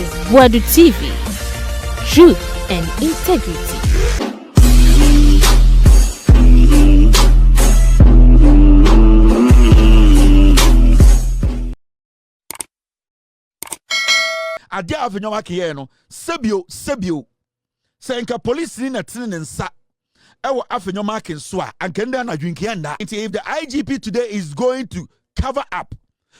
is Buadu TV. Truth and integrity. Ade Afenyo makiye no sebio senka police ni na tene nsa ewo Afenyo makin so a ankenda na dwinke nda. If the IGP today is going to cover up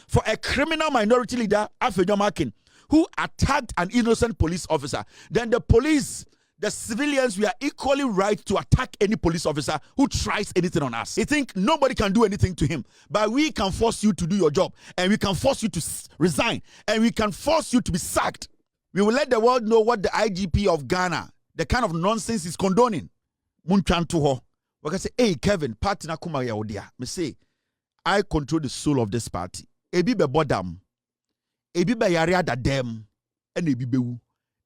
for a criminal minority leader Afenyo makin who attacked an innocent police officer, then the police, the civilians, we are equally right to attack any police officer who tries anything on us. You think nobody can do anything to him, but we can force you to do your job, and we can force you to resign, and we can force you to be sacked. We will let the world know what the IGP of Ghana, the kind of nonsense is condoning. Munchantuho. We can say, hey, Kevin, party na kuma ya odia. Me say, I control the soul of this party. Ebi be bodam. Ebi be yare adadem. And ebi be wu.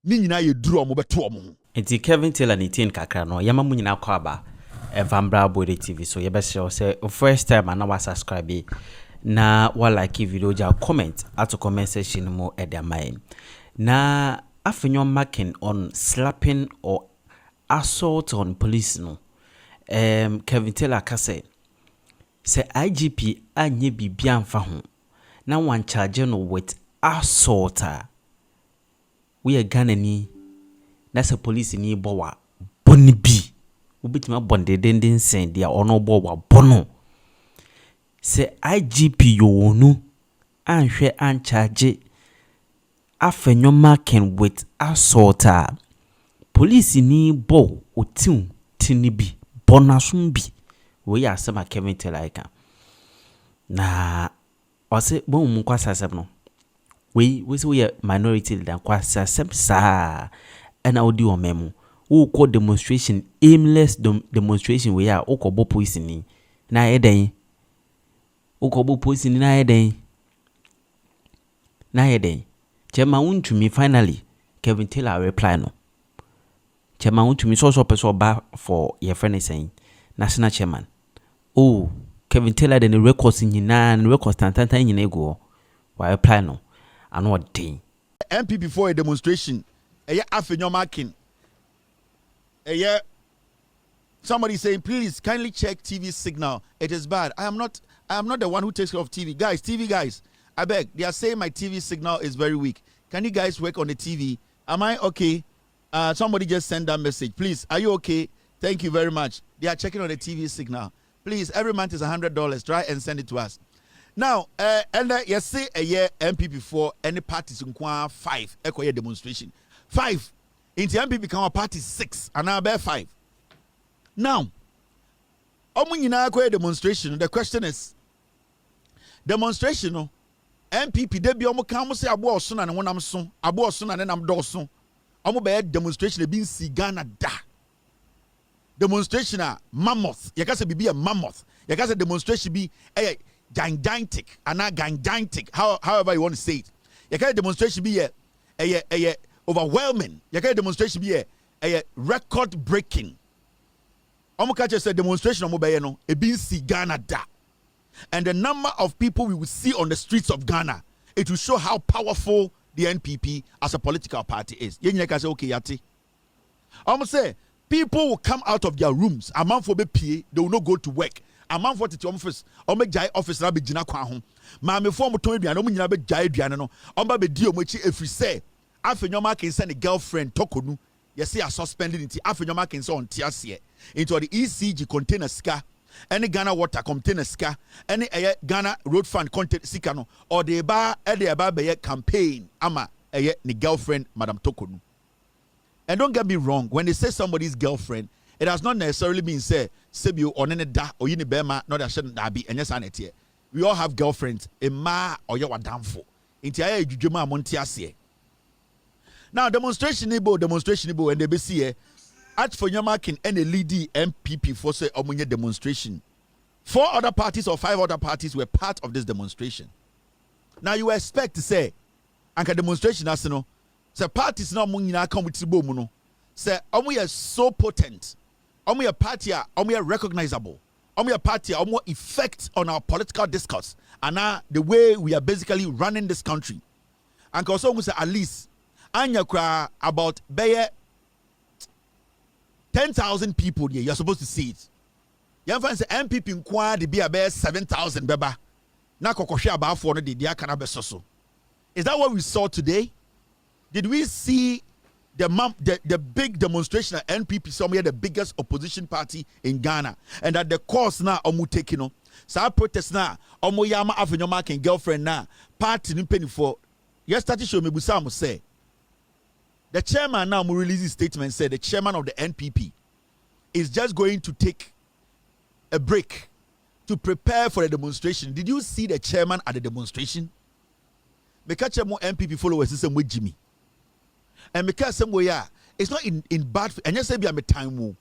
Ni nyina ye duru omo beto omo. Enti Kevin Taylor ni tin kakra no yama mu nyina kwa ba Evambra Bode TV so yebese say first time and now subscribe na wa like video ja comment at comment section mo edamai na Afenyo marking on slapping or assault on police no Kevin Taylor ka say IGP anye bibia mfa ho na wan charge no with assault we are Ghanani. That's a police ni bowa boni bi ubitima bonde denden sen dia ono bowa bono se IGP yo no anhwe an charge Afenyo marking with assault police ni bo otin tini bi bonasum bi we ya sama Kevin Taylor na ose bo mu kwasa asem no we minority leader kwasa asem sa and audio on memo who call demonstration aimless demonstration we are okobo poisoning na eden okobo poisoning na eden chema untumi finally Kevin Taylor reply no chema untumi so person ba for your friend saying national chairman Kevin Taylor the records nyina records tantanta nyina go wa reply no and what day MP before a demonstration. Afenyo marking. Somebody saying, please kindly check TV signal. It is bad. I am not the one who takes care of TV. TV guys, I beg. They are saying my TV signal is very weak. Can you guys work on the TV? Am I okay? Somebody just send that message. Please, are you okay? Thank you very much. They are checking on the TV signal. Please, every month is $100. Try and send it to us. Now, you say a year MP before any parties in 5 echo demonstration. 5 into MP become a party 6 and now bear 5. Now, demonstration. The question is demonstration. MPP debi omo kan mo say abo oso na ne wonam so abo oso na ne nam do so omo be demonstration e bi nsi Ghana da demonstration a mammoth ye ka say bibi a mammoth ye ka say demonstration bi gigantic and gigantic however you want to say it ye ka demonstration bi overwhelming. You can demonstration be a record breaking. Omukache said demonstration no e bin si Ghana da. And the number of people we will see on the streets of Ghana, it will show how powerful the NPP as a political party is. Yenye ka say okay yati. Say people will come out of their rooms. A man for be PA, they will not go to work. A man for the office, or make jai office na be jina kwa ho. Ma me form to aduane, omo nyina be jai aduane no. Omba be di omo chi efri say Afenyo makin send a girlfriend tokonu. You see, I suspended it. Afenyo makin so on tiasie into the ECG container ska, any Ghana water container ska, any Ghana road fund container sikano, or the bar be campaign ama ni girlfriend Madam Tokonu. And don't get me wrong, when they say somebody's girlfriend, it does not necessarily mean say sebio or nene da or yini bema not a shouldn't be and yes anete. We all have girlfriends, a ma or yawa damfo. Into a jujuma montiasie. Now, demonstration, and they be see at for your marking any lead MPP for say omunye demonstration. 4 other parties or 5 other parties were part of this demonstration. Now you expect to say, anka demonstration as no, say parties now munyina come with tibo muno. Say omuye so potent, omuye party, omuye recognizable, omuye party, omuye effect on our political discourse, and now the way we are basically running this country. And also we say at least anya kra about 10,000 people here. You're supposed to see it. You find say MPP inquire the be about 7,000 beba. Na kokoshe about 4 the dia kana besoso. Is that what we saw today? Did we see the big demonstration at NPP, somewhere the biggest opposition party in Ghana, and at the course now omu taking no? So protest now omu yama Afenyo marking girlfriend now party ni penny for. Yesterday show me Busam say the chairman now release his statement, said the chairman of the NPP is just going to take a break to prepare for the demonstration. Did you see the chairman at the demonstration? Because more NPP followers is with Jimmy. And because some way it's not in bad and just say be a time move.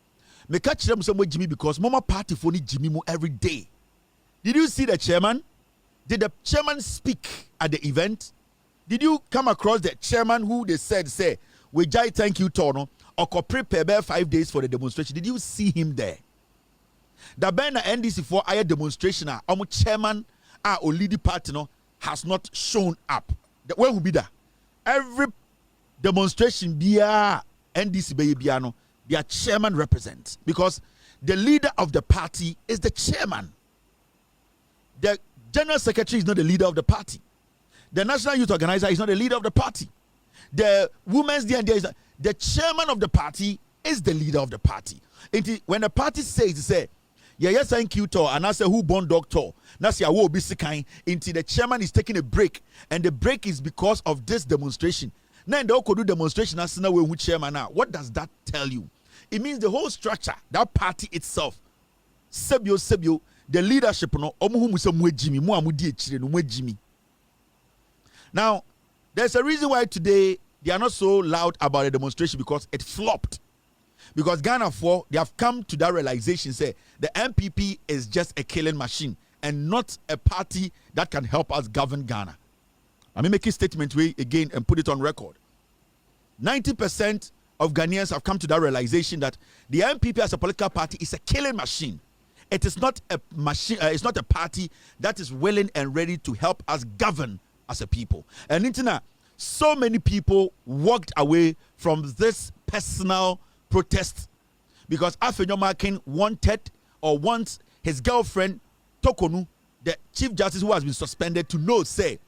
Me catch them some way Jimmy because mama party for Jimmy mo every day. Did you see the chairman? Did the chairman speak at the event? Did you come across the chairman who they said say we jai thank you Tono or prepare 5 days for the demonstration? Did you see him there? The banner NDC for our demonstration our chairman or leading party no has not shown up. Where will be that? Every demonstration be NDC baby their chairman represents, because the leader of the party is the chairman. The general secretary is not the leader of the party. The national youth organizer is not the leader of the party. The women's day is not, the chairman of the party is the leader of the party. When the party says, say, yeah, yes, thank you, to and I say who born doctor. That's your will be kind. Until the chairman is taking a break, and the break is because of this demonstration. Now they could do demonstration as now with chairman now. What does that tell you? It means the whole structure, that party itself, sebio, the leadership no Jimmy. Now, there's a reason why today they are not so loud about the demonstration, because it flopped. Because Ghana they have come to that realization, say the MPP is just a killing machine and not a party that can help us govern Ghana. Let me make a statement again and put it on record. 90% of Ghanaians have come to that realization that the MPP as a political party is a killing machine. It is not a machine. It's not a party that is willing and ready to help us govern as a people. And so many people walked away from this personal protest because Afenyo Markin wants his girlfriend Tokonu, the Chief Justice who has been suspended, to know, say,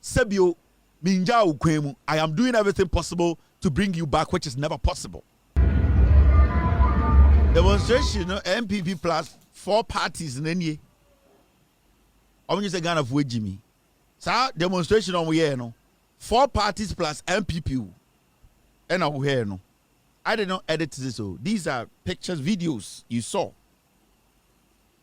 Sebio Minja Ukwemu, I am doing everything possible to bring you back, which is never possible. Demonstration, MPP plus 4 parties in any. I'm just a Ghana of Jimmy. So demonstration on here, 4 parties plus MPP. And I'm here, I did not edit this. So these are pictures, videos you saw.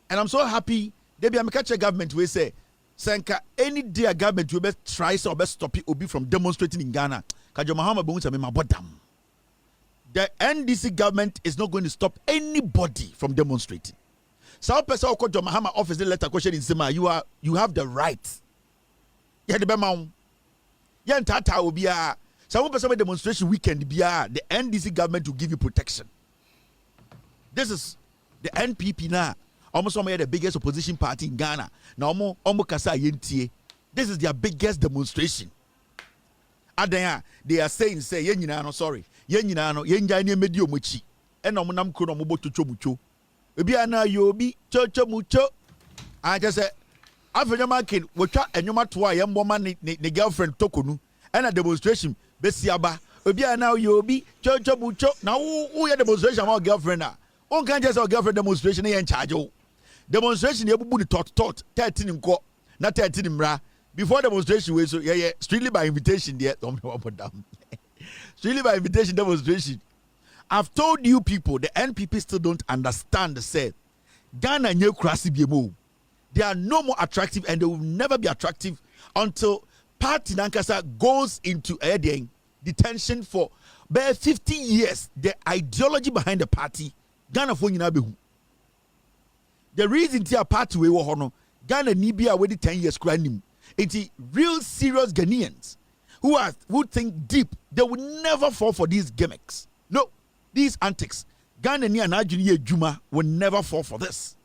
And I'm so happy. They be a catch a government we say, Senka, any day a government will best try so best stop it will be from demonstrating in Ghana. Eeii Mahama bonus me mabodam. The NDC government is not going to stop anybody from demonstrating. So person called Eeii Mahama office the letter question in Sema, you have the right. Yeah, the bema. Yeah, tata will be a some person demonstration weekend be the NDC government will give you protection. This is the NPP now. Almost the biggest opposition party in Ghana. Now, this is their biggest demonstration. Adaya, they are saying, say, no, sorry. Yenjani medio muchi. And Omunam Kuromubo to Chomucho. Ubiana yobi, chocho mucho. I just said, Afenyo Markin, which and you might why young woman, the girlfriend Tokonu, and a demonstration, Bessiaba. Ubiana yobi, chocho mucho. Now, who are demonstration about girlfriend? One can't just our girlfriend demonstration in charge. Demonstration you put the 13 in court, not 13 in bra. Before demonstration we so strictly by invitation there. Strictly by invitation demonstration. I've told you people the NPP still don't understand the say Ghana new crasi biemo. They are no more attractive and they will never be attractive until Party Nankasa goes into detention for bare 50 years. The ideology behind the party Ghana for you. The reason to a party we were hono Ghana ni be already 10 years crying. It's real serious Ghanaians who think deep. They will never fall for these gimmicks. No, these antics. Ghana ni anajuni Juma will never fall for this.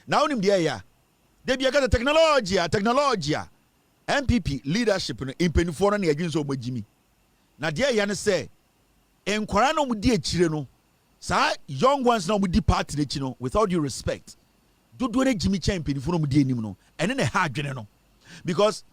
Now nim there they be got technology. MPP leadership in penifora na yagin so Jimmy. na deɛ yɛ ne sɛ nkwara no mu di akyire no saa young ones na mu di party n'akyi no without due respect dodo ne Jimmy Chen mpanyinfo no mu di anim no ɛne ne ha adwene no because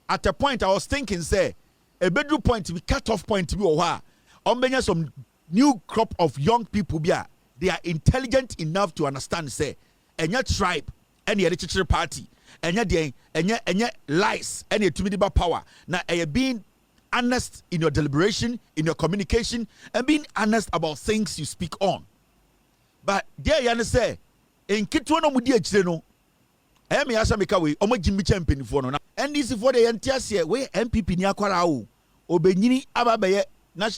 at a point I was thinking say a bedroom point to be cut off point to be or on some new crop of young people be they are intelligent enough to understand say enya tribe any literature party enya lies any to power now being honest in your deliberation in your communication and being honest about things you speak on but there you say in kitwa no mudi achire no me asa meka we omo Jimmy champion for no and this for the entiase we MPP ni akwara o obenyini ababaye na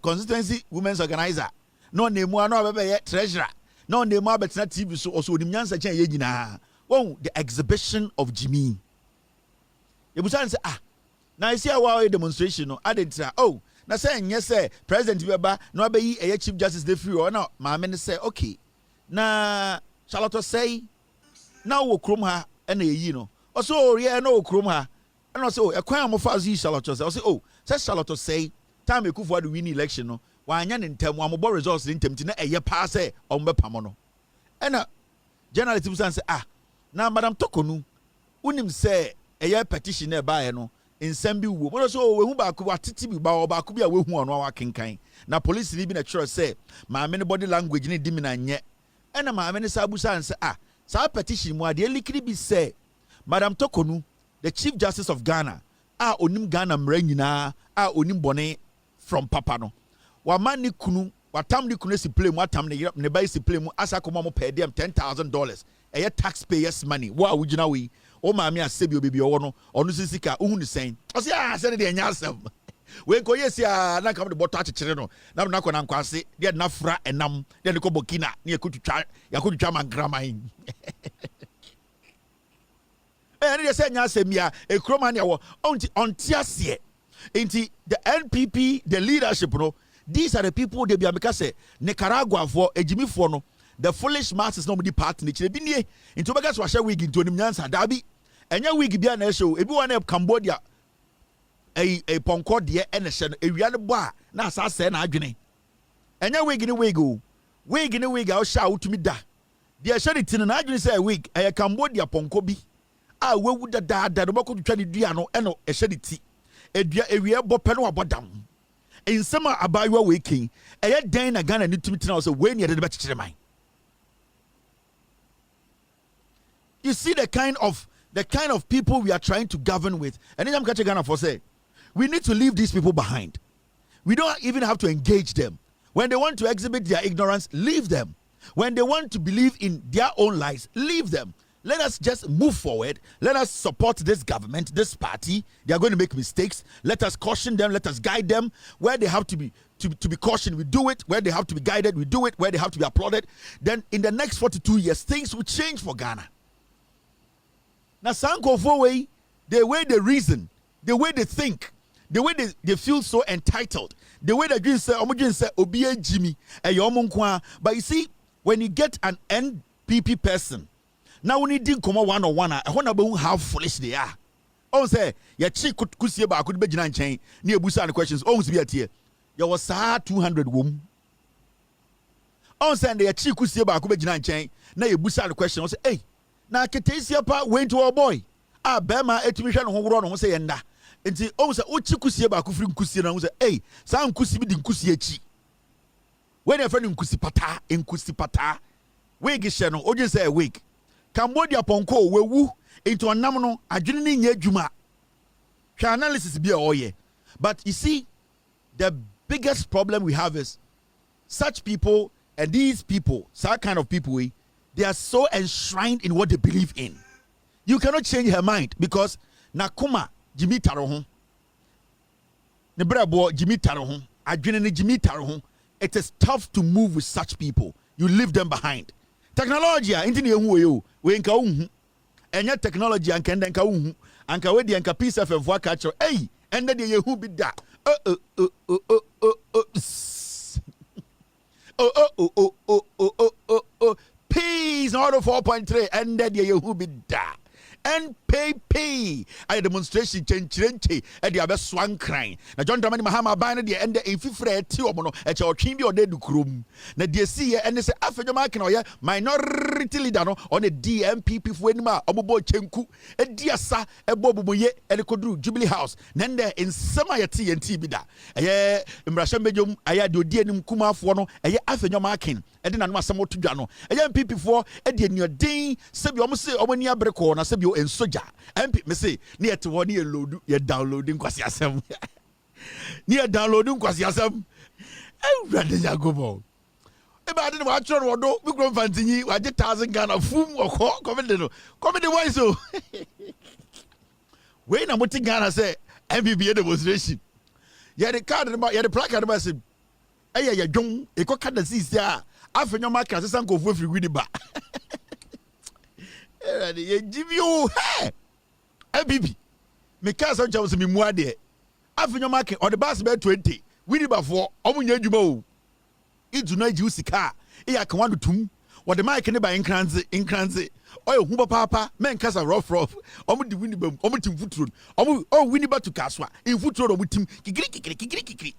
constituency women's organizer no nemu ano ababaye treasurer no nemu abetena TV so also onim nyansa chen ye nyina won the exhibition of Jimmy ebusan say na isi awa demonstration no adentra na say nye say president beba no abayi chief justice dey free or na maame ne say okay na Charlotte say na wo krom ha na eyi no also ori na wo krom ha na say ekwan amofa azu Charlotte say say Charlotte say time Ekufuor do win election no wa anya ne ntam amobɔ results ne ntam ti na eye pa say ombepam no na journalist bi say na madam Tokonu unim say eye petition na ba no nsɛm bi wo mo so wehu ba ko atete bi ba ko bi a wehu ono wa kenkan na police ni bi na kyerɛ sɛ maame ne body language ne dimi na nyɛ ɛna maame ne sa busa nse sa petition mu ade likiri bi sɛ madam Tokonu the chief justice of Ghana onim Ghana mra nyina onim bone from papa no wa man ni kunu watam ni kunu si play mu atam ne ba si play mu asa ko mo pay dem $10,000 ɛyɛ taxpayers money wo a wugina we o maame asebi obibi owo no onu sisika uhu ni sen o se se de nya asem we ko yesi na kam de boto akekere no na na ko na nkwase de na fra enam de ne ko bokina na yakotutwa mangraman ne de se nya asem ya ekroma ne wo onti ase enti the NPP the leadership no these are the people they be ameka say Nicaragua for ejimi for no the foolish masses no be part ni kire bi nie enti obega so ahye wig into nim nyansa da bi enya wig bia na show ebi one Cambodia a ponko de ene hye no ewia ne bo a na asase na adwene enya wig ni wig o wig ni wig a sha utumi da de hye ni tin na adwene say wig e Cambodia ponko bi a wewu da no bako twa ni dua no eno hye ni ti edua ewia bo pe no abodam ensema abayo we king eye den na Ghana ni tumi tina so we ne de be kekere man. You see the kind of people we are trying to govern with. And then I'm catching Ghana for say, we need to leave these people behind. We don't even have to engage them. When they want to exhibit their ignorance, leave them. When they want to believe in their own lies, leave them. Let us just move forward. Let us support this government, this party. They are going to make mistakes. Let us caution them. Let us guide them. Where they have to be cautioned, we do it. Where they have to be guided, we do it. Where they have to be applauded. Then in the next 42 years, things will change for Ghana. Now, Sanko way, the way they reason, the way they think, the way they feel so entitled, the way they say, Obiye Jimmy, but you see, when you get an NPP person, now we need to come one-on-one, I want to know how foolish they are. Oh, say, ya chick could see about could be Jinan chain, near Busan questions, always be at here. You was 200 womb. Oh, say, ya chick could see about could be Jinan chain, now you Busan question, say, hey. Na ketesia pa went to our boy bema etimi hwe no ho woro no ho se yenda enti o se o chi kusie ba kufri nkusie na ho se sa nkusi bi di nkusie echi when your friend nkusi pata wig hye no o gin say wig Cambodia ponko wewu enti onam no adwene ni nya adwuma hwe analysis bi oye but you see the biggest problem we have is such people and these people such kind of people they are so enshrined in what they believe in. You cannot change her mind because Nakuma Jimmy Tarohon. Nebrabo Jimmy Tarohon. Adwene Jimmy Tarohon. It is tough to move with such people. You leave them behind. Technology intini ehu you. We nka unhu. Enya technology anka ndenka unhu. Anka we di anka piece of voix catcher. Hey, ende de yehu bi da. Peace, order 4.3, and then you be da. NPP a demonstration chenchirente e de abe swan kran na John Dramani Mahama ban de ende enfifre ti omo no e che otwen bi ode du krom na de si ye ene se Afenyo Mark na oye minority leader no on the DMPP fo anima obobo chenku e diasa e bobumoye e koduru Jubilee House na nde nsema yete yenti bi da eye mbrahye mejom aya de odi anim kumafo no eye Afenyo Mark e de nanu asem otudwa no eye MPP fo e de aniodin sebi omo se omo ni abreko na sebi en soja MP me say ni ete wo ni load ye downloading kwasi asem ni ye downloading kwasi asem ewrade yagobo e ba de wa tro no do mikro mfantinyi wa je 1000 Ghana fum okọ comedy wise o we na moti Ghana say MPP demonstration ye de card ye de placard ba say eye ye dwon e ko kada sisi a Afenyo Mark asesan ko fu afiri widi ba ye give you hey MPP me ka so jam se me mu ade Afenyo Mark on the bus be 20 widi ba for omunya adwuma o idu na ji usika e ya kan wadu tum wo de mic ne ba inkranze oy hu ba papa men kasa rough omu di wini bam omu tim futuro omu wini ba to kaswa in futuro omu tim kikiri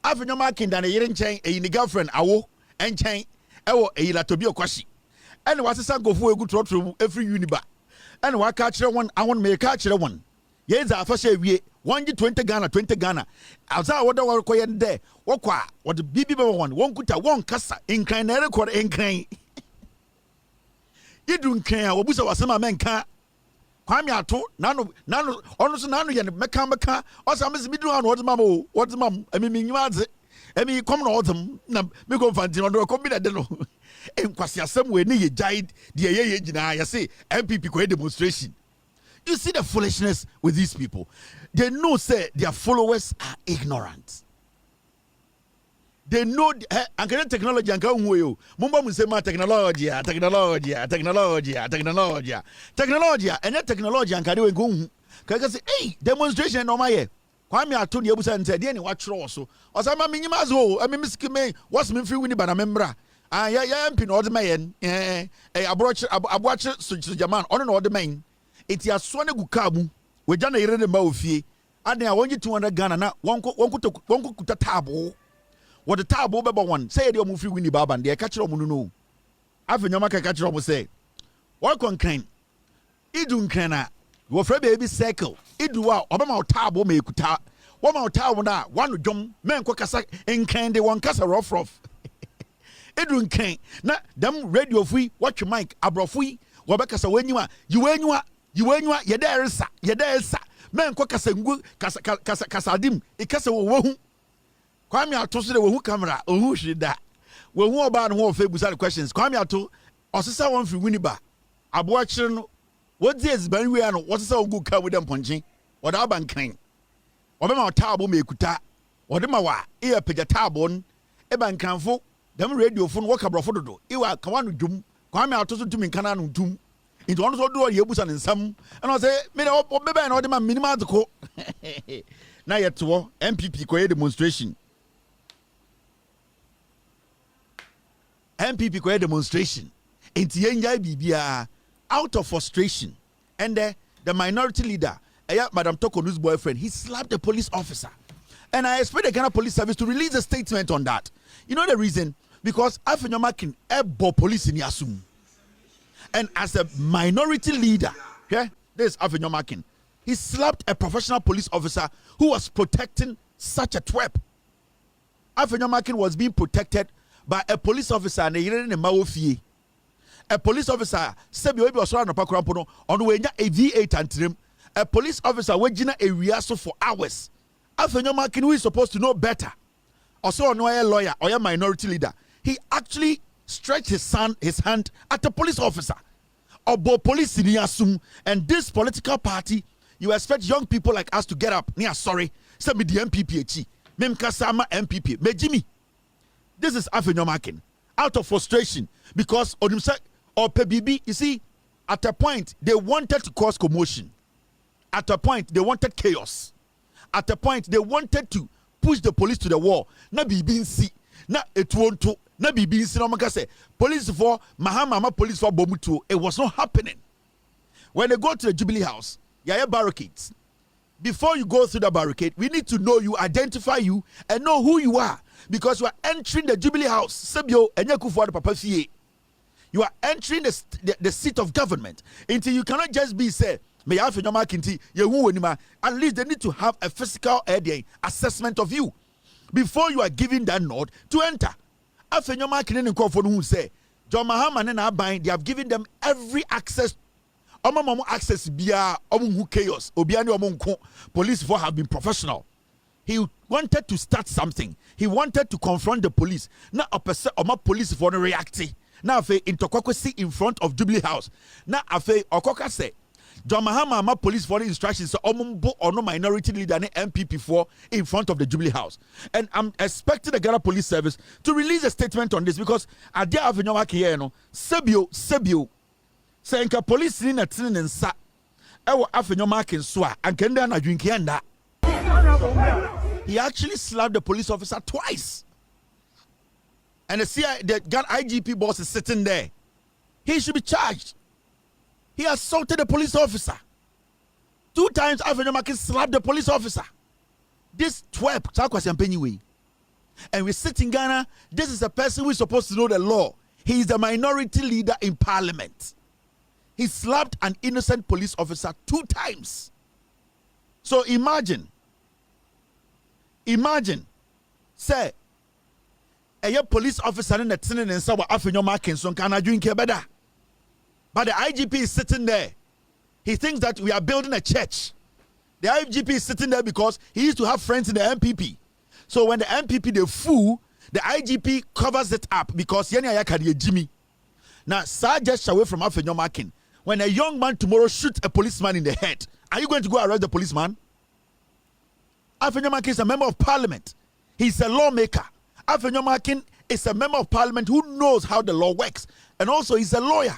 Afenyo Mark nda na yire nchen e ni girlfriend awo enchen ewo e la tobi okwashi ene wasesa gofo egu trotro every uniba ene wa ka kire won awon me ka kire won ye za afa sha wie 20 Ghana aza woda wo koye nde wokwa wode bibi ba won kuta won kasa inkran na record inkran idu nkran a wobusa wasema menka kwame ato nano ono so nano ye meka osa mezi bidu anu wode mama wode mam emi nyimaze emi kom na wode na me go fanti no ko bi na de no enkwasi asem we ne ye guide de ye gina ya say MPP ko demonstration. You see the foolishness with these people. They know say their followers are ignorant. They know and technology and can you mumba musema technology and technology and can do go can say hey demonstration no my kwame ato ne ebusa nte de ne wa twere so osama minyimazo amiskime was me free wini bana membra ya MP no de mayen aboache so jaman ono no de mayen eti aso ne gukamu weja na yire ne ma ofie ade a wonji 200 Ghana na wonko kuta tabo what the tabo beba one say de omu free wini baba de ka kire omu no Afenyo Mark ka kire omu say what concern idu nkran wo fra baby circle idu a obama tabo me kuta wo ma tabo na wanu dwom men ko kasa nkran de won kasa rough idu nkran na dem radio fui watch mic abrofui wo be kasa wanyiwa yiwanyiwa ye there sa men ko kasa ngu kasa dim ikasa wo hu kwame ato so de wo hu camera ohu hwida wo hu oba no ho febusa questions kwame ato osesa won fi winiba abo akire no wodi ezban wi ano wosesa ogu ka with dem ponchen woda abankan obema taabo mekuta wode ma wa e pagya taabo n e bankanfo dem radio fo no wakabrofo dodo e wa kawano dwum kwame ato so tumi kana no dum into ono so do ye busa ne nsam and I say me na obeba na ode ma minimum ko na yeto MPP ko demonstration MPP ko demonstration into yenja bibia out of frustration and the minority leader Madam Tokonu's boyfriend he slapped a police officer and I expect the Ghana Police Service to release a statement on that. You know the reason? Because Afenyo Mark ebo police in Yasum and as a minority leader this Afenyo Mark he slapped a professional police officer who was protecting such a twerp. Afenyo Mark was being protected by a police officer and a police officer said we was around no on the way a V8 and a police officer wagina a reaso for hours. Afenyo Mark who is supposed to know better also no a lawyer or a minority leader he actually stretched his hand at a police officer or police in Yasum and this political party you expect young people like us to get up near sorry send me the MPP Memkasama MPP Mejimi. This is Afenyo Mark out of frustration because Odumsa or PBB, you see, at a point they wanted to cause commotion. At a point they wanted chaos. At a point they wanted to push the police to the wall. Na bibi nsi, na etuonto, na bibi nsi na maka say police for Mahama police for Bomutu. It was not happening. When they go to the Jubilee House, you have barricades. Before you go through the barricade, we need to know you, identify you, and know who you are. Because you are entering the Jubilee House. You are entering the seat of government. Until you cannot just be say, at least they need to have a physical assessment of you before you are given that nod to enter. Afenyo who say, John Mahama and Abain, they have given them every access. Access bia chaos. Police for have been professional. He wanted to start something. He wanted to confront the police. Now a person police for reacting. Now afe intokwakwesi in front of Jubilee House. Now afe okoka say John Mahama ma police for the instructions omumbo ono minority leader and MPP for in front of the Jubilee House. And I'm expecting the Ghana Police Service to release a statement on this because adia Afenyo here no sebio Senka police ni na tini nsa ewo Afenyo marking swa ankenda na dwinkianda. He actually slapped the police officer twice. And the IGP boss is sitting there. He should be charged. He assaulted the police officer. 2 times Afenyo marking slapped the police officer. This twerp, and we sit in Ghana. This is a person who is supposed to know the law. He is the minority leader in parliament. He slapped an innocent police officer 2 times. So imagine, say, a police officer in the Tinin and Sawa Afenyo Markinson can I drink better. But the IGP is sitting there. He thinks that we are building a church. The IGP is sitting there because he used to have friends in the MPP. So when the MPP they fool, the IGP covers it up because Yenya Yakadi Jimmy. Now, sir, just away from Afenyo Markin. When a young man tomorrow shoots a policeman in the head, are you going to go arrest the policeman? Afenyo Markin is a member of parliament. He's a lawmaker. Afenyo Markin is a member of parliament who knows how the law works. And also he's a lawyer.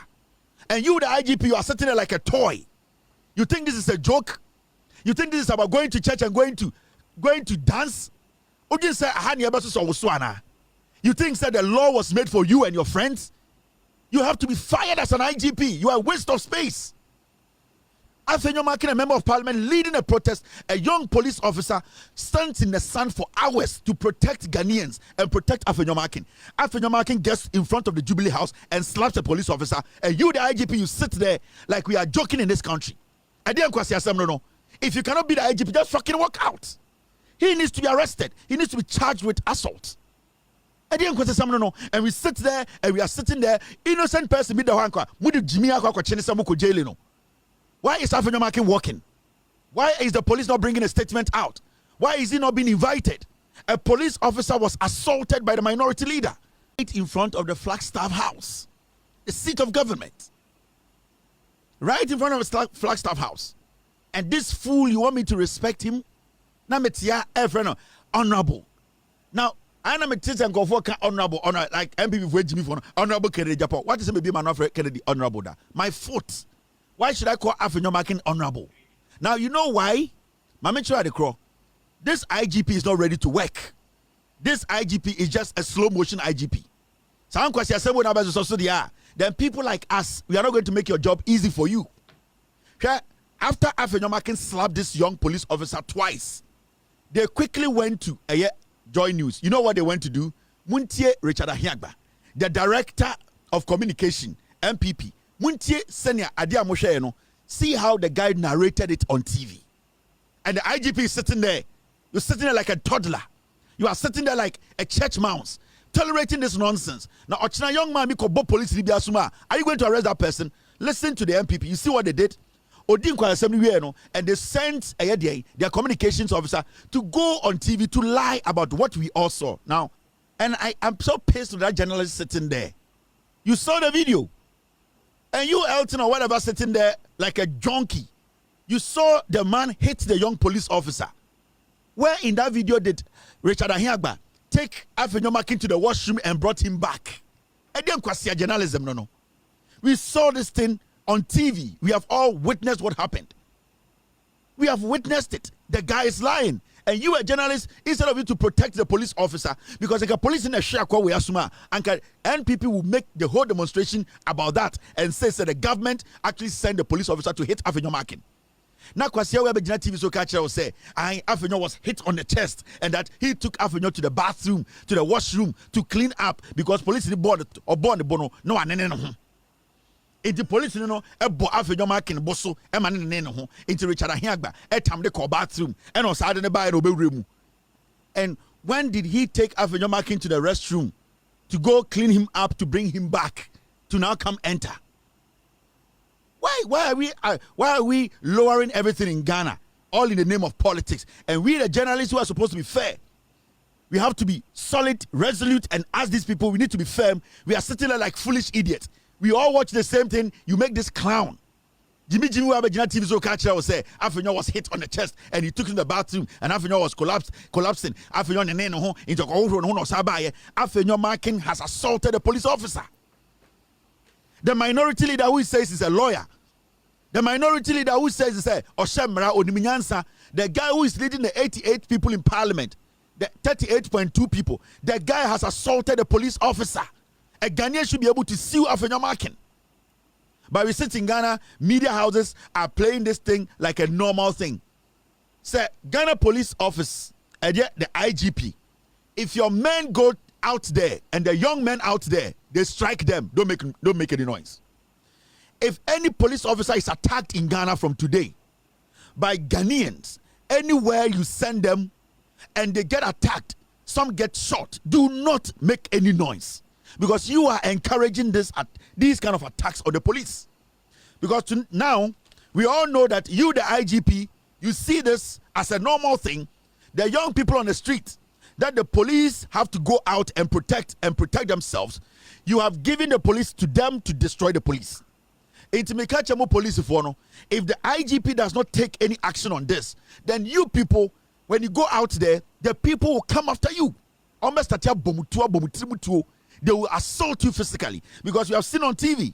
And you, the IGP, you are sitting there like a toy. You think this is a joke? You think this is about going to church and going to dance? You think that the law was made for you and your friends? You have to be fired as an IGP. You are a waste of space. Afenyo Markin, a member of parliament, leading a protest. A young police officer stands in the sun for hours to protect Ghanaians and protect Afenyo Markin. Afenyo Markin gets in front of the Jubilee House and slaps a police officer. And you, the IGP, you sit there like we are joking in this country. If you cannot be the IGP, just fucking walk out. He needs to be arrested. He needs to be charged with assault. And we sit there and we are sitting there, innocent person be the one. Why is Afenyo Markin walking? Why is the police not bringing a statement out? Why is he not being invited? A police officer was assaulted by the minority leader right in front of the Flagstaff House, the seat of government. Right in front of the Flagstaff House. And this fool, you want me to respect him? Honorable. Now, I am a teacher and go for honorable, like MPP for Jimmy for honorable Kennedy Japan. What is it be man of Kennedy honorable? My foot. Why should I call Afenyo Markin honorable? Now you know why? This IGP is not ready to work. This IGP is just a slow motion IGP. Then people like us, we are not going to make your job easy for you. After Afenyo Markin slapped this young police officer twice, they quickly went to Joy News. You know what they went to do? Muntie Richard Ahiagba, the director of communication, MPP. Muntie Senior Adia Moshe, see how the guy narrated it on TV. And the IGP is sitting there. You're sitting there like a toddler. You are sitting there like a church mouse, tolerating this nonsense. Now, Ochina young man, police, are you going to arrest that person? Listen to the MPP. You see what they did? And they sent their communications officer to go on TV to lie about what we all saw. Now, and I'm so pissed with that journalist sitting there. You saw the video. And you, Elton, or whatever, sitting there like a junkie. You saw the man hit the young police officer. Where in that video did Richard Ahiagba take Afenyo Markin to the washroom and brought him back? I didn't question journalism, no. We saw this thing on TV. We have all witnessed what happened. We have witnessed it. The guy is lying. And you a journalist, instead of you to protect the police officer, because like a police in a share we assume and people will make the whole demonstration about that and say that the government actually sent the police officer to hit Afenyo Markin. Now, Kwasia Webejina TV so catcher will say, Afenyo was hit on the chest and that he took Afenyo to the bathroom, to the washroom to clean up because police did board or born the bono. No one. Into police, ebo Afenyo Markin bosso, eman nene into Richard Ahiagba, etam de call bathroom, and on Saturday by room. And when did he take Afenyo Markin to the restroom to go clean him up to bring him back to now come enter? Why are we lowering everything in Ghana, all in the name of politics? And we, the journalists who are supposed to be fair, we have to be solid, resolute, and ask these people, we need to be firm. We are sitting there like foolish idiots. We all watch the same thing. You make this clown. Jimmy Wabajina TV so catcher will say Afenyo was hit on the chest and he took him to the bathroom and Afenyo was collapsing. Afenyo nene into Afenyo Markin has assaulted a police officer. The minority leader who says he's a lawyer. The minority leader who says he's Oshemra Oniminyansa. The guy who is leading the 88 people in parliament. The 38.2 people. The guy has assaulted a police officer. A Ghanaian should be able to sue Afenyo Markin. But we sit in Ghana, media houses are playing this thing like a normal thing. Say, Ghana Police Office, the IGP, if your men go out there and the young men out there, they strike them, don't make any noise. If any police officer is attacked in Ghana from today by Ghanaians, anywhere you send them and they get attacked, some get shot, do not make any noise. Because you are encouraging these kind of attacks on the police. Because now, we all know that you, the IGP, you see this as a normal thing. The young people on the street, that the police have to go out and protect themselves. You have given the police to them to destroy the police. If the IGP does not take any action on this, then you people, when you go out there, the people will come after you. They will assault you physically because we have seen on TV.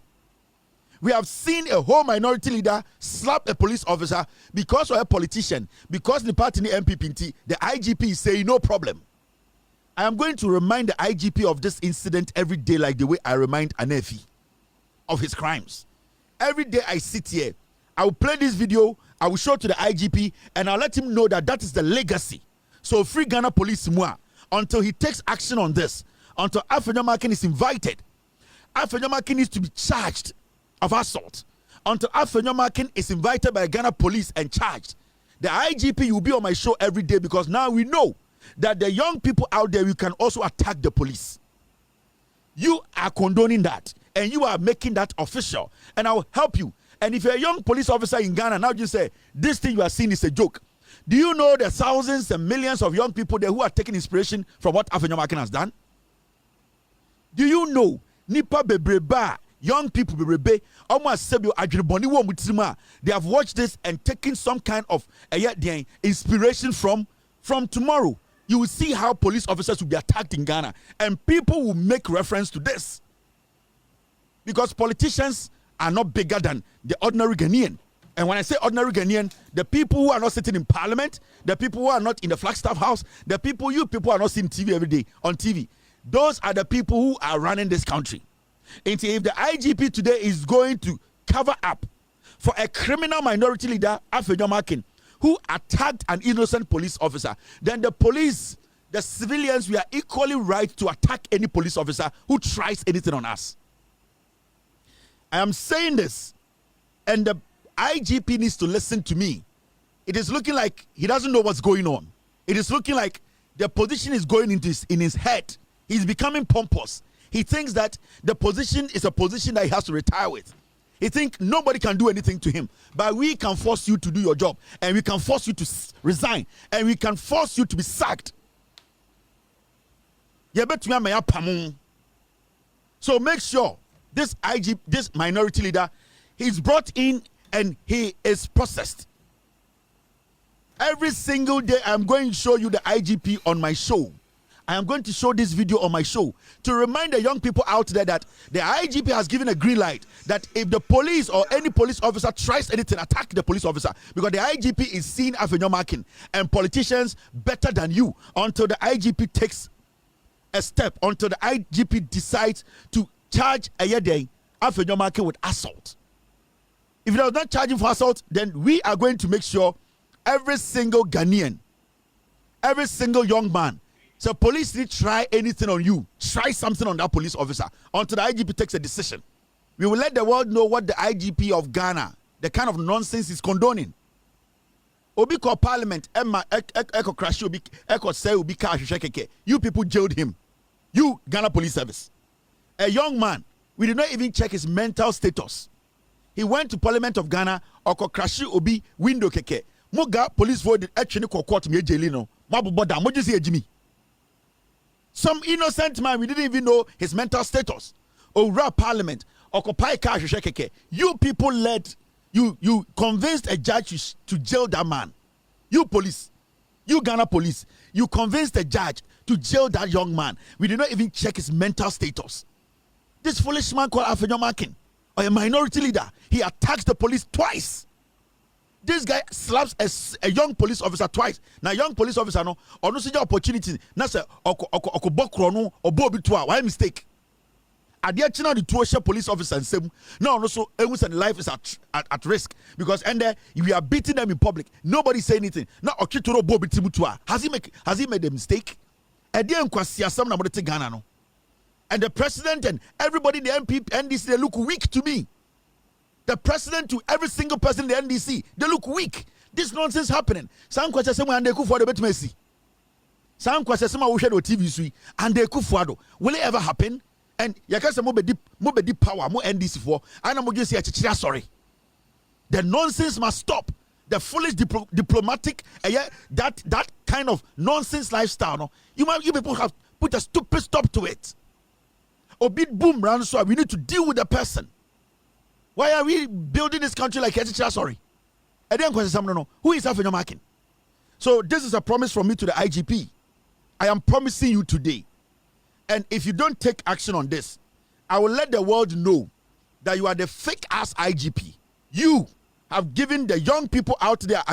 We have seen a whole minority leader slap a police officer because of a politician, because the party MPP, the IGP is saying no problem. I am going to remind the IGP of this incident every day like the way I remind Anefi of his crimes. Every day I sit here, I will play this video, I will show to the IGP, and I'll let him know that that is the legacy. So free Ghana police moi until he takes action on this. Until Afenyo Markin is invited. Afenyo Markin needs to be charged of assault. Until Afenyo Markin is invited by Ghana police and charged. The IGP will be on my show every day because now we know that the young people out there, you can also attack the police. You are condoning that and you are making that official. And I will help you. And if you're a young police officer in Ghana, now you say, this thing you are seeing is a joke. Do you know the thousands and millions of young people there who are taking inspiration from what Afenyo Markin has done? Do you know nipa bebreba young people bebrebe almost sebio adweboni wo mutima they have watched this and taken some kind of inspiration from tomorrow. You will see how police officers will be attacked in Ghana and people will make reference to this because politicians are not bigger than the ordinary Ghanaian. And when I say ordinary Ghanaian, the people who are not sitting in parliament, the people who are not in the Flagstaff House, you people are not seeing TV every day on TV. Those are the people who are running this country. And if the IGP today is going to cover up for a criminal minority leader, Afenyo Markin, who attacked an innocent police officer, then the police, the civilians, we are equally right to attack any police officer who tries anything on us. I am saying this, and the IGP needs to listen to me. It is looking like he doesn't know what's going on. It is looking like the position is going in his head. He's becoming pompous. He thinks that the position is a position that he has to retire with. He thinks nobody can do anything to him. But we can force you to do your job. And we can force you to resign. And we can force you to be sacked. So make sure this this minority leader, he's brought in and he is processed. Every single day I'm going to show you the IGP on my show. I am going to show this video on my show to remind the young people out there that the IGP has given a green light that if the police or any police officer tries anything, attack the police officer, because the IGP is seeing Afenyo marking and politicians better than you until the IGP takes a step, until the IGP decides to charge Ayede Afenyo marking with assault. If he does not charge him for assault, then we are going to make sure every single Ghanaian, every single young man, so police need try anything on you, try something on that police officer until the IGP takes a decision. We will let the world know what the IGP of Ghana, the kind of nonsense is condoning. Obi call parliament, Emma Echo crash, Echo say Obi cash. You people jailed him. You Ghana Police Service. A young man, we did not even check his mental status. He went to Parliament of Ghana, Oko crash Obi window keke. Moga police voted actually court me jailino. Mabu boda, moju see Jimmy. Some innocent man, we didn't even know his mental status. Ora Parliament, occupy cash keke. You people you convinced a judge to jail that man. You police, you Ghana police, you convinced a judge to jail that young man. We did not even check his mental status. This foolish man called Afenyo Markin, or a minority leader, he attacks the police twice. This guy slaps a young police officer twice. Now, young police officer no, or no such opportunity. Now, say, oko bokrono or bobi twa. Why mistake? Adia china the two police officer and same. No, so everyone's life is at risk because and there we are beating them in public. Nobody say anything. Now, okitoro bobi timutwa. Has he made a mistake? Adia nkwasia some na modete Ghana no. And the president and everybody in the MP, NDC, they look weak to me. The president to every single person in the NDC, they look weak. This nonsense happening. Some questions say and they could for the bit messy. Some questions say we share TV sui and they could for will it ever happen? And yakasa mo be deep power mo NDC for. I know mo just say sorry. The nonsense must stop. The foolish diplomatic that kind of nonsense lifestyle. No, you people have put a stupid stop to it. Or beat boom round so we need to deal with the person. Why are we building this country like sorry? I didn't question no. Who is Afenyo Markin? So this is a promise from me to the IGP. I am promising you today. And if you don't take action on this, I will let the world know that you are the fake ass IGP. You have given the young people out there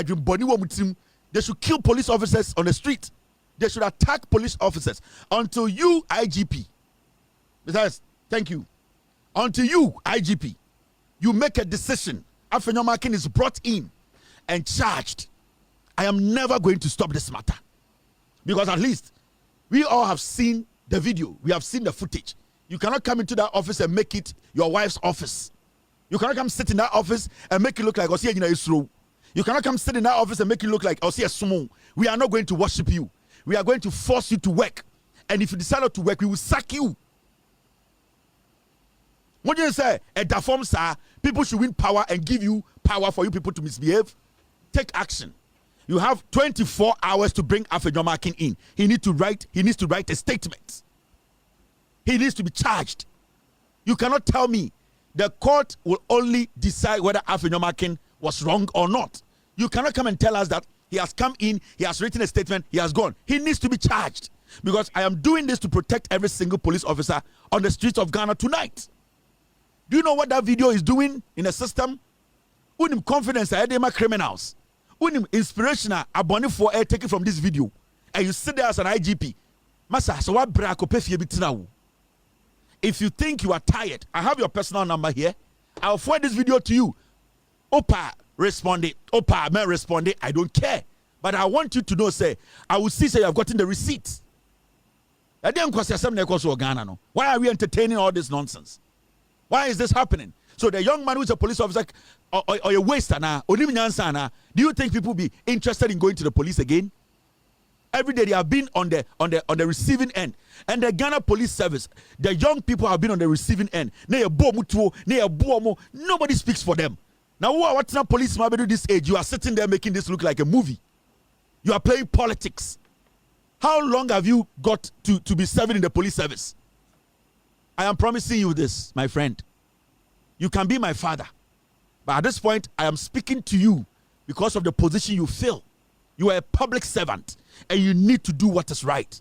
they should kill police officers on the street. They should attack police officers until you, IGP. Besides, thank you. Until you, IGP, you make a decision. Afenyo Markin is brought in and charged. I am never going to stop this matter. Because at least we all have seen the video. We have seen the footage. You cannot come into that office and make it your wife's office. You cannot come sit in that office and make it look like Osia Isro. You cannot come sit in that office and make it look like Osia Sumo. We are not going to worship you. We are going to force you to work. And if you decide not to work, we will sack you. What do you say? At the form, sir, people should win power and give you power for you people to misbehave. Take action. You have 24 hours to bring Afenyo Markin in. He needs to write a statement. He needs to be charged. You cannot tell me the court will only decide whether Afenyo Markin was wrong or not. You cannot come and tell us that he has come in, he has written a statement, he has gone. He needs to be charged. Because I am doing this to protect every single police officer on the streets of Ghana tonight. Do you know what that video is doing in the system? Unim confidence I had criminals. Unim inspirational abonne for air taken from this video. And you sit there as an IGP. Masa, so what if you think you are tired, I have your personal number here. I'll forward this video to you. Opa responded. Opa man responded. I don't care. But I want you to know, say, I will see say you have gotten the receipt. Why are we entertaining all this nonsense? Why is this happening? So the young man who is a police officer or a waster now, do you think people will be interested in going to the police again? Every day they have been on the receiving end. And the Ghana Police Service, the young people have been on the receiving end. Nobody speaks for them. Now, what's not police at this age? You are sitting there making this look like a movie. You are playing politics. How long have you got to be serving in the police service? I am promising you this, my friend. You can be my father. But at this point, I am speaking to you because of the position you fill. You are a public servant and you need to do what is right.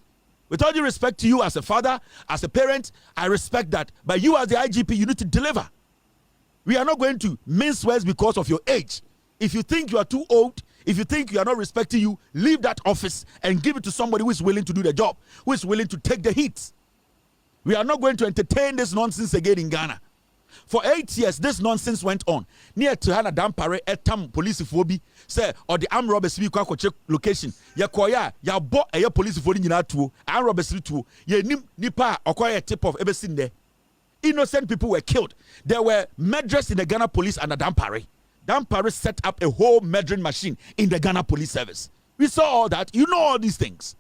With all due respect to you as a father, as a parent, I respect that. But you as the IGP, you need to deliver. We are not going to mince words because of your age. If you think you are too old, if you think you are not respecting you, leave that office and give it to somebody who is willing to do the job, who is willing to take the heat. We are not going to entertain this nonsense again in Ghana. For 8 years, this nonsense went on. Near to Hana Dampare, etam police phobi, say, or the armed robbers we kwa check location. Ya koya, ya bought a police for in to armed robbers to ye nipa or tip of ever seen there. Innocent people were killed. There were murderers in the Ghana police and the Dampare. Dampare set up a whole murdering machine in the Ghana police service. We saw all that. You know all these things.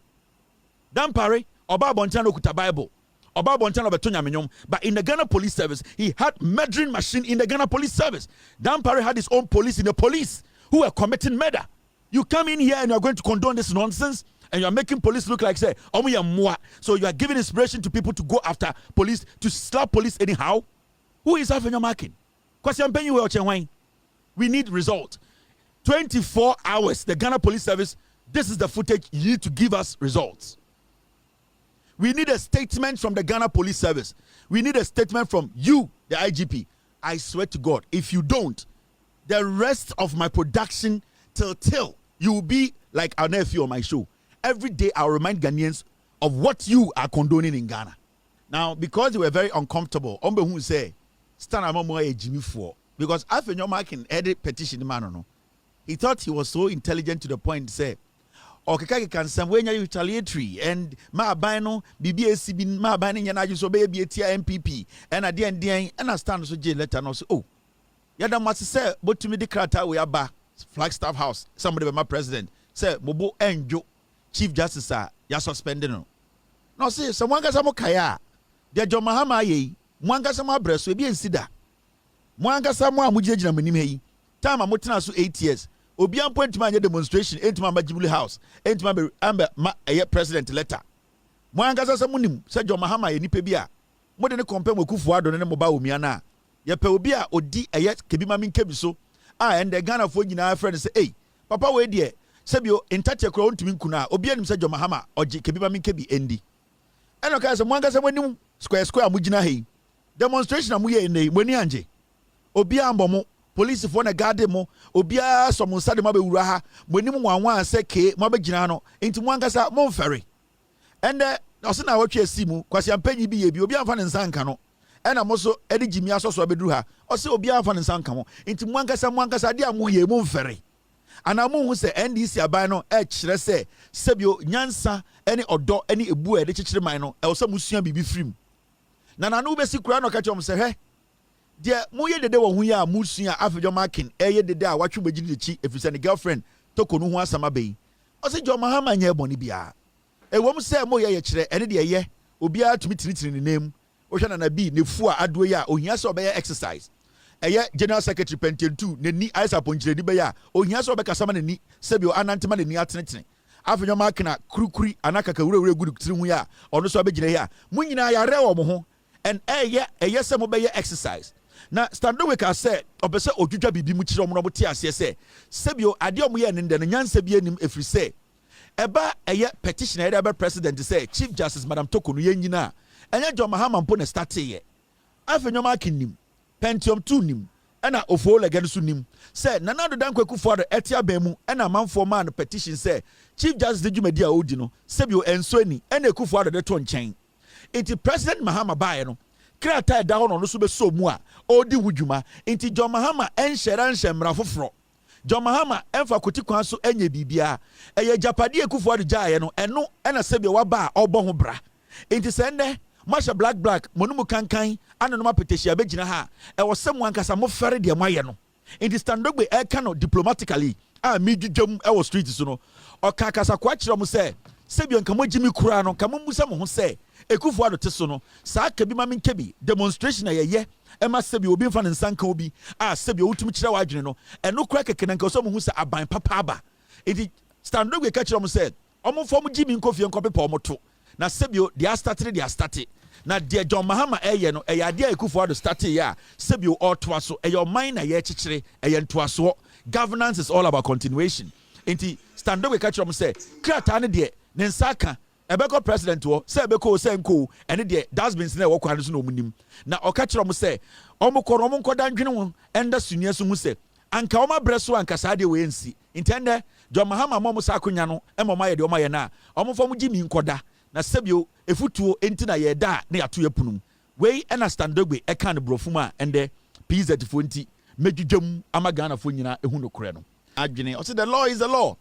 Dampare, Oba Bontano Kuta Bible. But in the Ghana police service, he had murdering machine in the Ghana police service. Dampare had his own police in the police who were committing murder. You come in here and you're going to condone this nonsense and you're making police look like, say, so you are giving inspiration to people to go after police, to slap police anyhow. Who is Afenyo marking? We need result. 24 hours, the Ghana police service, this is the footage. You need to give us results. We need a statement from the Ghana Police Service. We need a statement from you, the IGP. I swear to God, if you don't, the rest of my production till you will be like our nephew on my show. Every day I'll remind Ghanaians of what you are condoning in Ghana. Now, because they were very uncomfortable, who say, stand a Jimmy for because Afenyo Markin edit petition man no. He thought he was so intelligent to the point to say, okay, can some when you retaliatory and my bino BBAC bin my binding and I just obey MPP and I didn't understand so jail letter no so oh yada must say but to me the crata we are Flagstaff House somebody my president say Bobo Enjo Chief Justice ya suspended no say someone got some kaya de Eeii Mahama ye mwanga sama breso e bi ensida mwanga sama amujejina manim yi time amotena so 8 years Obian point to my demonstration into my Jubilee House, into my president letter. Mwangasa samunim, said Eeii Mahama, ye nipebia. More than a compare with Kufuado and Mobile Miana. Ye peobia or D a yet Kebima Kebiso. And the Ghana for you friend say, hey, Papa, wait dear. Sabio, in touch a crown to Minkuna, Obian said Eeii Mahama or Kebima Kebi Endi. And okay, some Mwangasa when square Mujina he. Demonstration of Muye in the Wenianje. Obia Bomo. Police for na guard mo obia so mo sade mabe wura ha monim wanwan se ke mabe gina no enti mo ankasa mo mfere ende ose na watwe asimu kwasi ampanyi bi ye bi obia amfa ne nsanka no ena mo so edi jimi asoso abeduru ha ose obia amfa ne nsanka mo enti mo ankasa de amu ye mo mfere ana mo hu se NDC aban no e kire se sebio nyansa ene odo ene ebu e de kikire man no e wo se musua bibi frim na nanu be si kura no ka chom se he de moye dede wo hu ya musua Afenyo marking eye dede a watwe begidi de chi efisa ne girlfriend toko no hu asama bei o se Eeii Mahama nya eboni bia e wom se moye ye kire ene de ye obia tumi tiritiri ne nem o hwa na bi ne fu a ado ya ohia se obeye exercise eye general secretary pententu ne ni aisa ponjire di be ya ohia se obeka sama ne ni sebio anantema ne ni atenetene Afenyo marking na kurukuri anakaka wure gudu tiri hu ya ono so obegire ya munyina ya re wo mo ho and eye se mo be ye exercise. Na Standard ka say obese odwudwa bibi mu kire omno bote ase se sebio ade omo ye nende no nyansa bi anim efri se eba eye petition eye ebe president say Chief Justice Madam Tokunu yenyina enye Eeii Mahama mpo ne start ye Afenyo marking nim Pentium 2 nim ena ofo legend su nim say Nanado Dankwa for etia ban mu ena manfo man petition say Chief Justice de dwumadi a odi no sebio enso ani ena ekufo ado de to nchen enti President Mahama bae no krata da ho no so be so mu a odi wudwuma enti Eeii Mahama enhyemra foforo Eeii Mahama emfa koti kwan so enye bibia eye japade ekufo ado jaaye no eno ena sebe waba a obo ho bra enti sende masha black monum kankan ananoma peteshia begina ha e wo semu ankasa mo fere de mo aye no enti Standogbe e ka no diplomatically a midwudwam e wo street so no o ka kasa kwa kire mo se sebio nka mo jimi kura no ka mo musa mo ho se ekufo ado te so no saa ka bi ma men kebi demonstration ye ema sebio obi mfa ne nsanka obi a sebio wutumi kire wa adwene no eno kura keke nka so mo hu se aban papa aba enti Standogbe ka kire mo se omo fo mo jimi nkofie nkope pa omo to na sebio dia start na de Eeii Mahama eye no eye ade ekufo ado start ya sebio otwa so eye oman na ye kikire eye ntoaso governance is all about continuation enti Standogbe ka kire mo se krata ne de ne nsaka Ebeko president wo say ebeko say nko ene de that's been say wo kwano so no munim na oka kire mo say omo nkoda ndwene wo enda sunia so hu say anka oma breso anka sa de we nsi intende John Mahama mo sa akonya no e mo ma ye de oma ye na omo fo mo gimi nkoda na sebio efutuo enti na ye da na ya to yapunum we ena standogbe e kan brofum a ende PZ fo enti medwudwam amagana fo nyina ehu no kore no adwene o say the law is the law.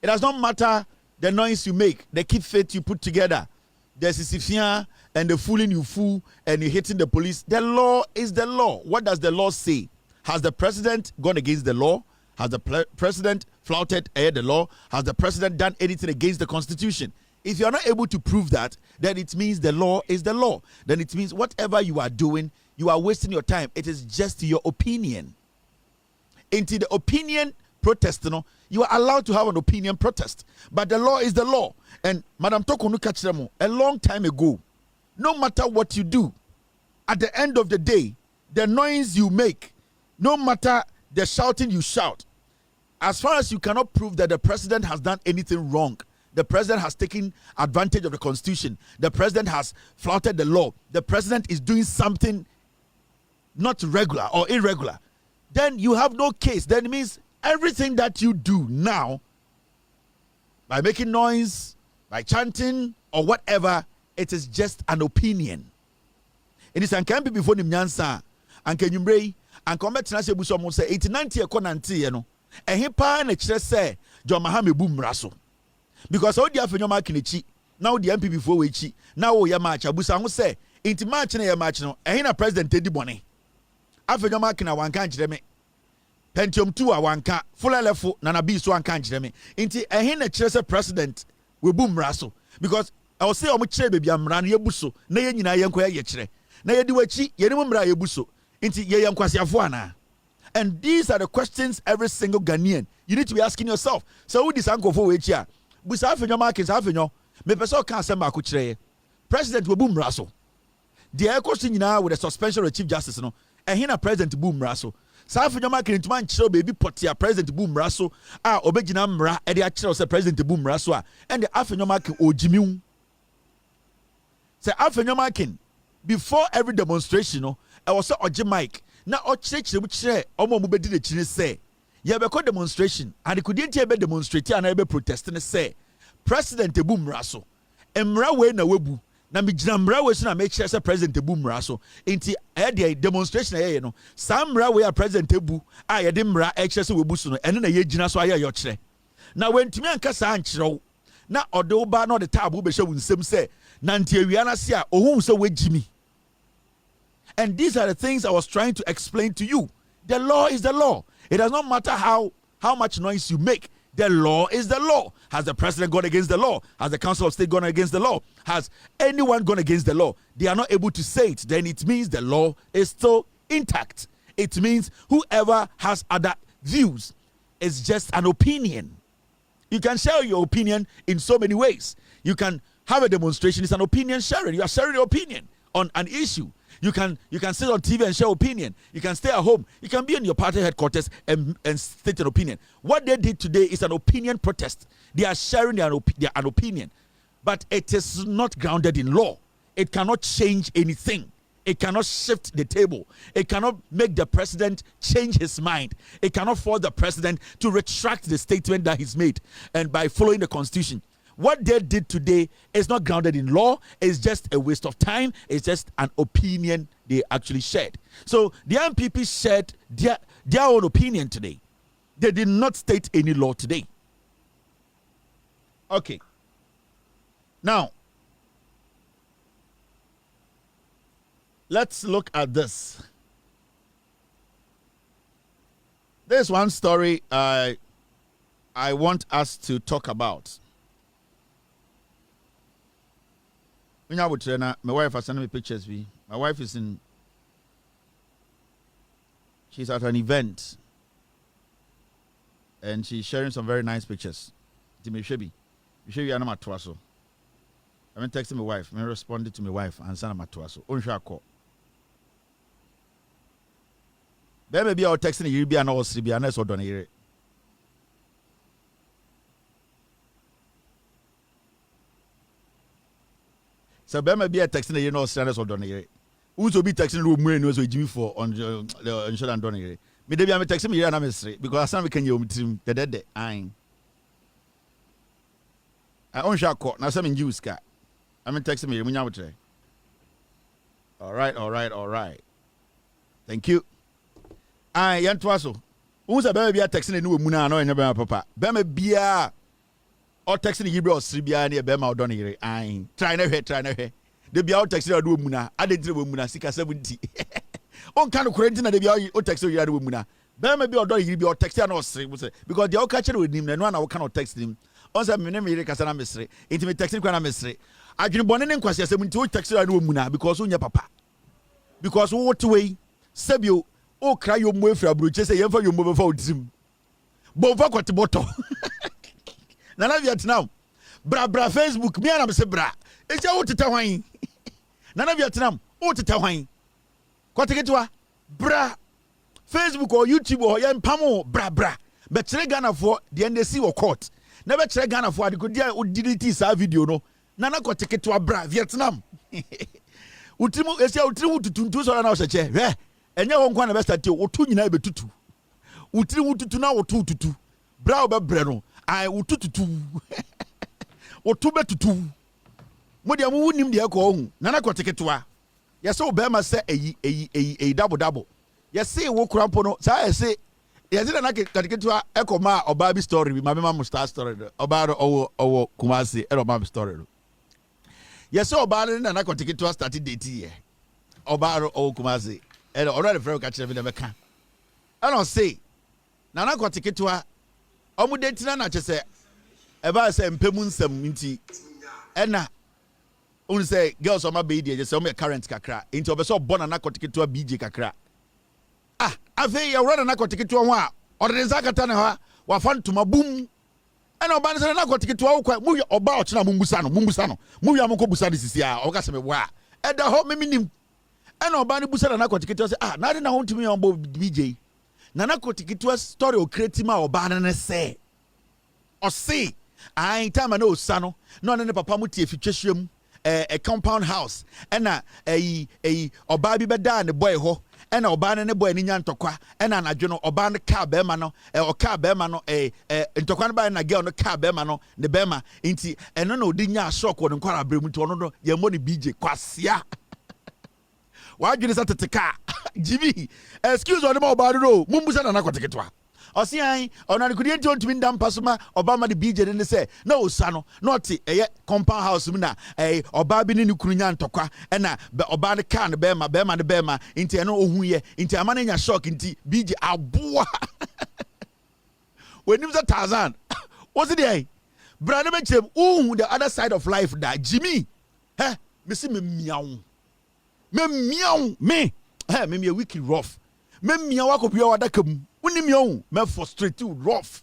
It does not matter the noise you make, the keep faith you put together, the sisifia and the fooling you fool and you hitting the police. The law is the law. What does the law say? Has the president gone against the law? Has the president flouted the law? Has the president done anything against the constitution? If you are not able to prove that, then it means the law is the law. Then it means whatever you are doing, you are wasting your time. It is just your opinion. Into the opinion protest, you are allowed to have an opinion protest, but the law is the law. And Madam Tokonu Kachiremo, a long time ago, no matter what you do, at the end of the day, the noise you make, no matter the shouting you shout, as far as you cannot prove that the president has done anything wrong, the president has taken advantage of the constitution, the president has flouted the law, the president is doing something not regular or irregular, then you have no case. Then it means everything that you do now, by making noise, by chanting, or whatever, it is just an opinion. It is an can be before the Nyansa, and can you bray, and come back to Nasa Busomo say 89 year conanti, and he pan a chest say, John Mahama boom rasso. Because all the Afenyo Makinichi, now the MP before Wichi, now Yamacha Busango say, into March and Yamachino, and a president Teddy Bonnie. Afenyo Makina one can't me. Pentium 2 a wanka full level nana bi so anka nkyere me nti ehin na kyerɛ sɛ president we boom raso because I will say omo kyerɛ baby amra no yebuso na ye nyina ye nkɔ ye kyerɛ na ye di wachi ye ni mra yebuso nti ye nkwasiafo ana. And these are the questions every single Ghanaian you need to be asking yourself. So who this ankofo we chia busa Afenyo markets Afenyo me pese ka asem ba ko kyerɛ president we boom raso the question nyina with the suspension of the chief justice no ehin na president boom raso. Sa Afenyo market man chiro baby potia president boom raso obegina mra e de a chiro say president boom raso and the Afenyo market ojimiu say Afenyo market before every demonstration no I was so oji mic na o chire omo mu bedi de chire say ye be ko demonstration and the couldn't be demonstrate and e be protest ne say president boom raso emra we na webu na me gina mra we so na me kire say president ebu mra so enti e de demonstration ye no sam mra we a president ebu a ye de mra e kire say we bu so no ene na ye gina so aye yo kire na wentumi anka sa ankire na ode wo ba na ode taabu be hwe wunsem say na nti awia na se a ohun so we gimi. And these are the things I was trying to explain to you. The law is the law. It does not matter how much noise you make. The law is the law. Has the president gone against the law? Has the council of state gone against the law? Has anyone gone against the law? They are not able to say it. Then it means the law is still intact. It means whoever has other views is just an opinion. You can share your opinion in so many ways. You can have a demonstration. It's an opinion sharing. You are sharing your opinion on an issue. You can sit on TV and share opinion. You can stay at home. You can be in your party headquarters and state an opinion. What they did today is an opinion protest. They are sharing an opinion. But it is not grounded in law. It cannot change anything. It cannot shift the table. It cannot make the president change his mind. It cannot force the president to retract the statement that he's made and by following the constitution. What they did today is not grounded in law. It's just a waste of time. It's just an opinion they actually shared. So the MPP shared their own opinion today. They did not state any law today. Okay. Now, let's look at this. There's one story I want us to talk about. My wife has sent me pictures. My wife is she's at an event and she's sharing some very nice pictures. I'm texting my wife. I responded to my wife and sent my tuaso. Then maybe I'll text you be an all Sibia and so done here. So Bema be a texting you know standards of donate. Who's will be texting room when was with Jimmy for on insurance donate. Me dey be am texting me here na me sre because asan we can you team the dead I on shall court na some use ka. I'm texting me munya wutre. All right. Thank you. Yan twaso. Who's a baby texting no mu na no enya be papa. Bema bia or texting Hebrew or Sibia near Bema or Donny. I try na he. The be out texting or do muna. I did do muna sika 70. On kind of quarantine de be out text you do muna. Bema be or Donny be or texting or say because they all catch it with him and one I cannot text him. On some name Kasana mystery. Intimate texting kana mystery. I can born in question 70 text or do muna because on your papa. Because what way Sebio oh cry your move for a brooch say you for your move for him. Bova kwati boto. Nana Vietnam. Bra Facebook. Me and say bra. Eja wo teta hwan. Nana Vietnam. Wo teta hwan. Kwatiketwa. Bra. Facebook or YouTube or yan pamo bra. But chere Ghana for the NDC or court. Never chere Ghana for the good dia delete sa video no. Nana kwatiketwa bra Vietnam. Utimu esia utiri tutuntu so na o seche. He. Enye won kwa na best ati otu nyina be tutu. Utiri tutu na otu tutu. Bra obebre no. I utututu. Otubetutu. Modi amu wunim de ko hu. Nana kwatiketwa. Yese obema se eyi double. Yese wo krampo no. Sa yese yese na kwatiketwa ekoma oba bi story bi mama mu star story. Oba owo Kumasi e oba bi story. Yese oba na kwatiketwa start date here. Oba owo Kumasi. E already very catch them be ka. I don't say. Nana kwatiketwa omu detina na chese eba se mpemu nsam nti ena un say girls on my baby je say o me current kakra nti obeso born na kotikito BJ kakra afei ya wura na kotikito ho a ordinance kata ne ha wa fantuma bum ena oba ne na kotikito wo kwa mu oba o chena mumbusa no mu ya monko busa de sisi a o ka se me wa eda ho meminim ena oba ne busa na kotikito say na de na ho ntumi ombo BJ Nana kotikitwa story o create ma oba ne se o see ai time na osano no ne papa mu tie fitwehwem a compound house ena oba bi beda ne boy ho ena oba ne boy ni nya ntokwa ena anadwo no oba ne car be ma no o car be ma no ntokwa ne ba na girl no car be ma no ne be ma nti eno na odi nya shock wo ne kwara bremu to no ye mo ne BJ kwasia wajiri sa teteka GB excuse on the about no mumbusa na nakoteketwa osi an ona ne kudi nti ntumi ndam pasoma obama de BJ ne say na osano not eye compound house mu na oba bi ne kurunya ntokwa na oba ne car ne be ma ne be ma nti eno ohuye nti amana nya shock nti BJ aboa when him za Tarzan what's it there brand be chem the other side of life da Jimmy me see me miaw me me wiki rough me miaw akopia wadakam woni miaw me frustrate you rough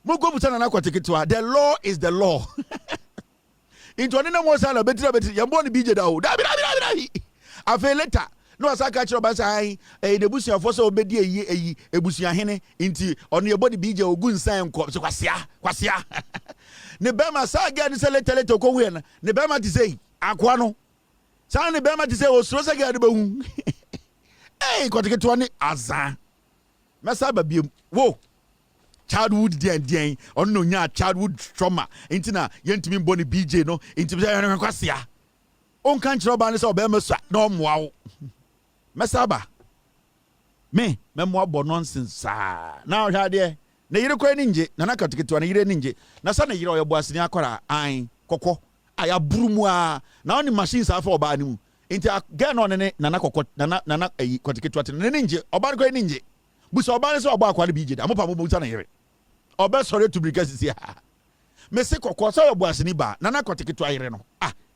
mo go buta na kwatiketwa the law is the law into one mo sala betira yambo ni BJ da o da afa later no asaka chiro ba sai the busia for so obedi eyi ebusia hene nti ono ye body BJ ogu nsan nko so kwasia ne bema sa ga ni se later ko hu na ne bema ti sei akwa no sa ne bema ti sei osuro se ga de ba hu kwatiketwa ni azan mesa ba biem wo childhood den ono nya childhood trauma nti na yentimi mboni BJ no nti se kwasia on kan chiro ba ne se obema so na omoa wo mesaba me mo abo nonsense na hwa de na yire kwa ninje na nakatiketwa na yire ninje na sa na yire oyebo asini akora an kokko aya burumu a na oni machines afa oba ni mu nti ga no ne na nakokko na kwatiketwa te ne ninje oba kwa ninje buso oba ne so oba akwa BJ da mopa mo buta na yire oba sorry to brika sisi ha me se kokko so obo asini ba na nakwatiketwa yire no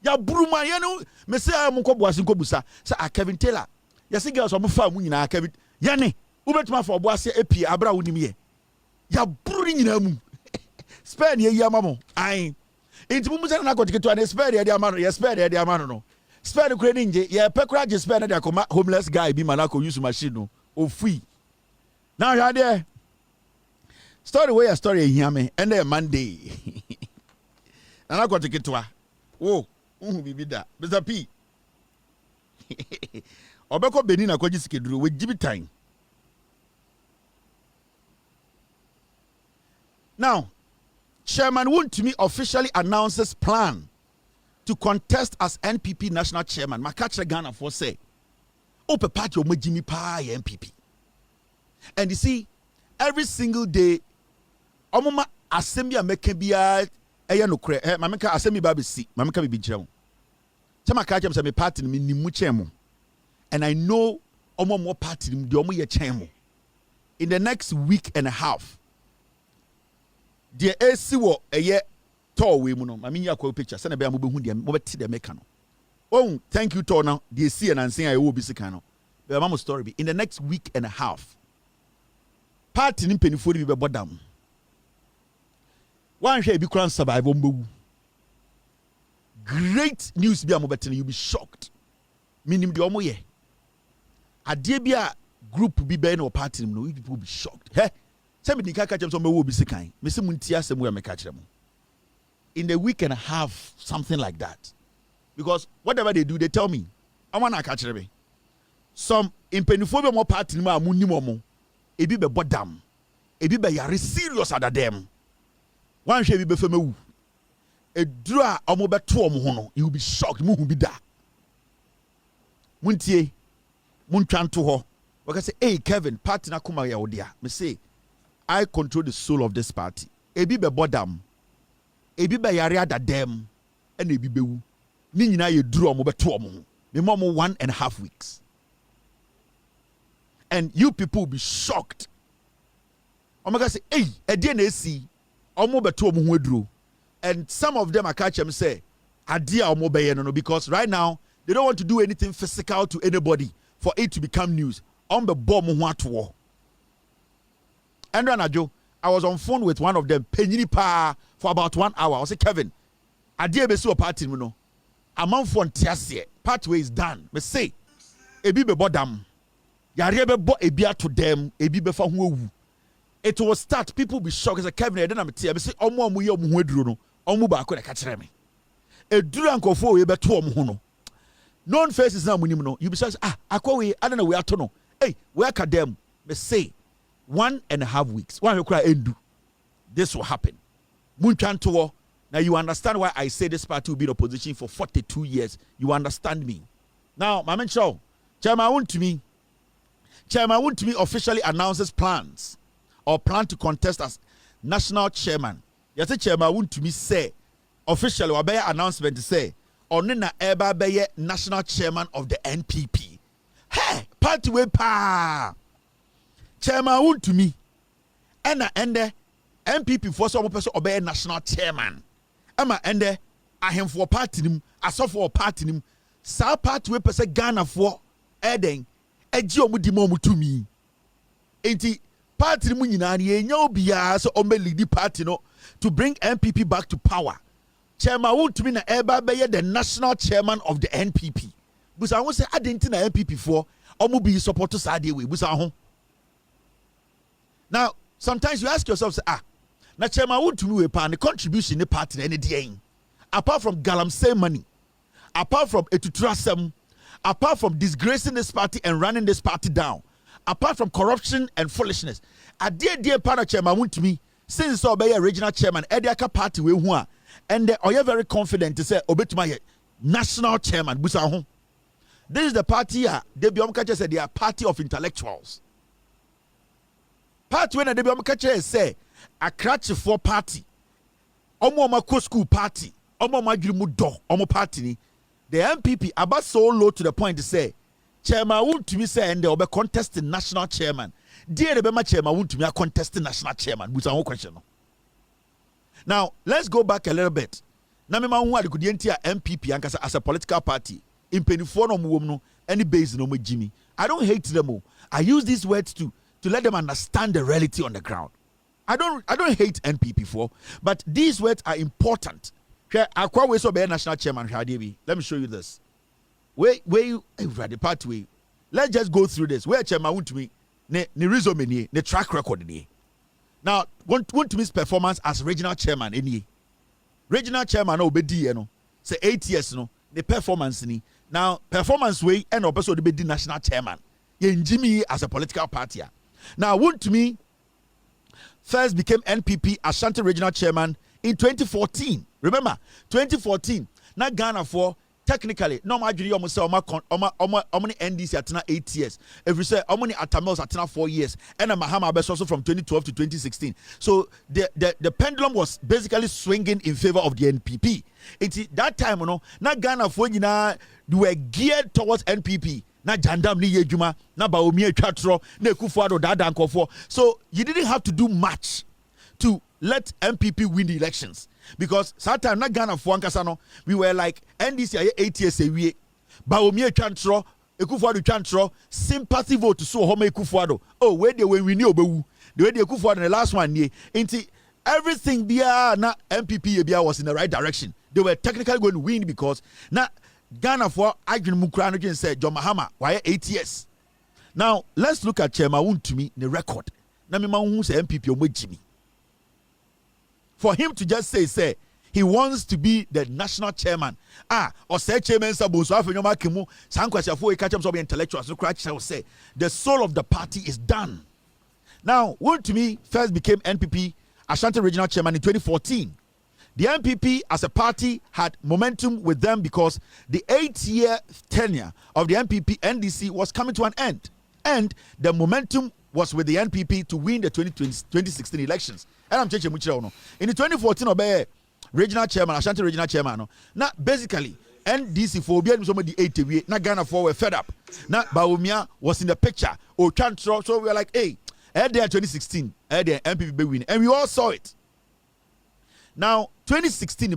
ya burumu a ye no me se am ko bo asini ko busa sa Kevin Taylor yesi girls omo fa mu nyina Kevin yane ubetuma fa obo ase epi abra wonim ye ya buru nyina mu spare ne yi amamo ai enti mu musa na kotiketwa ne spare ye de amano ye spare ye de amano no spare kure ni nje ye pekura je spare na de akoma homeless guy bi mana ko use machine no ofui na hwa de story we ya story ehia me and Monday na kotiketwa wo Bibi da. Mr. P. Obeko Benin akwaji sikeduru we give it time. Now, Chairman Wontumi officially announces plan to contest as NPP national chairman. Makacha Ghana for say, Ope party o Jimmy pa NPP. And you see, every single day, Omoma assembly ameke biya eya no kre. Mameka assembly ba be si. Mameka be jam. Chama kacha me party ni mu chemo. And I know omo party ni de omo ye chemo. In the next week and a half, the AC wo eye tall we mu no. Mami ya kwa picture. Send be amu behu de mo beti de meka no. Oh, thank you to now. The AC and say I will be sika no. Be mama story be in the next week and a half. Party ni penifo bi be bodam. One share be crown survive ombu. Great news be amobetene, you'll be shocked. Minim de omo ye. Ade bia group bi be na party no, you people will be shocked. Hey, say me nika catch some will be sikan. Me say muntia asem we me catch them. In the week and a half, something like that. Because whatever they do, they tell me, I want to catch them. Some in penifo mo party no amunni mo. Ebi be bodam. Ebi be yare serious at them. One share be feme. A draw omo beto omo ho no, you will be shocked. Mu hu bi da. Muntie, muntwan to ho. We can say, hey Kevin, party na kuma ya odia. Me say, I control the soul of this party. Ebi be bodam. Ebi be yare at them. And ebi be wu. Ni nyina ye draw omo beto omo ho. Me mo 1.5 weeks. And you people will be shocked. Omega say, hey, a DNA omo beto omo ho aduro. And some of them I catch them say, adia omo beye no, because right now they don't want to do anything physical to anybody for it to become news. Ombe bomb ho atwo. And Ranajo, I was on phone with one of them, Penyini pa, for about 1 hour. I say, Kevin, adia be so party no. Among for ntiase, pathway is done. Me say, ebi be bodam. Yare be bo ebia to them, ebi be fa ho awu. It will start. People will be shocked. As a Kevin, I don't know. I say, "Omo amu ye omu hedru no. Omu ba ako na kachire me. Edru ankofo we beto omu ho no. Known faces na munim no. You be say, akwa we, I don't know we ato no. Hey, where ka them? Me say, 1.5 weeks. One we endu. This will happen. Muntwan to. Now you understand why I say this party will be in opposition for 42 years. You understand me? Now, Mama Chow, Chairman Wontumi officially announces plans. Or plan to contest as national chairman. Yes, Chairman Wontumi say officially wabaya announcement to say onena eba beye national chairman of the NPP. Hey, party we pa. Chairman Wontumi ena ende NPP for some person obey national chairman. Ama ende ahemfo party nim asofo party nim sa party we person Ghana for eden eji omu di mo mutumi. Enti party mu nyina na yenya obia so ombe lead party no to bring NPP back to power. Chairman Wontumi na eba be the national chairman of the NPP. Busa won say adenti na NPP for omo bi support sa de we busa ho. Now sometimes you ask yourself say na Chairman Wontumi we pa the contribution the party na any dey. Apart from galamsey money, apart from etuturasem, apart from disgracing this party and running this party down, apart from corruption and foolishness, a dear partner Chairman Wontumi, since obey a regional chairman, Ediaka party we who and they are very confident to say obetuma national chairman. Busa. This is the party they be said they are party of intellectuals. Party when they be say a cratch for party. Omo ma school party. Omo ma dwimu do. Omo party ni. The MPP about so low to the point to say Chairman Wontumi say and they will be contesting national chairman. Dear the Chairman Wontumi are contesting national chairman. With our question. Now let's go back a little bit. Na me ma hu ade kudi enti MPP ankasa as a political party. In penifo no mo no any base no mo Jimmy. I don't hate them all. I use these words to let them understand the reality on the ground. I don't hate NPP for, but these words are important. Akwa we so be national chairman. Let me show you this. Where you the pathway. Let's just go through this. Where Chairman Wontumi ne resume ni ne track record ni. Now Wontumi's performance as regional chairman any. Regional chairman obedi no. say 8 years no the performance ni now performance way and also the be national chairman yen Jimmy as a political party. Now want to me first became NPP Ashanti regional chairman in 2014. Remember 2014 na Ghana for technically no majuri almost say omani NDC atena 8 years. If we say omani Atamels atena 4 years and Mahama also from 2012 to 2016. So the pendulum was basically swinging in favor of the NPP. It's that time na Ghana for they were geared towards NPP. Na jandam ni yejuma na baomi atwatro na Ekufuado dada nkofo. So you didn't have to do much to let MPP win the elections. Because Satan na Ghana for ankasa we were like NDC 8 years away. Baomi atwatro Ekufuado twatro sympathy vote to so home Ekufuado. Oh, where they when we knew obewu. The way the Ekufuado the last one ye. Inti everything bia na MPP bia was in the right direction. They were technically going to win because na Ghana for Adrian Mukrano said John Mahama why 8 years. Now let's look at Chairman to me the record. Na me man who say MPP o Jimmy. For him to just say he wants to be the national chairman. Or say chairman Sabo so Afenyo makimu sankwasi afo e catch him so be intellectual so crack say the soul of the party is done. Now want to me first became NPP Ashanti regional chairman in 2014. The NPP as a party had momentum with them because the 8-year tenure of the NPP NDC was coming to an end. And the momentum was with the NPP to win the 2016 elections. And I'm changing Muchiro. In the 2014 regional chairman, Ashanti regional chairman, now basically NDC for being some of the 8 na Ghana for were fed up. Now Baumia was in the picture. So we were like, hey, at there 2016, at there NPP be win. And we all saw it. Now, 2016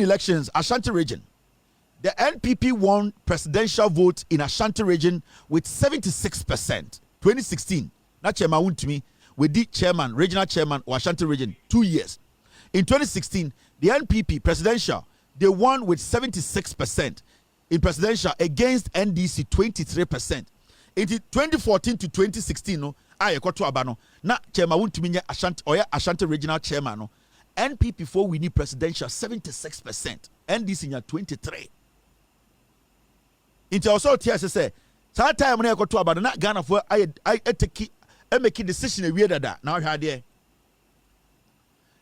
elections, Ashanti region. The NPP won presidential vote in Ashanti region with 76%. 2016. Now, Chairman Wuntumi, we did chairman, regional chairman of Ashanti region 2 years. In 2016, the NPP presidential, they won with 76% in presidential against NDC 23%. In 2014 to 2016, no, abano na chairman Wuntumi Ashanti regional chairman no NPP for we need presidential 76%, NDC nya 23. Into also TS say that time when abano na Ghana for I make decision a weird that now here.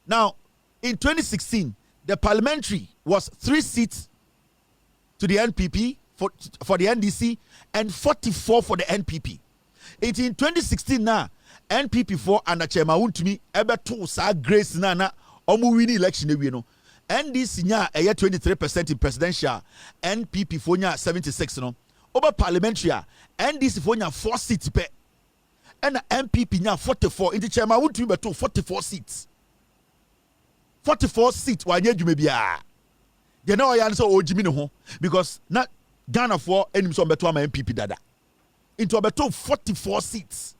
Now in 2016 the parliamentary was 3 seats to the NPP for the NDC and 44 for the NPP. In 2016 now, NPP for and Chairman Wuntumi ebe to sa grace na omu win election we no. NDC nya 23% in presidential, NPP for nya 76 no. Over parliamentary NDC for nya 4 seats pe. And MPP nya 44 in the Chairman Wuntumi be to 44 seats. 44 seats wa nya dwuma bia. They know I answer Jimmy no ho because na Ghana for enim so beto ama MPP dada. Into about 44 seats.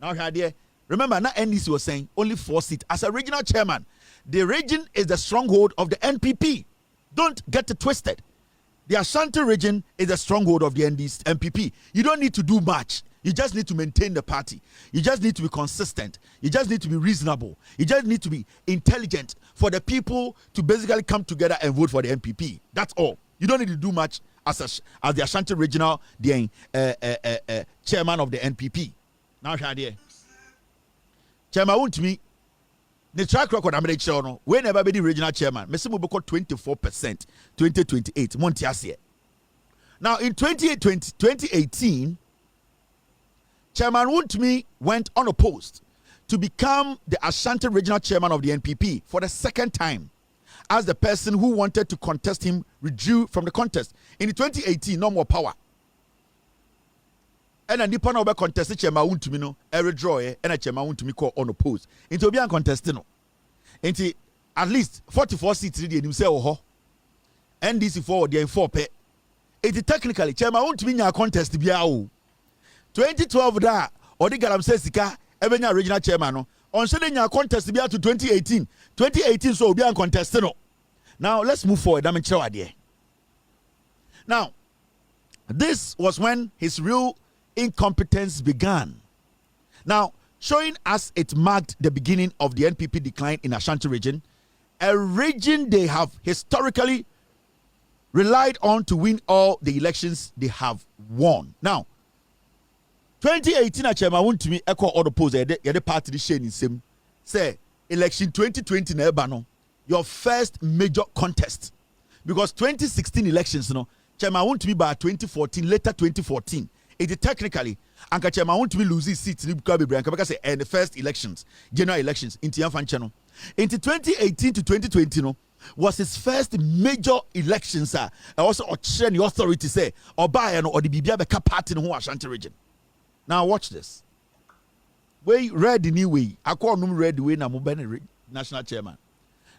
Now, here, remember, now NDC was saying only 4 seats. As a regional chairman, the region is the stronghold of the NPP. Don't get it twisted. The Ashanti region is the stronghold of the NPP. You don't need to do much. You just need to maintain the party. You just need to be consistent. You just need to be reasonable. You just need to be intelligent for the people to basically come together and vote for the NPP. That's all. You don't need to do much as the Ashanti regional the chairman of the NPP. Now here, Chairman Wuntumi, the track record I'm sure no. Whenever be the regional chairman, Messi will be 24%, 2028. Montiasie. Now in 2018, Chairman Wuntumi went unopposed to become the Ashanti regional chairman of the NPP for the second time, as the person who wanted to contest him withdrew from the contest. In 2018, no more power. And a nipa na contest Chairman Wuntumi no withdraw and a Chairman Wuntumi call unopposed. Into be contest no. Into at least 44 seats in himself NDC forward there in 4 pe. It technically Chairman Wuntumi nya contest bia o. 2012 da odi galam say sika ebenya regional chairman no. On say nya contest bia to 2018. 2018 so obi an contest no. Now let's move forward. Now, this was when his real incompetence began. Now, showing us it marked the beginning of the NPP decline in Ashanti region, a region they have historically relied on to win all the elections they have won. Now, 2018 a chairman want to me echo all the polls the party the shane in same say election 2020 na eba no your first major contest, because 2016 elections chairman want to be by 2014 later 2014 it technically anka chairman want to be lose his seat because say and the first elections general elections into Afenyo into 2018 to 2020 was his first major election, sir. Also the authority say or buy or the bibia beka party in Ashanti region. Now watch this. We read the new way. I call them read the way na mubene national chairman.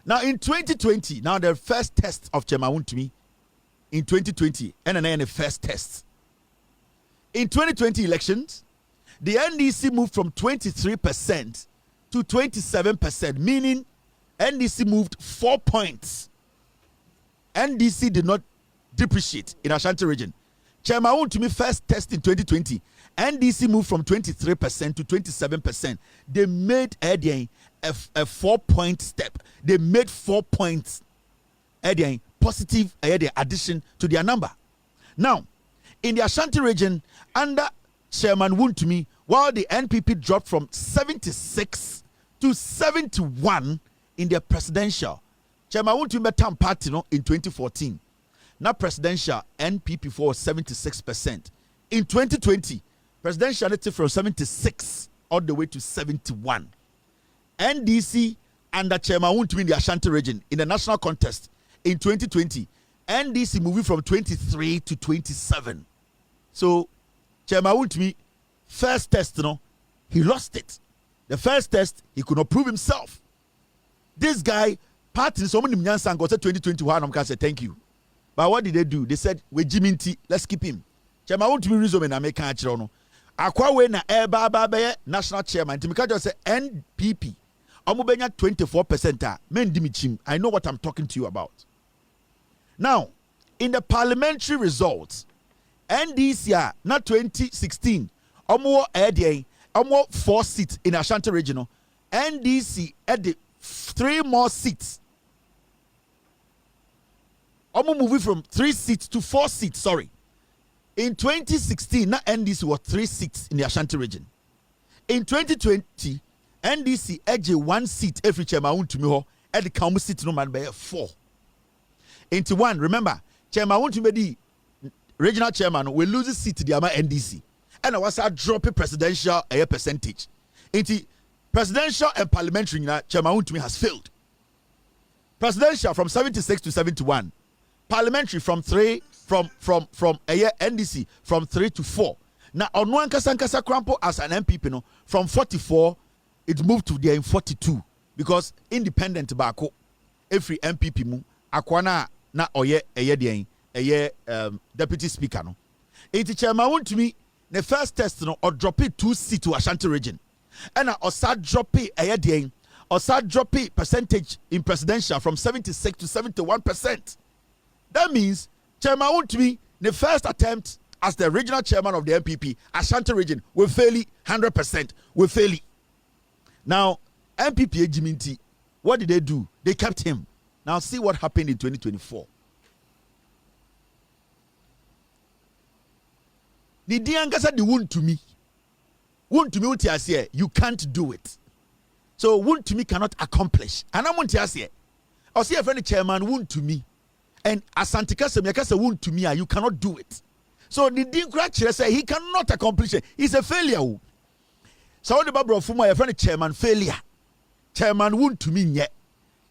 Now in 2020, now the first test of chairman want to me in 2020 and then the first test. In 2020 elections, the NDC moved from 23% to 27%, meaning NDC moved 4 points. NDC did not depreciate in Ashanti region. Chairman want to me first test in 2020. NDC moved from 23% to 27%. They made a 4-point step. They made 4 points positive addition to their number. Now, in the Ashanti region, under Chairman Wontumi, while the NPP dropped from 76 to 71 in their presidential, Chairman Wontumi betam party in 2014. Now presidential NPP for 76%. In 2020, presidential from 76 all the way to 71. NDC under Chairman Wontumi in the Ashanti region in the national contest in 2020, NDC moving from 23 to 27. So Chairman Wontumi first test, he lost it. The first test, he could not prove himself. This guy, party so many million sang 2021, I'm gonna say thank you. But what did they do? They said, we Jiminti, let's keep him. Chairman Wontumi resume and I make a channel. Akwawe na eba national chairman. Timika just say NPP. Omubenya 24%. Men dimichim. I know what I'm talking to you about. Now, in the parliamentary results, NDC not 2016. Omo 4 seats in Ashanti regional. NDC added 3 more seats. Omo moving from 3 seats to 4 seats. Sorry. In 2016, now NDC was 3 seats in the Ashanti region. In 2020, NDC edged 1 seat every chairman Wontumi at the council seat no man by 4. Into 1, remember, Chairman Wontumi the regional chairman will lose his seat to the NDC. And I was a drop presidential percentage. Into presidential and parliamentary, Chairman Wontumi has failed. Presidential from 76 to 71. Parliamentary from NDC from 3 to 4. Now on one kasa crampo as an MPP from 44 it moved to there in 42 because independent bako every MPP mu akwana na oye deputy speaker no. It Chairman Wontumi the first test or drop it 2 seats to Ashanti region. And or start drop it or start drop it percentage in presidential from 76 to 71%. That means Chairman Wontumi, the first attempt as the regional chairman of the MPP, Ashanti region, will fail 100%. Will fail. Now, MPP Jiminti, what did they do? They kept him. Now, see what happened in 2024. The Diangasa the Wontumi what I say, you can't do it. So Wontumi cannot accomplish. And I'm Wontumi. I'll see a friend chairman Wontumi. And Asante Kasa won't to me, you cannot do it. So the Dinkra say he cannot accomplish it. He's a failure. So the Babro Fuma, your friend chairman failure. Chairman won't to me yet.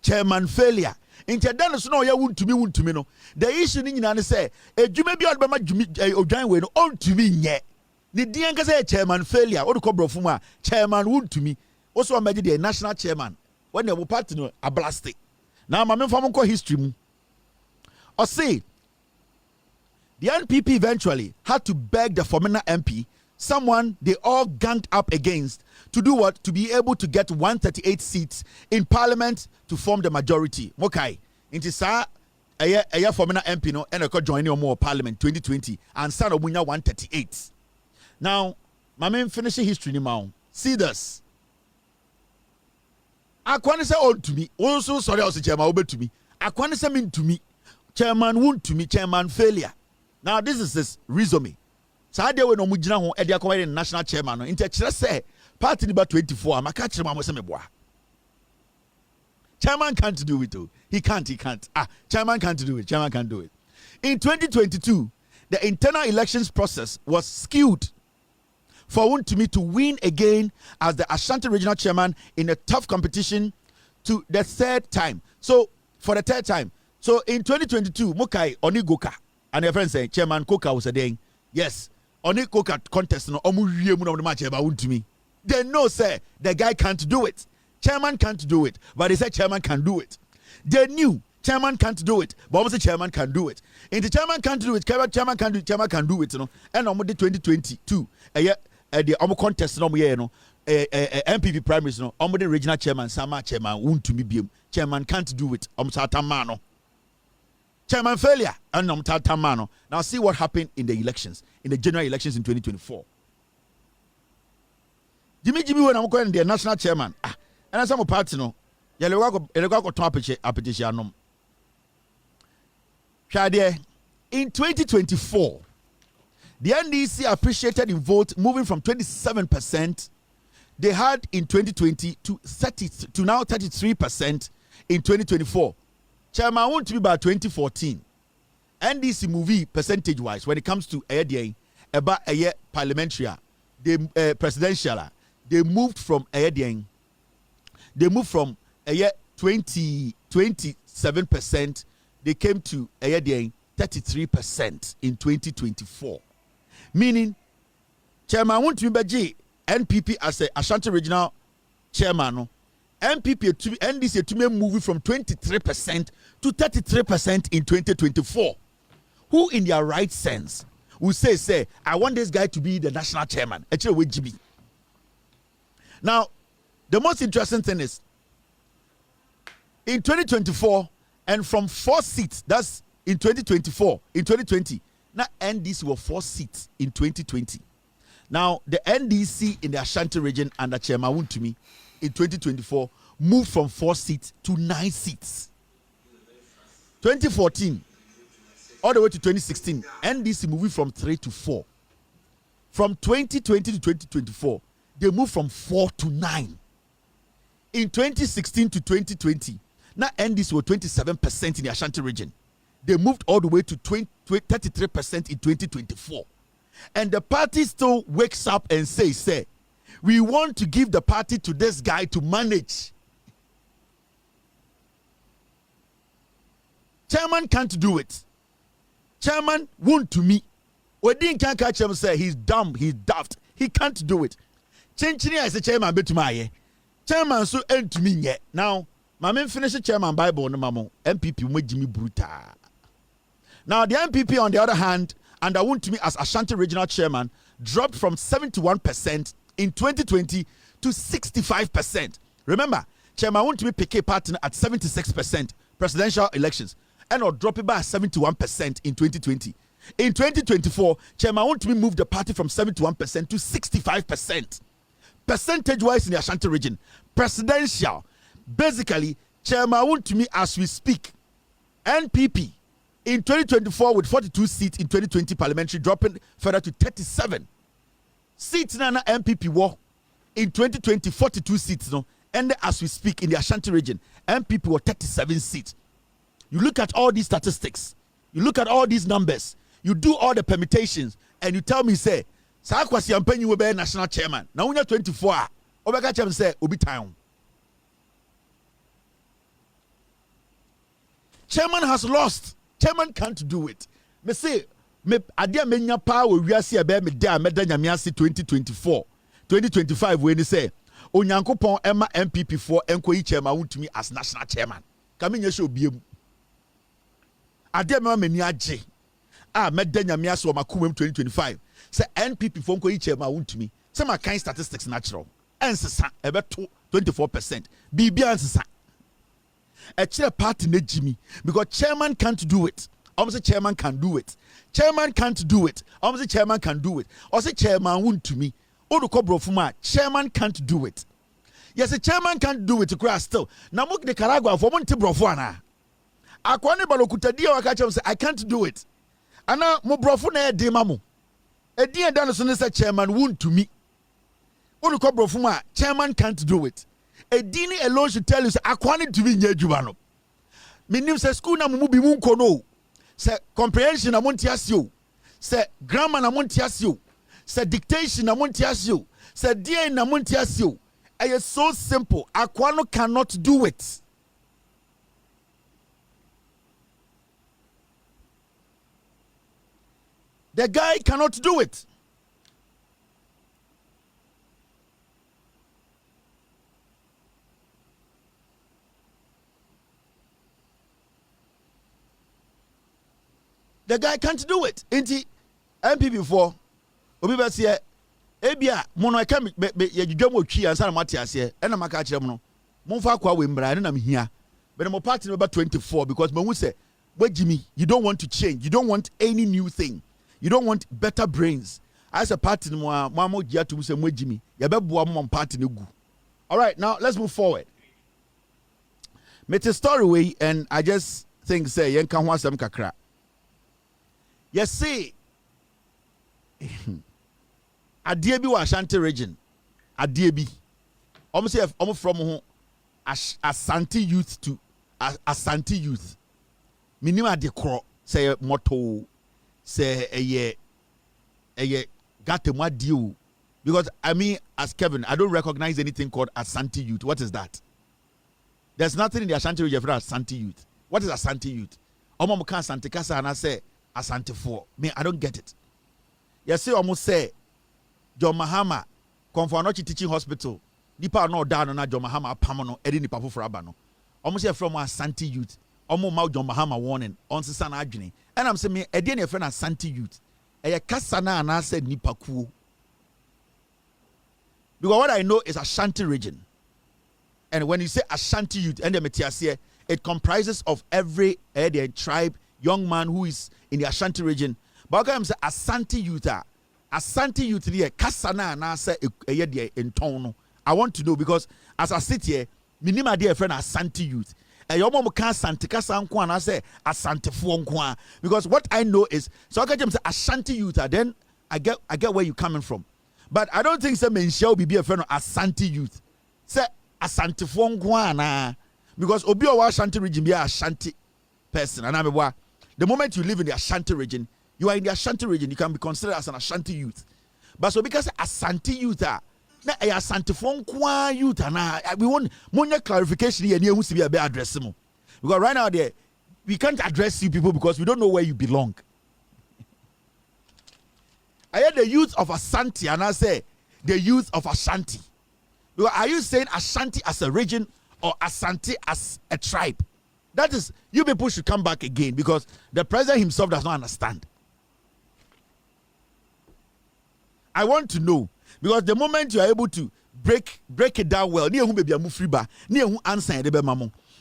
Chairman failure. Into dance no ya won't to me no. The issue in say, you may be out by my Ojanwe on to me yet. The Dianka say chairman failure. Or the Cobra Fuma, chairman won't to me. Also imagine the national chairman. When they were partner, a blasted. Now my member history. Or say, the NPP eventually had to beg the former MP, someone they all ganged up against, to do what? To be able to get 138 seats in parliament to form the majority. Okay. Into sa a former MP no and I could join more parliament 2020 and San Omunya 138. Now, my main finishing history now. See this. Akwane say on to me. Also sorry also chairman over to me. Akwane say mean to me. Chairman won't to me. Chairman failure. Now this is his resume. So I dey we no mu gina ho e dey akwa national chairman no. Inte kire say party number 24 amaka kire ma mo say me boa. Chairman can't do it though. He can't. Chairman can't do it. Chairman can't do it. In 2022, the internal elections process was skewed for Wontumi to win again as the Ashanti Regional Chairman in a tough competition to the third time. So, for the third time. So, in 2022, Mukai Onigoka, and your friend saying, Chairman Koka was saying, yes, Onigoka contest, no, Wontumi. They know, say, the guy can't do it. Chairman can't do it, but they said chairman can do it. They knew chairman can't do it, but almost chairman can do it. And the chairman can't do it, chairman can do it, chairman can do it, you know. And on the 2022, the contest, no, MPP primaries, no, on the regional chairman, Sama chairman, won't to me, chairman can't do it, Tatamano. Chairman failure, and Tatamano. Now see what happened in the elections, in the general elections in 2024. Jimmy, when I'm going to the national chairman, and some party no, in 2024, the NDC appreciated in vote moving from 27% they had in 2020 to now 33% in 2024. Chairman want to be by 2014. NDC movie percentage wise when it comes to about a year parliamentary, the presidential, they moved from they moved from a year 27%, they came to a year 33% in 2024. Meaning, Chairman want to be NPP as a Ashanti Regional Chairman. No? NPP to NDC to be moving from 23% to 33% in 2024. Who in their right sense will say, I want this guy to be the national chairman. Actually, with GB. Now, the most interesting thing is, in 2024, and from 4 seats, that's in 2024, in 2020, now NDC were 4 seats in 2020. Now, the NDC in the Ashanti region under Chairman Wontumi in 2024 moved from 4 seats to 9 seats. 2014, all the way to 2016, NDC moving from 3 to 4. From 2020 to 2024, they moved from 4 to 9. In 2016 to 2020, now NDC were 27% in the Ashanti region. They moved all the way to 33% in 2024. And the party still wakes up and says, we want to give the party to this guy to manage. Chairman can't do it. Chairman won't to me. We didn't can't catch him say he's dumb, he's daft. He can't do it. Chenchini as a chairman bet to my chairman so end to me yet. Now, my man finish chairman Bible no mamo. MPP with Jimmy Bruta. Now the MPP on the other hand, and I want to me as Ashanti Regional Chairman, dropped from 71% in 2020 to 65%. Remember, Chairman want to be PK partner at 76% presidential elections, and or drop it by 71% in 2020. In 2024, Chairman want to be moved the party from 71% to 65%. Percentage-wise in the Ashanti region, presidential, basically, Chairman want to me as we speak, NPP in 2024 with 42 seats in 2020 parliamentary, dropping further to 37 seats. Now MPP war in 2020 42 seats no, and as we speak in the Ashanti region, MPP were 37 seats. You look at all these statistics, you look at all these numbers, you do all the permutations, and you tell me say, "Sakwasi Ampenyi will be national chairman." Now when you're 24, Obeka chairman say, "Obi time." Chairman has lost. Chairman can't do it. Me say, me adia menya power we are see about me there me da nyame ase 2024 2025 when he say onyankopon emma MPP for enkoyi chairman wontumi as national chairman kame nya show biem adia me mani age me da nyame ase o makomam 2025 say NPP for enkoyi chairman wontumi say my kind statistics natural ensesa ebeto 24% bibia ensesa a chair party ne Jimmy because chairman can't do it. Almost chairman can do it. Chairman can't do it. Almost chairman can do it. Or say chairman won't to me. Odo kobro fuma chairman can't do it. Yes, the chairman can't do it to cry still. Now, look the Caragua for one tibrofuana. Akwane balokutadia wakacha say I can't do it. Ana mo brofo na e de mamu. E di dan so ne say chairman won to me. Onu ko brofo ma chairman can't do it. E di ni alone should tell you say akwane to be nya adwuma no. Menim say school na mu bi mu nko no. Say comprehension na monti asio. Say grammar na monti asio. Say dictation na monti asio. Say dia na monti asio. It is so simple. Akwano cannot do it. The guy cannot do it. The guy can't do it. Inti MP before obi be say ebia mono eka ye dwam otwi ansa na mate ase e na maka kire mo no momfa kwa we mbra ne na mhia but mo party number 24 because mo say Jimmy, you don't want to change, you don't want any new thing, you don't want better brains. As a party mo mo gia to say Jimmy ye be boa mo party no gu. All right, now let's move forward. Met a story way and I just think say yen kan ho asem kakra. Yes see Adie bi wa Ashanti region. Adie bi. Say from ho Ashanti youth to Ashanti youth. Minim ade kro say motto say eye gatemu adie. Because I mean as Kevin, I don't recognize anything called Ashanti youth. What is that? There's nothing in the Ashanti region for Ashanti youth. What is Ashanti youth? Omo kan Ashanti kasa and I say Ashanti for. Me I don't get it. You see almost say Eeii Mahama Konfanochi Teaching Hospital. Nipa no down na Eeii Mahama pamono edi nipa foforo aba no. Omo say from Ashanti youth. Omo ma Eeii Mahama warning on sisa na adwene. And I'm saying me edi na friend Ashanti youth. Eye kasa na said nipa kuo. Because what I know is Ashanti region. And when you say Ashanti youth and the metiasie, it comprises of every tribe, young man who is in the Ashanti region. But I'm saying Ashanti youth Ashanti youth here kasana na say eye in town. I want to know because as I sit here, minima dear friend Ashanti youth. And your mom can Ashanti kasa nko and I say Ashanti fo nko. Because what I know is so I can say Ashanti youth, then I get where you're coming from. But I don't think say men shall be a friend of Ashanti youth. Say Ashanti fo nko na because obi o Ashanti region be a Ashanti person and the moment you live in the Ashanti region, you are in the Ashanti region, you can be considered as an Ashanti youth. But so because Ashanti youth na Ashanti fo nko youth na we want more clarification here near who be address mo. Because right now there we can't address you people because we don't know where you belong. I heard the youth of Ashanti and I say the youth of Ashanti. Because are you saying Ashanti as a region or Ashanti as a tribe? That is, you people should come back again because the president himself does not understand. I want to know because the moment you are able to break it down well,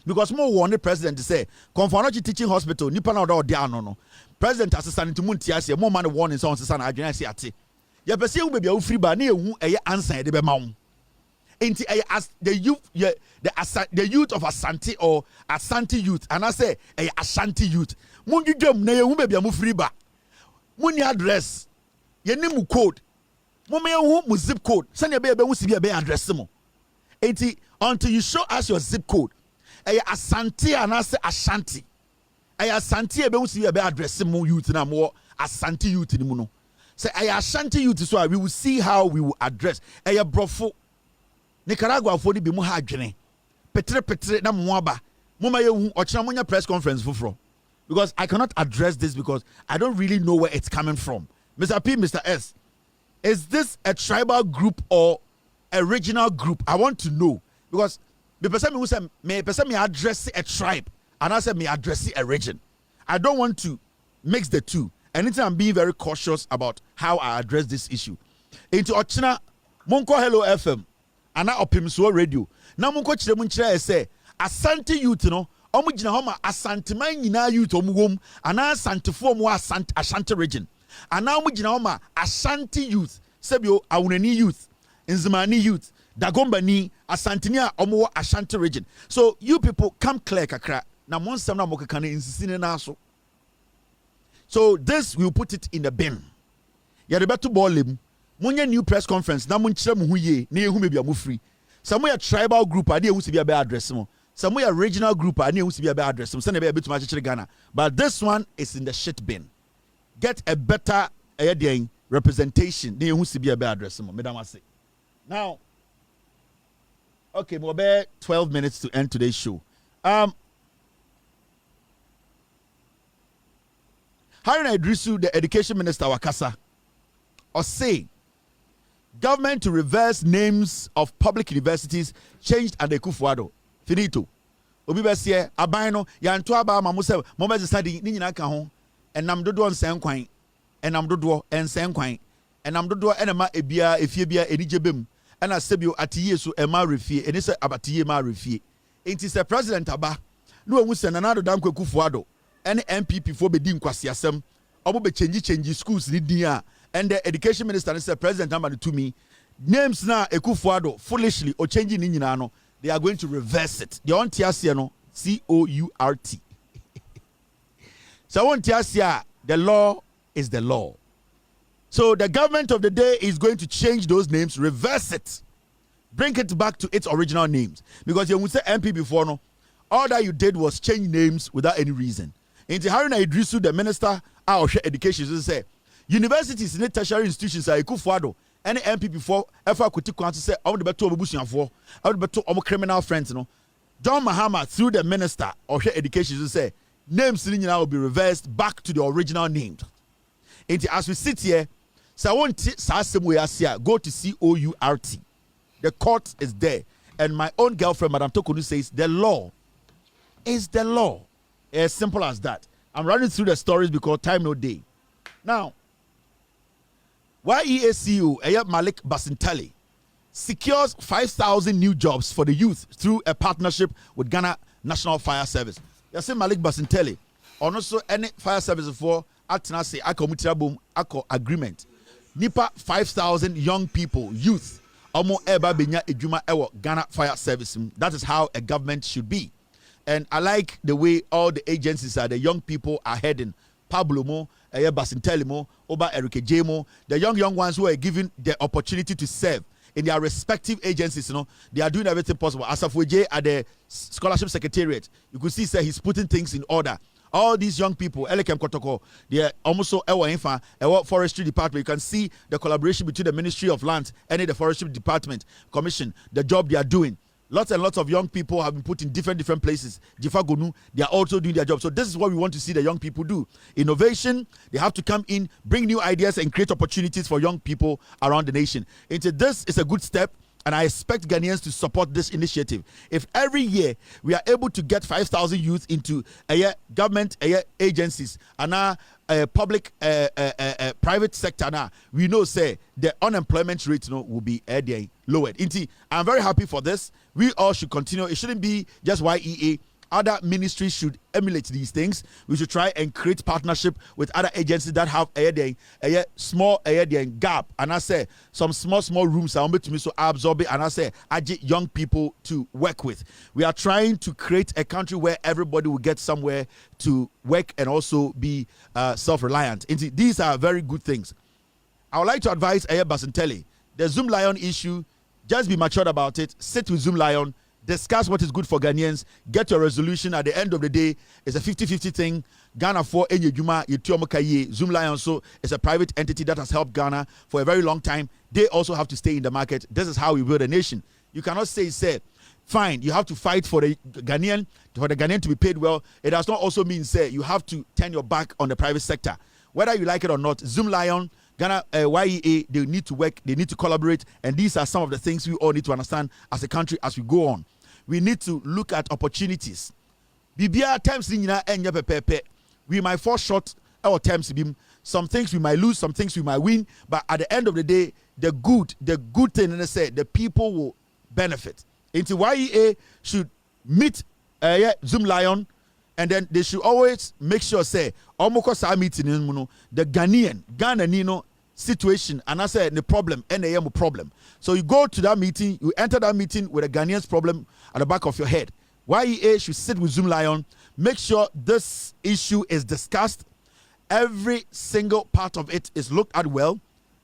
because more one the president to say Konfanochi Teaching Hospital nipa na oda down no president assistant to muntiasia more man warning so on sana adwena se ate ya pese hu bebia ufri ba na ehu eye answer de be ma wo enti as the youth of Ashanti or Ashanti youth and I say Ashanti youth mundwudwam na ehu bebia mu free ba muni address ye nimu code mama ehu mu zip code sanya be hu si be address mo enti until you show us your zip code Ashanti and I say Ashanti. Ashanti ebe usi ebe address mo youth na mo Ashanti youth ni mu no. Say Ashanti youth so we will see how we will address. Brofo Nicaragua for bi mu ha adwene. Petre na mo aba. Mo ma ye hu ochina mo nya press conference foforo. Because I cannot address this because I don't really know where it's coming from. Mr. P, Mr. S, is this a tribal group or a regional group? I want to know because the person who said me address a tribe and I said me address a region. I don't want to mix the two. Anything I'm being very cautious about how I address this issue. Into Ochina, Monko Hello FM, and now Opimso Radio. Now Monko Chiremunchire say Ashanti youth no, Omujina Homa Ashanti man yina youth omwom, and now Ashanti form wa Ashanti region. And now Omujina Homa Ashanti youth, Sebio Awunani youth, Nzimani youth. Dagombani, Asantini omo Ashanti region. So you people come clear kakra. Na monsam na moka kane insisine na so. So this we will put it in the bin. Ya de beto ball lem. Munye new press conference na munchire mu huye na ehu mebia mu free. Some a tribal group ade ehu se bia be address mo. Some a regional group ade ehu se bia be address mo. Se na be betuma chire Ghana. But this one is in the shit bin. Get a better representation na ehu se bia be address mo. Madam I say. Now okay, we'll be 12 minutes to end today's show. Haruna Idrisu, the education minister, Wakasa, or say government to reverse names of public universities changed under Kufuado. Finito. Obi besie abano yanto aba mamuse momeze sadi ni nyina ka ho enam dodo nsen kwan enam dodo ensen kwan enam dodo enema ebia efie bia enijebem ena sebio atiye so ema refie eni se abatiye ma refie enti se president aba no ehu se nanado dan Kufuado ene MPP fo bedi nkwasiasem obo be change schools ni din a and the education minister said president number to me names na Ekufuado foolishly or changing ni nyina no they are going to reverse it the on tiasia no COURT so on tiasia the law is the law. So the government of the day is going to change those names, reverse it, bring it back to its original names, because you would say MP before no all that you did was change names without any reason. Into Haruna Idrisu, the minister of education, say universities in tertiary institutions are Ekufuado any MP before ever could take to say I want to better obusian for I want to better omo criminal friends no. Eeii Mahama through the minister of education say names now will be reversed back to the original names. Into as we sit here, so I want to go to COURT. The court is there, and my own girlfriend, Madam Tokunu, says the law is the law. As simple as that. I'm running through the stories because time no day. Now, YEA CEO Malik Basintali secures 5,000 new jobs for the youth through a partnership with Ghana National Fire Service. You see Malik Basintali, and also any fire service for Atenase Akomutirabum Ako agreement. Nipa 5,000 young people, youth, Omo Eba Benya Ejuma Ewo Ghana Fire Service. That is how a government should be. And I like the way all the agencies are, the young people are heading. Pablo Mo, Basinteli Mo, Oba Erike Jemo, the young ones who are given the opportunity to serve in their respective agencies, you know, they are doing everything possible. Asafweje at the scholarship secretariat, you could see, he's putting things in order. All these young people, Elekem Kotoko, they are almost so forestry department. You can see the collaboration between the Ministry of Lands and the Forestry Department Commission, the job they are doing. Lots and lots of young people have been put in different places. Jifagonu, they are also doing their job. So this is what we want to see the young people do. Innovation, they have to come in, bring new ideas and create opportunities for young people around the nation. This is a good step, and I expect Ghanaians to support this initiative. If every year we are able to get 5,000 youth into government agencies and now public private sector now, we know say the unemployment rate will be lowered. I'm very happy for this. We all should continue. It shouldn't be just YEA. Other ministries should emulate these things. We should try and create partnership with other agencies that have a small gap. And I say some small rooms are to me so absorb it. And I say I get young people to work with. We are trying to create a country where everybody will get somewhere to work and also be self-reliant. These are very good things. I would like to advise Basinteli, the Zoom Lion issue, just be matured about it. Sit with Zoom Lion. Discuss what is good for Ghanaians. Get your resolution. At the end of the day, it's a 50-50 thing. Ghana for Zoom Lion so it's a private entity that has helped Ghana for a very long time. They also have to stay in the market. This is how we build a nation. You cannot say, fine, you have to fight for the Ghanaian to be paid well. It does not also mean, you have to turn your back on the private sector. Whether you like it or not, Zoom Lion, Ghana, YEA, they need to work, they need to collaborate, and these are some of the things we all need to understand as a country as we go on. We need to look at opportunities. Bibia times we might fall short our times. Some things we might lose, some things we might win, but at the end of the day, the good thing, and I say the people will benefit. Into YEA should meet Zoom Lion, and then they should always make sure omoko sa meeting the Ghana Nino situation and I say the problem NAM problem. So you go to that meeting, you enter that meeting with a Ghanaian's problem at the back of your head. YEA should sit with Zoom Lion, make sure this issue is discussed. Every single part of it is looked at well.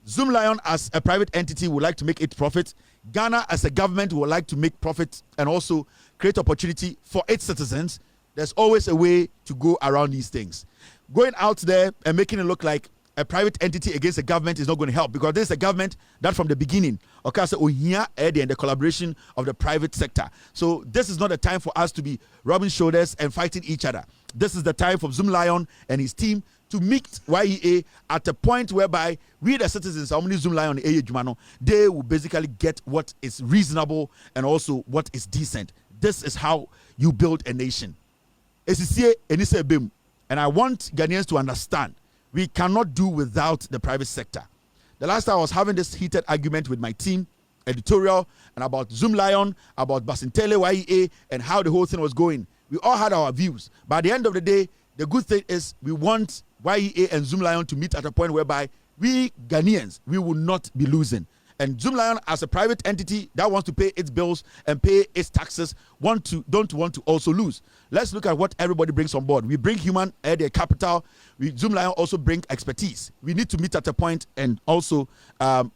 Zoom Lion as a private entity would like to make its profit. Ghana as a government would like to make profit and also create opportunity for its citizens. There's always a way to go around these things. Going out there and making it look like a private entity against a government is not going to help, because this is a government that from the beginning, okay, so here and the collaboration of the private sector. So this is not a time for us to be rubbing shoulders and fighting each other. This is the time for Zoom Lion and his team to meet YEA at a point whereby we the citizens, how many Zoom Lion they will basically get what is reasonable and also what is decent. This is how you build a nation. And I want Ghanaians to understand, we cannot do without the private sector. The last time I was having this heated argument with my team, editorial, and about Zoom Lion, about Basintele YEA, and how the whole thing was going. We all had our views. But at the end of the day, the good thing is we want YEA and Zoom Lion to meet at a point whereby we Ghanaians, we will not be losing. And Zoom Lion, as a private entity that wants to pay its bills and pay its taxes, don't want to also lose. Let's look at what everybody brings on board. We bring human capital. Zoom Lion also bring expertise. We need to meet at a point and also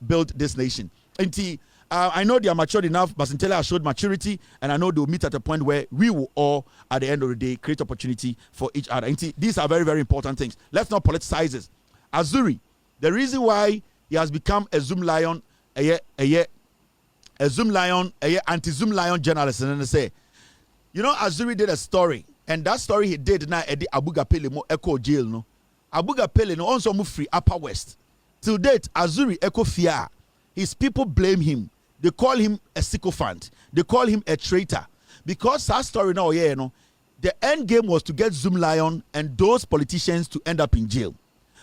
build this nation. And I know they are matured enough. Basintele has showed maturity, and I know they will meet at a point where we will all, at the end of the day, create opportunity for each other. And these are very, very important things. Let's not politicize this. Azuri, the reason why he has become a Zoom Lion, a Zoom Lion, anti-Zoom Lion journalist, and they say, you know, Azuri did a story, and that story he did now at the Abu Gapele mo Echo jail no. Abu Gapele no also move free Upper West. Till date, Azuri Echo fear. His people blame him. They call him a sycophant. They call him a traitor. Because that story now, yeah, you know, the end game was to get Zoom Lion and those politicians to end up in jail.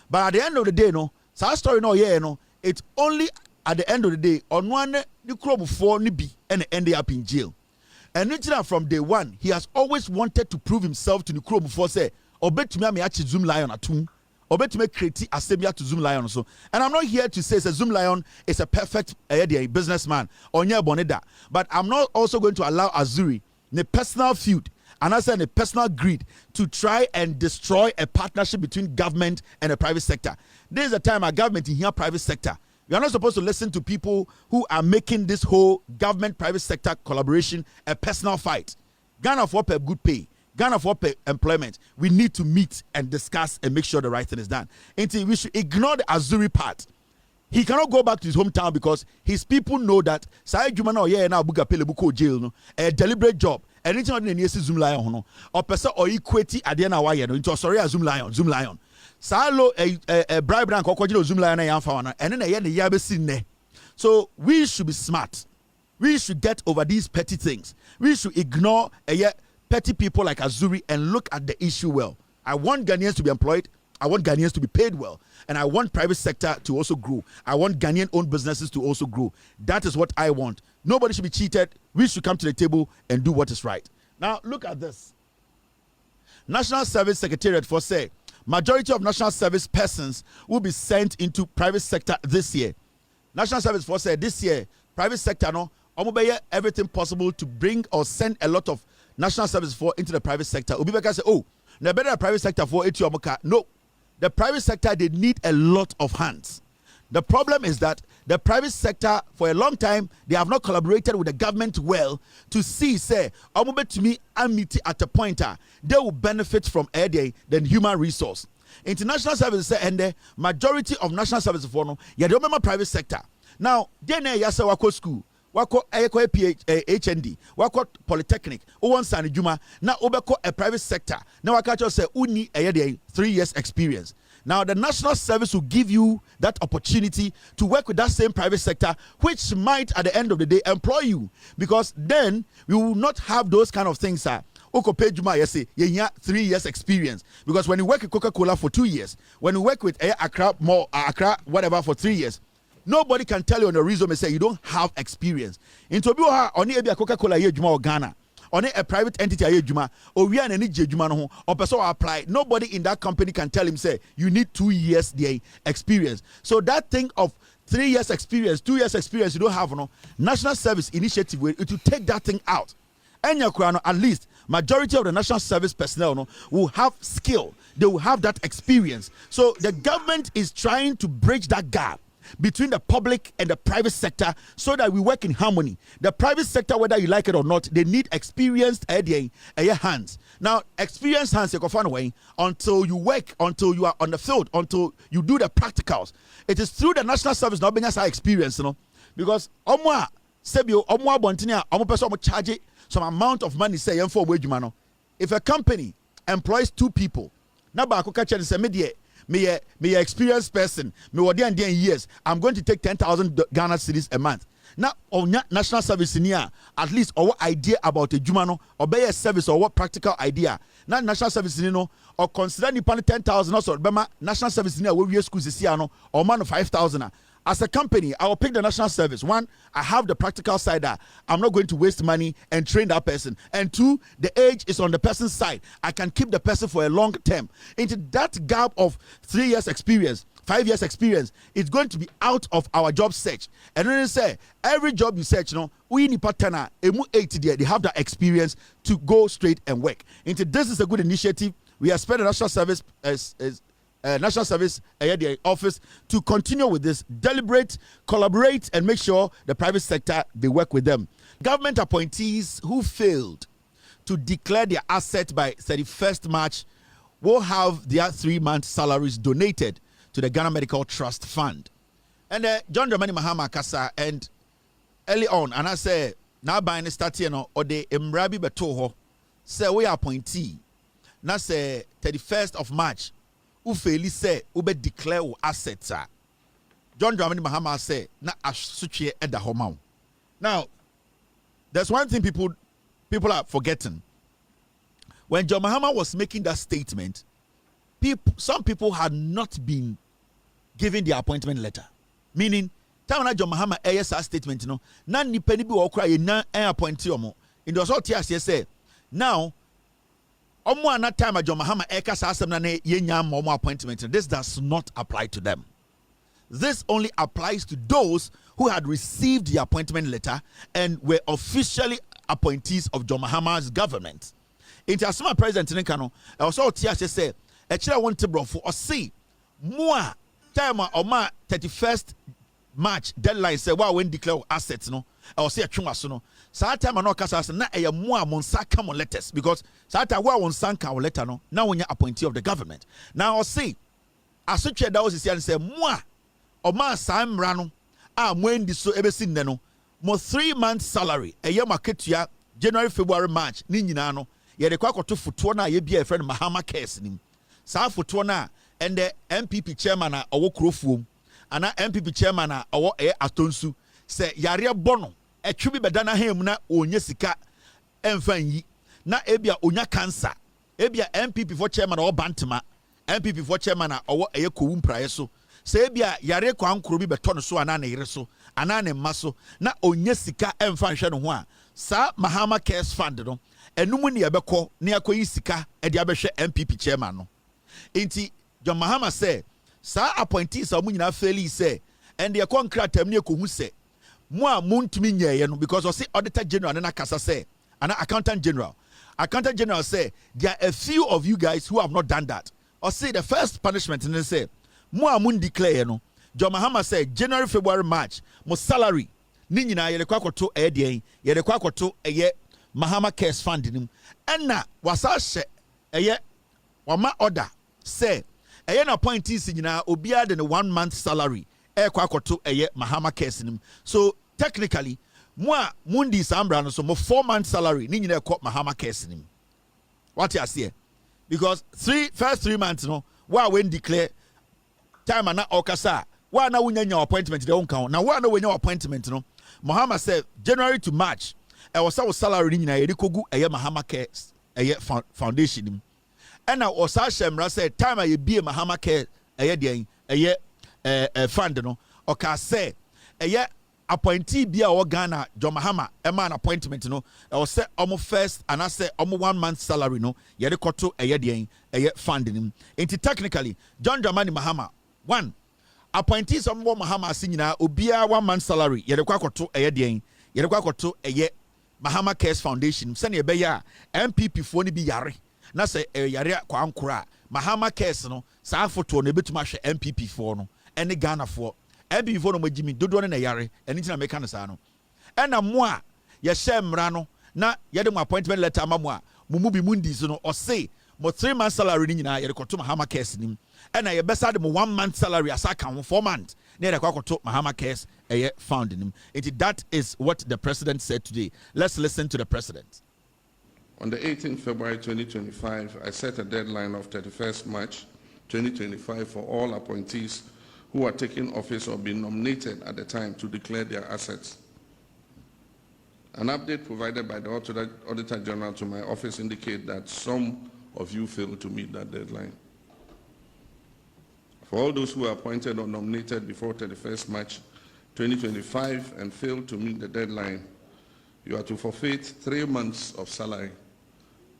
But at the end of the day, no, that story now, yeah, you know, it's only at the end of the day, on one, the crowd before Nibi and end up in jail. And from day one, he has always wanted to prove himself to the crowd before say, or bet to me actually Zoom Lion at home, or bet to make creative assembly to Zoom Lion also. And I'm not here to say Zoom Lion is a perfect businessman or near Boneda, but I'm not also going to allow Azuri, the personal feud, and I said the personal greed, to try and destroy a partnership between government and the private sector. There is a time our government in here private sector. We are not supposed to listen to people who are making this whole government-private sector collaboration a personal fight. Ghana for good pay, Ghana for employment. We need to meet and discuss and make sure the right thing is done. Until we should ignore the Azuri part. He cannot go back to his hometown because his people know that Sai Jumana or now Buga Pelebuko jail no a deliberate job. Anything on the Zoom Lion no or person or equity at the end of why into sorry Zoom Lion. Salo a bribe rank or Zoom Lion and then the yabesin. So we should be smart. We should get over these petty things. We should ignore petty people like Azuri and look at the issue well. I want Ghanaians to be employed. I want Ghanaians to be paid well. And I want private sector to also grow. I want Ghanaian-owned businesses to also grow. That is what I want. Nobody should be cheated. We should come to the table and do what is right. Now, look at this. National Service Secretariat for say, majority of national service persons will be sent into private sector this year. National Service for say this year, private sector no, everything possible to bring or send a lot of national service for into the private sector. Ubibeka say, oh, now better the private sector for it. No, the private sector, they need a lot of hands. The problem is that the private sector, for a long time, they have not collaborated with the government well to see, say, to me, at a pointer, they will benefit from the human resource. International services and the majority of national services for no, yeah, they remember private sector. Now, then yasa wako school, wako HND, wako polytechnic, one sani juma, na obeko a private sector. Now I can't just say uni 3 years experience. Now, the national service will give you that opportunity to work with that same private sector, which might, at the end of the day, employ you. Because then, we will not have those kind of things, sir. Okope Juma, you say, you have 3 years experience. Because when you work with Coca-Cola for 2 years, when you work with Accra, whatever, for 3 years, nobody can tell you on the resume, say, you don't have experience. In Tobiwa, only a Coca-Cola, Juma or Ghana. on a private entity aye juma or we are any juma no or person apply. Nobody in that company can tell him say you need 2 years the experience. So that thing of 3 years experience, 2 years experience you don't have no national service initiative it to take that thing out. And at least majority of the national service personnel no, will have skill. They will have that experience. So the government is trying to bridge that gap between the public and the private sector so that we work in harmony. The private sector, whether you like it or not, they need experienced hands. Now, experienced hands you can find a way until you work, until you are on the field, until you do the practicals. It is through the national service not being as experience, you know, because charge some amount of money say for wage man. If a company employs 2 people, now me a experienced person, me what in years, I'm going to take 10,000 Ghana cedis a month. Now on national service in here, at least or what idea about a jumano or be a service or what practical idea. Now national service in or consider the 10,000 also bema national service in here we schools is here or man of 5,000. As a company, I will pick the national service. 1, I have the practical side that I'm not going to waste money and train that person. And 2, the age is on the person's side. I can keep the person for a long term. Into that gap of 3 years experience, 5 years experience, it's going to be out of our job search. And when I say every job you search, we need partner, they have the experience to go straight and work. Into this is a good initiative. We expect the national service national service office to continue with this, deliberate, collaborate, and make sure the private sector they work with them. Government appointees who failed to declare their asset by 31st March will have their 3-month salaries donated to the Ghana Medical Trust Fund. And John Dramani Mahama Kasa and early on, and I say now by the start or the Mrabi Betoho say we are appointee. Now say 31st of March. Ufeli say ube declare assets. John Dramani Mahama say na asuchie eda homa. Now, there's one thing people are forgetting. When John Mahama was making that statement, some people had not been given the appointment letter. Meaning, time when John Mahama ASR statement, na nipeni bi wo kra ye na appointee omo. In the result here say now Omo time John Mahama appointment. This does not apply to them. This only applies to those who had received the appointment letter and were officially appointees of John Mahama's government. Into Asuma President Ninkano, I also say, I want to bro for or see more time or 31st March deadline say wow when declare assets no I will say a chuma so time no kasa na e mo monsa come letters because so time wa won sanka letter no now when you appointee of the government now I'll see asotwe da was say mo o ma samra no a mo ndi so ebesi nne no mo 3 months salary e ye maketua January February March ni nyina no ye de kwakoto foto na ye bia friend Mahama case nim sa foto na and the MPP chairman a owo krofuom ana MPP chairman a owo atonsu se yare bono etwi bi bedana hem na onye sika emfanyi na ebia onya cancer ebia MPP for chairman o bantama MPP for chairman a owo kowu mpraye so se ebia yare kwankoro bi beto no so ana na yire so ana na mma so na onye sika emfa nhwe no ho a sa Mahama Cares Fund no enum ne yebekọ ne akoyi sika e de abehwe MPP chairman no enti John Mahama say sa appointees a munyina fairly say and the contract ne ekohu say mo a muntumi nyeye no because o say auditor general na kasa say and accountant general say there are a few of you guys who have not done that or say the first punishment and say mo a mun declare no John Mahama say January February March mo salary ni nyina ye kwakoto den ye kwakoto Mahama Cares Fund nim enna wasa hye wama order say na appointees nyina obia de 1 month salary kwakoto Mahama Cares nim so technically mo a mundi sambra no so mo 4 month salary ni nyina ekọ Mahama Cares nim what you say because first 3 months no wa when declare time na okasa wa na wunya appointment de wonka na wa na wunya appointment no Mahama said January to March was our salary ni nyina ye kogu Mahama Cares foundation nim and now Osasha Mra said time I be Mahama Care fund no oka say appointee bi a Ghana John Mahama an appointment no or say almost first and I say almost 1 month salary no yede koto eye funding into technically John Dramani Mahama one appointees of Mahama sinyina obia 1 month salary yede koto eye koto eye Mahama Cares Foundation send ye beya MPP fo ni bi yare na say yare kwa ankura Mahama Cares no saa photo no betuma hwe MPP fo no ene Ghana fo MPP fo no magimi dodo na yare ene tina meka no saa no ena mo a ye hye mra no na ye de mo appointment letter amamu a mumu bi mundi so no o say mo 3 months salary ni nyina ye de koto Mahama Cares nim ena ye besa de mo 1 month salary asaka ho 4 months na ye de koto Mahama Cares found in him. That is what the president said today. Let's listen to the president. On the 18th February 2025, I set a deadline of 31st March 2025 for all appointees who are taking office or being nominated at the time to declare their assets. An update provided by the Auditor General to my office indicates that some of you failed to meet that deadline. For all those who are appointed or nominated before 31st March 2025 and failed to meet the deadline, you are to forfeit 3 months of salary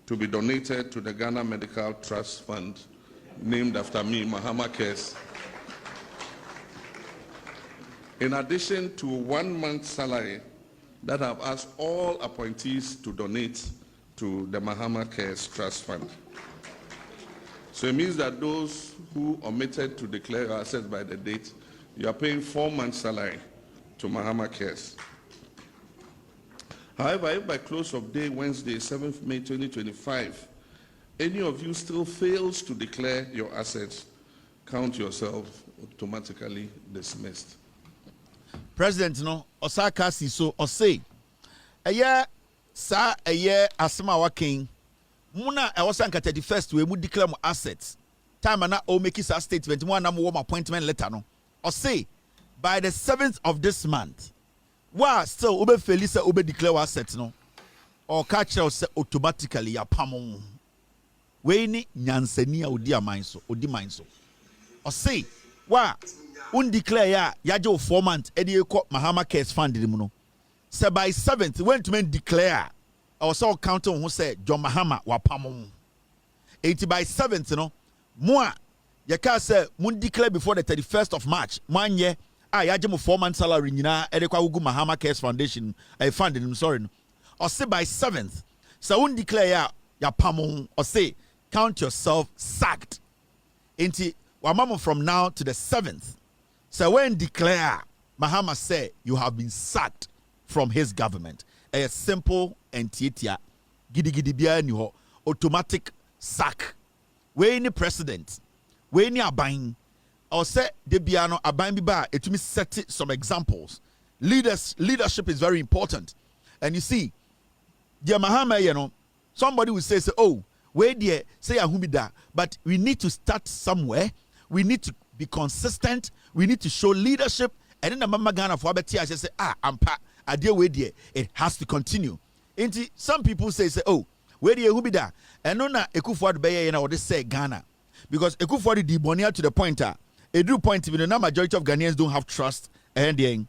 to be donated to the Ghana Medical Trust Fund, named after me, Mahama Cares. In addition to 1 month salary that I've asked all appointees to donate to the Mahama Cares Trust Fund. So it means that those who omitted to declare assets by the date, you are paying 4 months' salary to Mahama Cares. However, if by close of day Wednesday, 7th May 2025, any of you still fails to declare your assets, count yourself automatically dismissed. President no Osaka Siso Osei eye sa eye asema wakin muna e wasanka 31st we mu declare mo assets time na o make sa statement mo na mo appointment letter no Osei by the 7th of this month wa still obe felisa obe declare assets no or catch us automatically ya pamon we ni nyansani a odi amanso odi manso Osei wa undeclare ya yaje 4 months edi ko Mahama Cares Fund dim no say by 7th when to men declare or so count on who say John Mahama wa pamon 80 by 7th no mo a ye ka say mun declare before the 31st of March man ye yaje mo 4 months salary nyina edi kwa gugu Mahama Cares Foundation fund dim sorry no or say by 7th so undeclare ya pamon or say count yourself sacked into wamamo from now to the 7th. So when declare, Mahama say you have been sacked from his government. A simple and tietia, gidi gidi biya ni ho, automatic sack. We any president, we any abain, or say de biano abain biba. It me set some examples. Leadership is very important, and you see, dear Mahama, you know, somebody will say, oh, where dear say ahumida, but we need to start somewhere. We need to be consistent. We need to show leadership. And then the Mama Ghana for Abeti, I say, ampa, idea where dear, it has to continue. And some people say, oh, where dear who be that? And no, na Ekufuado Beye, you know, they say Ghana. Because Ekufuado debonair to the point, a do point, even the majority of Ghanaians don't have trust. And you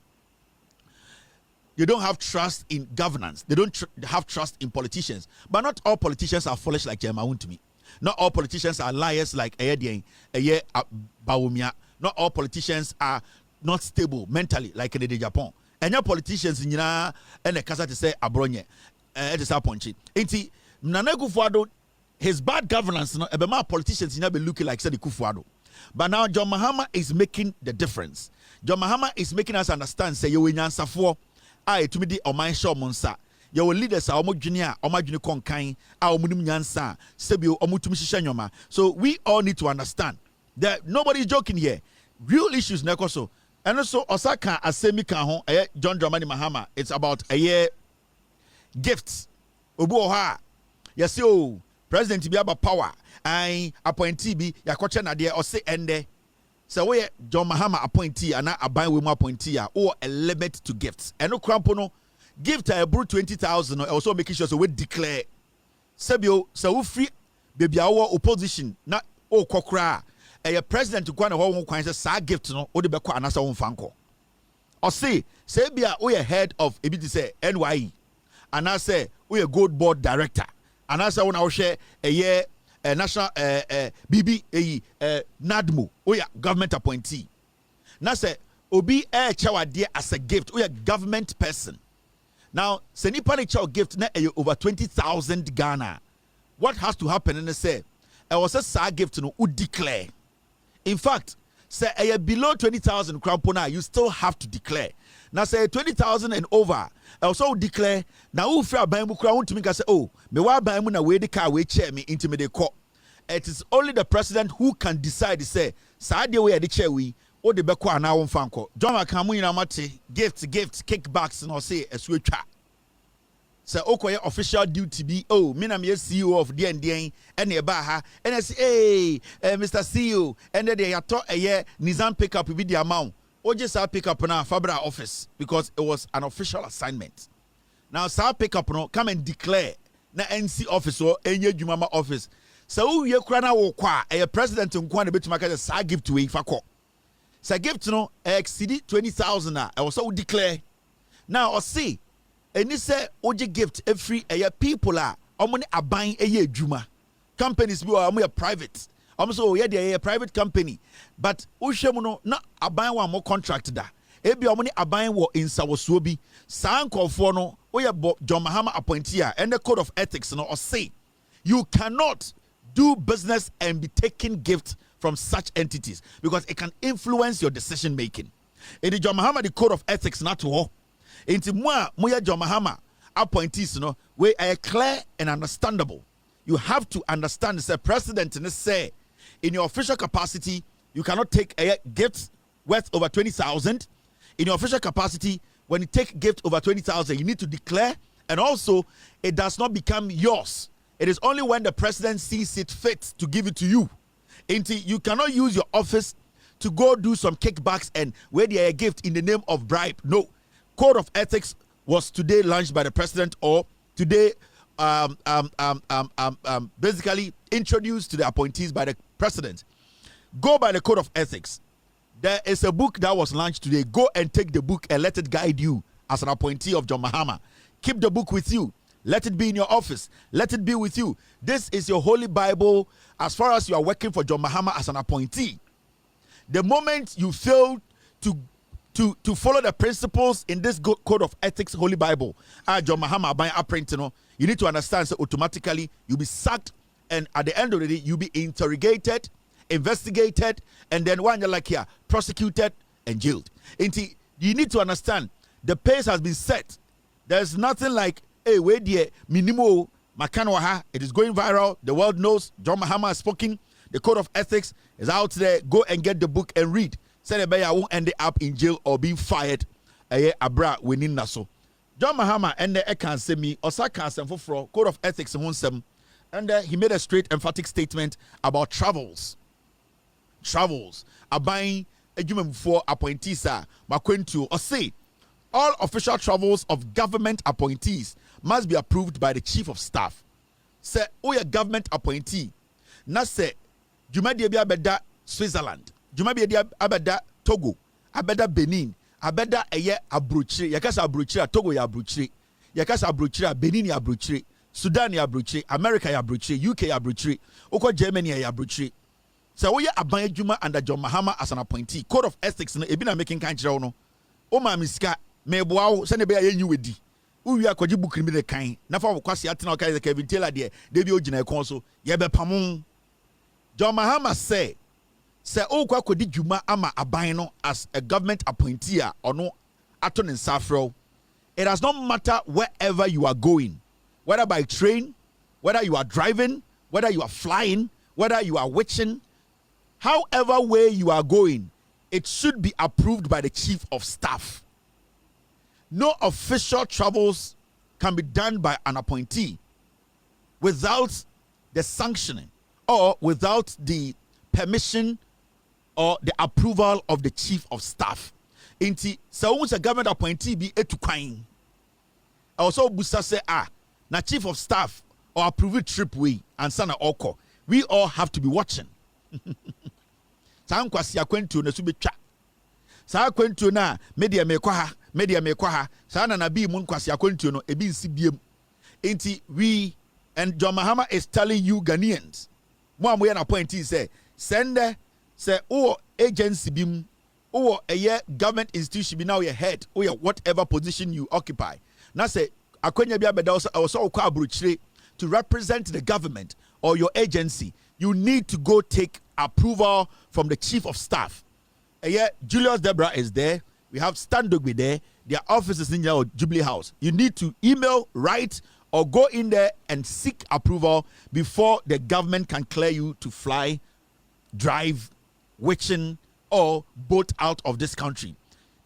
don't have trust in governance. They don't have trust in politicians. But not all politicians are foolish like Jemaun to me. Not all politicians are liars like Bawumia. Not all politicians are not stable mentally like in Japan. And your politicians in and the Kasa to say Abronye. It is a punchy. Inti Nana Kufuado, his bad governance, no, Ebema politicians in be looking like Sadi Kufuado. But now John Mahama is making the difference. John Mahama is making us understand, say you in answer for to me the Oman Shaw Monsa. Your leaders are omo junior konkan omunim nyansa sebio omutumi hyehyanyoma. So we all need to understand that nobody is joking here. Real issues na so. And also Osaka asemi kan ho John Dramani Mahama, it's about gifts. Obu oha yes o president bi aba power I appointee bi yakoche na de o se ende. So we John Mahama appointee ana aban we mu appointee or a limit to gifts. Eno krampo no gift a bro 20,000 also making sure so we declare sebio so we free baby our opposition na o kokra president kwa na ho kwan say sa gift no o de be kwa na sa won fanko Or say bia we a head of ebi say NYE, and I say we a gold board director, and I say when I share a year national BB NADMO, we a government appointee. Now say obi chawade as a gift, we a government person. Now say nipa ne chaw gift na over 20,000 Ghana. What has to happen? And they say I was a sa gift no would declare. In fact, say below 20,000 crown pona, you still have to declare. Now say 20,000 and over, I also declare. Now who fair buy mu crown to me say, oh, me wa buy mu na we the car we chair me into me the court. It is only the president who can decide. Say, sa de we the chair we or the bekwa na won fanko. John Akamu ina mate gift kickbacks no say eswetwa. Say okoye official duty be me na me CEO of DNDN and e ba ha and I say hey Mr. CEO and they yato Nissan pickup with the amount o just pick up na Fabra office because it was an official assignment. Now sa pick up no come and declare na NC office or enye Jumama office. So we kura na wo kwa president nkwa na betuma ka sa gift we fa ko. Sa gift no exceed 20,000 na I also declare. Now or see and he say oje gift every people are omoni aban juma companies be are private so yeah they private company but uhwemu no na aban wa mo contract da ebi omoni aban wo insawosuo bi sankofo no oye John Mahama appointee and the code of ethics no or say you cannot do business and be taking gifts from such entities because it can influence your decision making. In the John Mahama the code of ethics not to Inti moya John Mahama appointees no we are clear and understandable. You have to understand the president and say in your official capacity you cannot take a gift worth over 20,000. In your official capacity, when you take gift over 20,000, you need to declare, and also it does not become yours. It is only when the president sees it fit to give it to you. Inti you cannot use your office to go do some kickbacks and where they are a gift in the name of bribe. No. Code of ethics was today launched by the president or today basically introduced to the appointees by the president. Go by the code of ethics. There is a book that was launched today. Go and take the book and let it guide you as an appointee of John Mahama. Keep the book with you. Let it be in your office. Let it be with you. This is your holy Bible as far as you are working for John Mahama as an appointee. The moment you fail to follow the principles in this code of ethics, Holy Bible, John Mahama by apprentice, you need to understand so automatically you'll be sacked, and at the end of the day, you'll be interrogated, investigated, and then when you're like here, prosecuted and jailed. You need to understand the pace has been set. There's nothing like, hey, wait there, minimo, makanwaha, it is going viral, the world knows, John Mahama has spoken, the code of ethics is out there, go and get the book and read. Say I won't end up in jail or being fired. Abra winning naso. John Mahama and the can say me Osaka for code of ethics and he made a straight emphatic statement about travels. Buying a human for appointees Makwentu or say all official travels of government appointees must be approved by the chief of staff. Say a government appointee. Na say Juma Debia Beda Switzerland. Juma Debia Abeda Togo. Abeda Benin. Abeda eye abrochire. Yakasa abrochire Togo ya abrochire. Yakasa abrochire Benin ya abrochire. Sudan ya abrochire. America ya abrochire. UK ya abrochire. Oko Germany ya abrochire. So we are aban Juma under John Mahama as an appointee. Code of ethics no ebi na making kanchira no. O ma miska me boawo se ne be ya nyi wedi. Uwi akwaji bukiri mi de kan. Na fa kwase atena ka Kevin Taylor de bi ogina ekon so ye be pamon. John Mahama say okwa kodi dwuma ama aban no as a government appointee or no ato ne nsafro. It does not matter wherever you are going, whether by train, whether you are driving, whether you are flying, whether you are witching, however way you are going, it should be approved by the chief of staff. No official travels can be done by an appointee without the sanctioning or without the permission or the approval of the chief of staff. Inti so once a government appointee be etukwan. Also busa say na chief of staff or approve trip we and sana oko. We all have to be watching. Sankwasi akwentu na subetwa. Sa kwentuo na media mekwa ha. Sa na bi mu nkwase akwentuo no ebi nsi biem. Enti we and John Mahama is telling you Ghanaians. Mo amoye na point say send say agency bim a year government institution be now your head or whatever position you occupy. Now say akwenya bia beda also kwa abruchire to represent the government or your agency. You need to go take approval from the chief of staff. Julius Debra is there. We have Stan Dogbe there. Their offices in your Jubilee House. You need to email, write, or go in there and seek approval before the government can clear you to fly, drive, witching, or boat out of this country.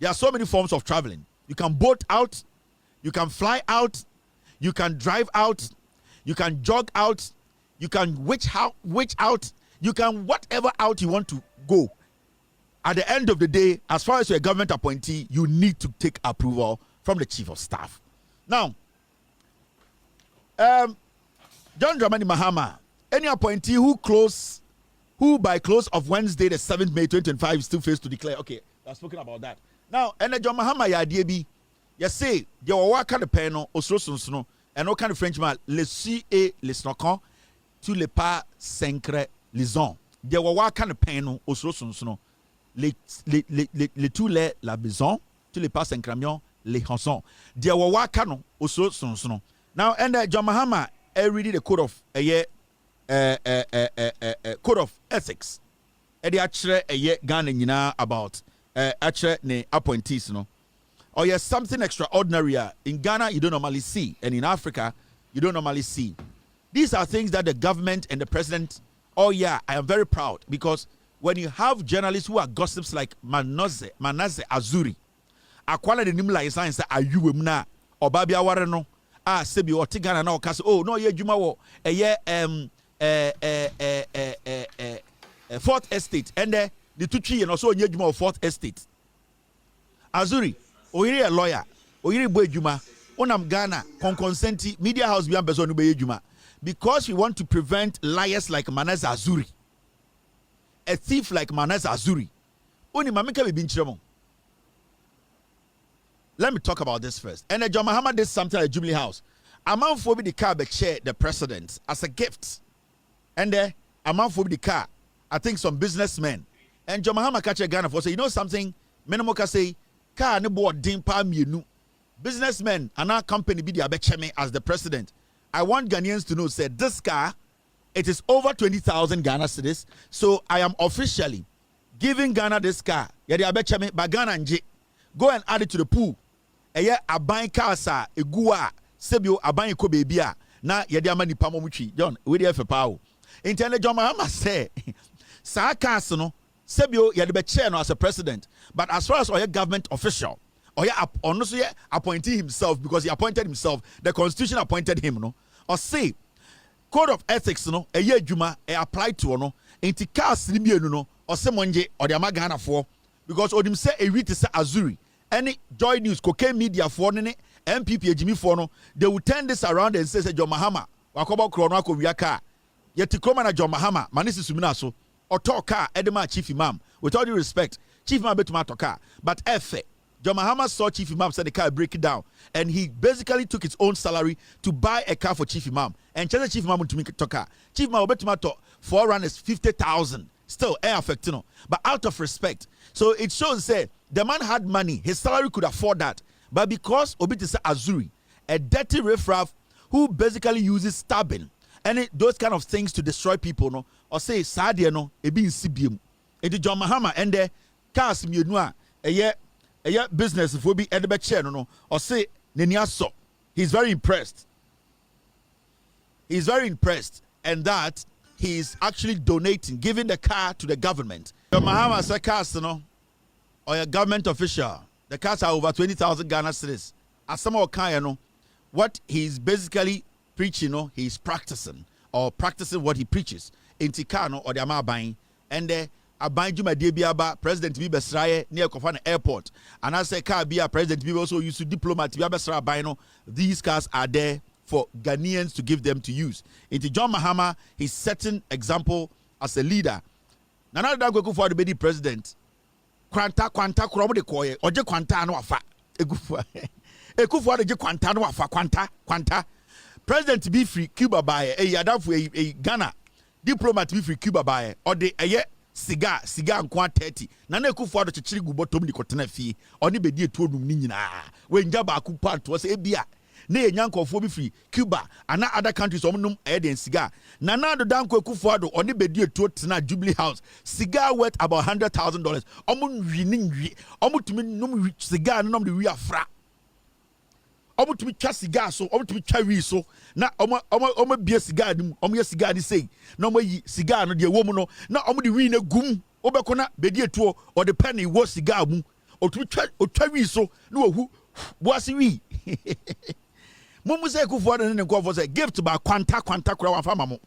There are so many forms of traveling. You can boat out, you can fly out, you can drive out, you can jog out, you can witch out, you can whatever out you want to go. At the end of the day, as far as you're a government appointee, you need to take approval from the chief of staff. Now, John Dramani Mahama, any appointee who by close of Wednesday, the 7th May 2025, still fails to declare. Okay, I've spoken about that. Now, and John Mahama, ya DB, you say, you are working the panel, osro and no kind of Frenchman, le si et le snocon, tu le pas sacré lison. You are working the panel, osro le tout les la maison, tu le pas sacramion, les chansons. You are working osro. Now, and John Mahama, read the code of a year. Code of ethics. Edi actually a year Ghana nyina about actually ne appointees no. Or yes, something extraordinary in Ghana you don't normally see, and in Africa you don't normally see. These are things that the government and the president. Oh yeah, I am very proud because when you have journalists who are gossips like Manasseh Azuri, akwala de nimla science ayuwem na obabia ware no sebi oti Ghana na okase oh no ye djuma wo Fourth Estate and the two and also nye djuma of Fourth Estate. Azuri oyiri a lawyer oyiri boy djuma onam Ghana consenti media house bi ambeso no be djuma because we want to prevent liars like Manasseh Azuri, a thief like Manasseh Azuri. Oni mameka be nchiremo. Let me talk about this first. And John Mahama did something at Jubilee House. A man for the car be chair the president as a gift. And a man for the car, I think some businessmen. And John Mahama catch a Ghana for say, you know something? Menomoka say, car ne board dimpa mienu. Businessmen and our company be the abecheme as the president. I want Ghanaians to know, said this car, it is over 20,000 Ghana cedis. So I am officially giving Ghana this car. Yeah, the abecheme by Ghana nje. Go and add it to the pool. Eye aban kasa egua sebio aban ko bebia na yede amani pamo mutwi John we dey fe pawo interne John Mahama say sa kasa no sebio yede be chair no as a president, but as far as oya government official oya ono so ye appointing himself because he appointed himself, the constitution appointed him no or say code of ethics no eye adwuma e apply to no enti cars ni mienu no or se monje or the amagana for because odim say e wit say Azuri any Joy News, cocaine media for ne MPP Jimmy for no, they will turn this around and say John Mahama, wakoba krono ko wiaka. Yeti kroma na John Mahama, manisi sumina so, or talk car edema chief imam. With all due respect, chief imam betuma talk. But efe, John Mahama saw chief imam said the car break it down, and he basically took his own salary to buy a car for chief imam. And chance chief imam to make talk. Chief imam betuma talk for runners 50,000. Still air affect, but out of respect. So it shows say the man had money, his salary could afford that. But because Obitisa Azuri, a dirty riffraff who basically uses stabbing and those kind of things to destroy people, no, or say Sadia no, e be in CBM. It John Mahama and the cars mienua a year business will be edebe chair no, or say Neniaso. He's very impressed. He's very impressed, and that he is actually donating, giving the car to the government. John Mahama said cars, no. Or a government official, the cars are over 20,000 Ghana cedis. As some of kind, what he's basically preaching, he's practicing what he preaches in Tikano or the Ama buying, and the Aban Juma Debiaba, President Biba Sraye near Kofana Airport, and I say car be a President Biba also used to diplomat Biba Sraye. These cars are there for Ghanaians to give them to use. Into John Mahama, he's setting example as a leader. Nana Dagoku for the president. kwanta kura mo de koye oje kwanta no afa ekufu de je kwanta no afa kwanta president be free Cuba bae yadafo Ghana diplomat be free Cuba bae or de cigar nkwa 30 na ekufu ado chechiri gu bottom ni kotena fie oni bedi etu onum ni nyina we nja ba ku part wo se ebia na enyankofo be free Cuba and other countries omnum den cigar na do danko ekufu ado oni bedi etu tena Jubilee House cigar worth about $100,000 omun wi ni nwi omutumi num cigar nom de wi afra omutumi twa cigar so omutumi twa wi so na omo bia cigar nim omo ye cigar ni sei na omo yi cigar no de wo mu no na omo de wi na gum obeko na bedi etuo o de penny wo cigar mu otumi twa wi so na ohu boase wi mumu say kufu ade ne nkofo say gift ba kwanta kura wa fama mo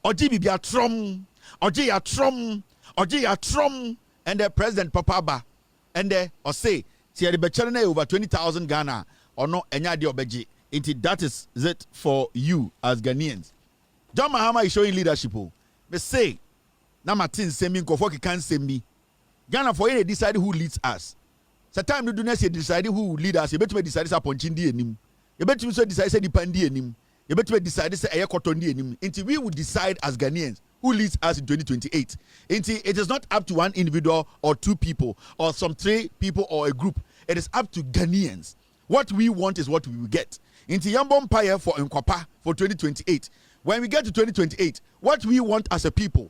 oji bibia trom oji ya trom and the president papa ba and the or say see the bechere na over 20,000 Ghana or no enya de obeji. That is it for you as Ghanaians. John Mahama is showing leadership. Me say, na Martin semi nkofo can send me. Ghana for you decide who leads us. So time you do not say decide who will lead us. You better decide say ponchindi enim. You better decide say dipandi enim. You better decide say ayakotondi enim. Until we will decide as Ghanaians who leads us in 2028. Until it is not up to one individual or two people or some 3 people or a group. It is up to Ghanaians. What we want is what we will get. Into Yambo Empire for Nkwapa for 2028. When we get to 2028, what we want as a people,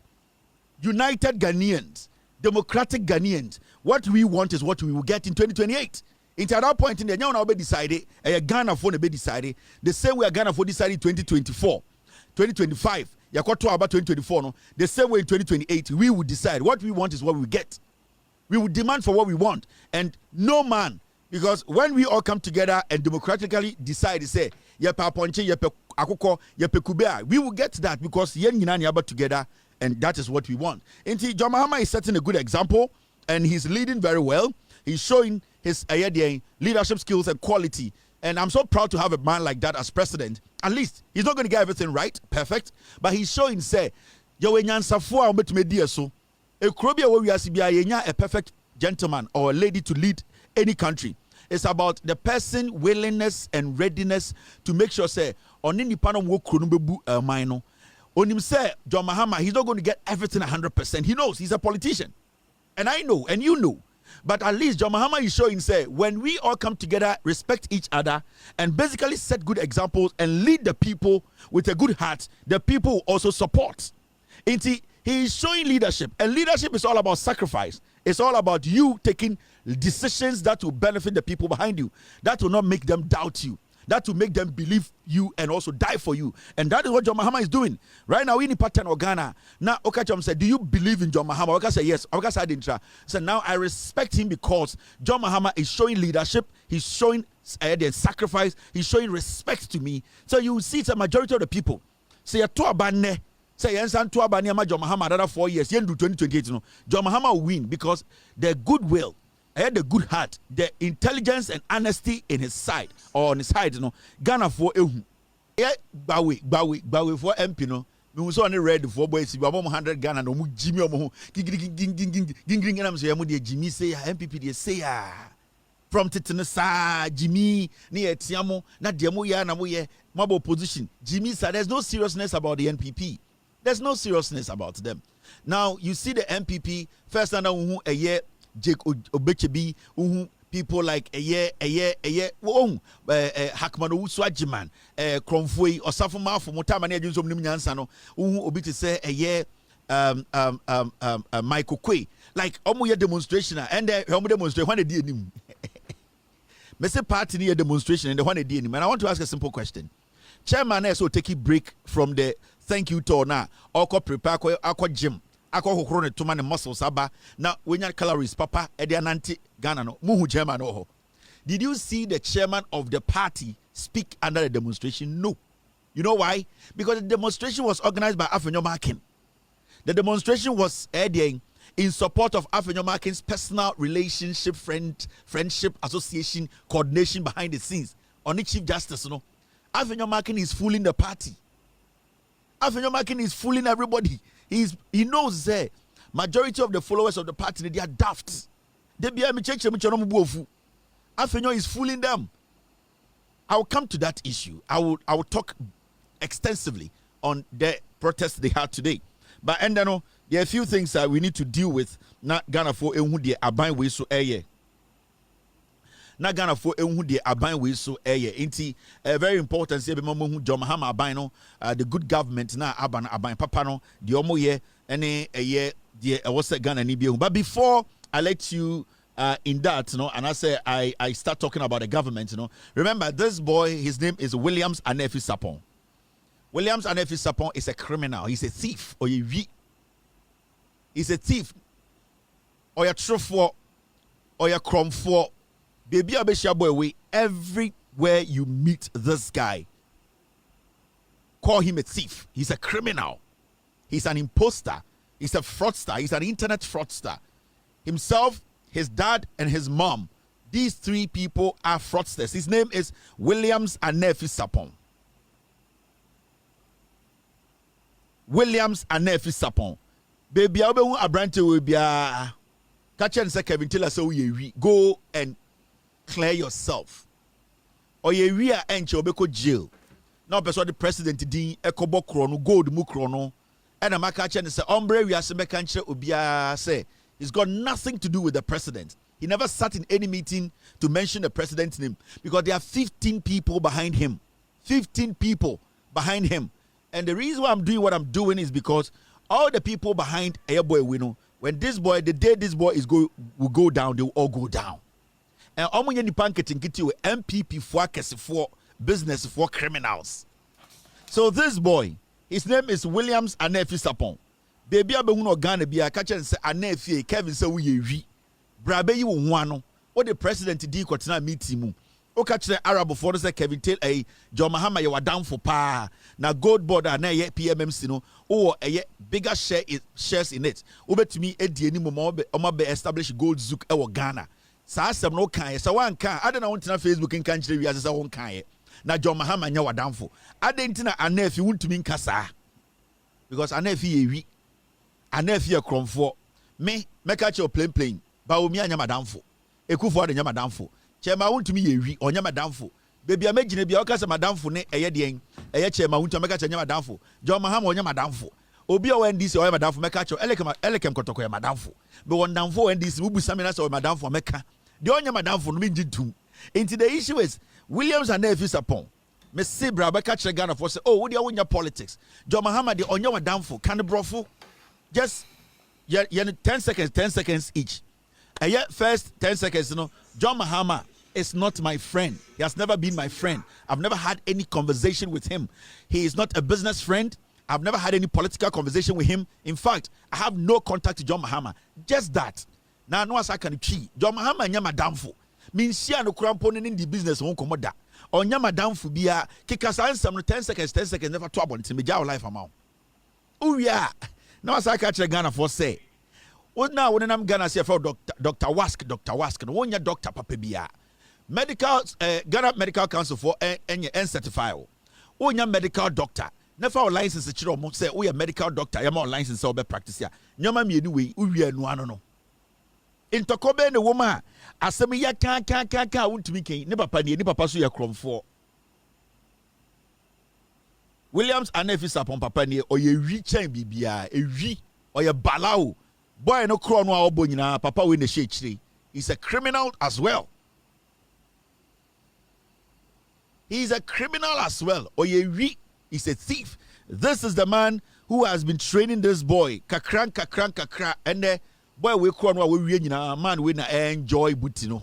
united Ghanaians, democratic Ghanaians, what we want is what we will get in 2028. Into that point in the now be decided, Ghana for be decided, the same way Ghana for decided 2024, 2025, Yakoto about 2024, no, the same way in 2028, we will decide what we want is what we get. We will demand for what we want, and no man. Because when we all come together and democratically decide, say, yepe aponche, yepe akoko, yepe kubea, we will get that because yen yinani aba together, and that is what we want. Inti John Mahama is setting a good example, and he's leading very well. He's showing his leadership skills and quality, and I'm so proud to have a man like that as president. At least he's not going to get everything right, perfect, but he's showing, say, yo nyansafo a obetumedi so, ekrobia wo wiasibia yenya a perfect gentleman or a lady to lead any country. It's about the person willingness and readiness to make sure say oni nipa no wo kro no bebu man no onim say John Mahama, he's not going to get everything 100%. He knows he's a politician, and I know and you know, but at least John Mahama is showing say when we all come together, respect each other and basically set good examples and lead the people with a good heart, the people will also support. He is showing leadership, and leadership is all about sacrifice. It's all about you taking decisions that will benefit the people behind you, that will not make them doubt you, that will make them believe you and also die for you. And that is what John Mahama is doing right now in the pattern of Ghana. Now Okacham said, do you believe in John Mahama? Oka said yes. Oka said intra. So now I respect him because John Mahama is showing leadership, he's showing the sacrifice, he's showing respect to me. So you will see it's a majority of the people say a say Yansan to Abaniama John Mahama another 4 years, Yendu 2028. No, John Mahama will win because the goodwill, the good heart, the intelligence and honesty in his side or on his side, Ghana for Bawi for MP, no. We was only read for boys, 100 Ghana, no Jimmy Omo, ging, and I'm saying, Jimmy say, MPP, say, from Titanasa, Jimmy, near Tiamo, not Diamoya, Namoye, Mabo position. Jimmy said, there's no seriousness about the NPP. There's no seriousness about them. Now, you see the MPP, first and a year, Jake Obechebi, people like a year, Hakmano Swajiman, Kromfui, or Safuma for Motamania Junsom Nimiansano, Obiti say a year, Michael Quay, like Omuya demonstration, and the Homo demonstration, when they did him. Mr. Party near demonstration, and the one they did him. And I want to ask a simple question. Chairman also take a break from the thank you tour now. Oko prepare ako gym. Ako hokrone to man muscles aba. Now when your calories papa ediananti Ghana no. Muhu chairman oho. Did you see the chairman of the party speak under the demonstration? No. You know why? Because the demonstration was organized by Afenyo Makin. The demonstration was in support of Afenyo Makin's personal relationship, friendship, association, coordination behind the scenes. On the Chief Justice, Afenyo Makin is fooling the party. Afenyo Makin is fooling everybody. He knows that majority of the followers of the party, they are daft. Afenyo is fooling them. I will come to that issue. I will talk extensively on the protest they had today. But and then there are a few things that we need to deal with. Not Ghana for the aban we so na Ghana for the aban we so inti very important say be mamu John Mahama aban no the good government na aban papa no the omo ye ene the was Ghana ni bi. But before I let you in that, and I say I start talking about the government, remember this boy, his name is Williams Anefi Sapon. Williams Anefi Sapon is a criminal. He's a thief. He's a thief. Or a truthful, or a crumb for. Baby Abesha boy, everywhere you meet this guy, call him a thief. He's a criminal. He's an imposter. He's a fraudster. He's an internet fraudster. Himself, his dad, and his mom. These three people are fraudsters. His name is Williams Anefi Sapon. Williams Anefi Sapon. Baby, Abehu Abrante will be a catch and say Kevin Taylor so ye go and clear yourself. Or ye we are entry obeko jail. Now person the president din ekobo krono gold mu krono. And a catch and say ombre we are se mekanche obia say he's got nothing to do with the president. He never sat in any meeting to mention the president's name because there are 15 people behind him. 15 people behind him. And the reason why I'm doing what I'm doing is because all the people behind Airboy Wino, when this boy, the day this boy will go down, they will all go down. And Omunye Nipanketi Nkiti with MPP for business for criminals. So this boy, his name is Williams Anefi Sapon. Baby Abehuno Ghana Bia catch and say Anefi Kevin say we Brabe you wano. What the president did kwatina meeting. O catch the Arab before say Kevin tell John Mahama you were down for pa. Now gold border na ye PMMC no. Oh bigger shares in it. Over to me edi any more be establish gold zook ewo Ghana. Sa asem no kan so wan kan. I don't know on Facebook in country we as one kan. Na John Mahama nya were down for. I didn't na Anefi wuntumi nkasa. Because Anefi ye Anefi kromfo. Me catch your plain. Ba omi anya madamfo. Ekufo de nya madamfo. Chema wuntumi ye wi onya madamfo. Baby amegine bia okasa madamfo ne eye den. Eye chema wuntumi meka nya madamfo. John Mahama onya madamfo. Obi o NDC onya madamfo meka cho elekem kotoko ya madamfo. Be won damfo NDC bubusa me na so madamfo meka. De onya madamfo no minji tum. Into the issue is Williams and Anefi Sapon. Me see bra beka che Ghana for say oh wo de wonya politics. John Mahama de onya madamfo kan brofo. Just 10 seconds each. And yet first 10 seconds, John Mahama is not my friend. He has never been my friend. I've never had any conversation with him. He is not a business friend. I've never had any political conversation with him. In fact, I have no contact to John Mahama. Just that. Now, no as I can chi. John Mahama nya madamfo. Means no crampon in the business won't come da. Or nya madamfo bia kikasa some 10 seconds never to abon to me jaw life amount. Oh yeah. Now as I catch a Ghana for say. What now when I'm Ghana say for Dr. Wask, no one ya doctor papa bia. Medical Ghana Medical Council for and certify. Oh ya medical doctor. Never license the chiro say oh ya medical doctor, ya more license so be practice ya. Nyama me anyway, uwie no ano no. Intokobe ne woman asem ya kan wontumi ken ne papa so ya kromfo. Williams Anefi Sapon papa ne oye wi chen bibia, ewi oye balao. Boy no crown wa obo nyina papa we ne shechire. He's a criminal as well. He's a criminal as well. Oyewi is a thief. This is the man who has been training this boy. Kakra. And boy we crown wa we nyina man we na enjoy butino.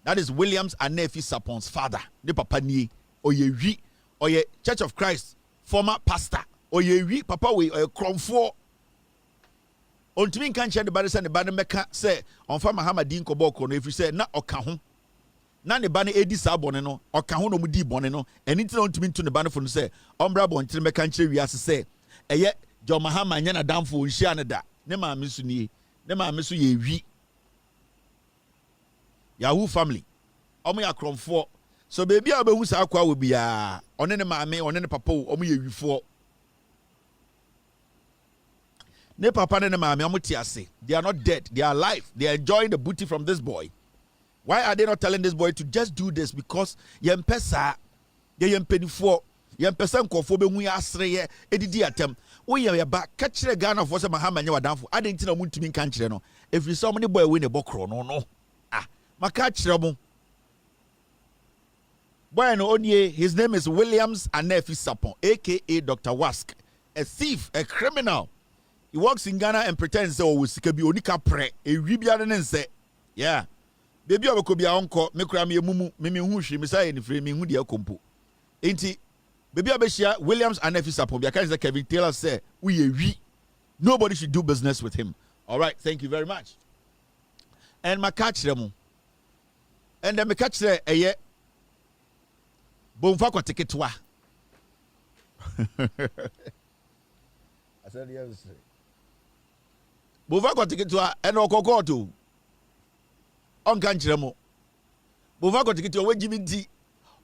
That is Williams Anefi Sapon's father. Ne papa ni Oyewi. Oye Church of Christ former pastor. Oyewi papa we kromfo. Ontimi kan che de bare se ne ba ne meka se onfa Mahama din ko boko no efri se na oka ho na ne ba ne edi sa bone no oka ho no mu di bone no eni ti na ontimi ntu ne ba ne fo no se ombra bo ntire meka nchire wiase se eye John Mahama nya na damfo nhia ne da ne ma me so nie ne ma me so ye wi Yahoo family omo ya kromfo so baby a behu sa akwa wo bia one ne ma me one ne papa omo ye wifo Ne papa ne maame amutiase. They are not dead. They are alive. They are enjoying the booty from this boy. Why are they not telling this boy to just do this? Because yempesa, yempenifo, yempesa nkofo be hu asreye edidi atem. Wo ye ba ka kire Ghana for say Mahama nye wadanfo. Ade nti na muntumi nka nkire no. Every so many boy we ne bokro no. Ah, maka kire mo. Boy no onye, his name is Williams Anefi Sapon, aka Dr. Wask, a thief, a criminal. He works in Ghana and pretends that we sika bi onika pre e wibia ne nse. Yeah. Baby obeko bia onko me kura me mumu me hu hwe me say ni free me hu de akompo. Enti baby obehia Williams Anefi Sapon bia kan say Kevin Taylor say we ye wi. Nobody should do business with him. All right, thank you very much. And my catch them. And then me catch there eye bomfa kwa tiketwa. I said yes. Bomfa kwa tiketwa and okokoto. On kanchiremo. Bomfa kwa tiketwa we Jimmy D.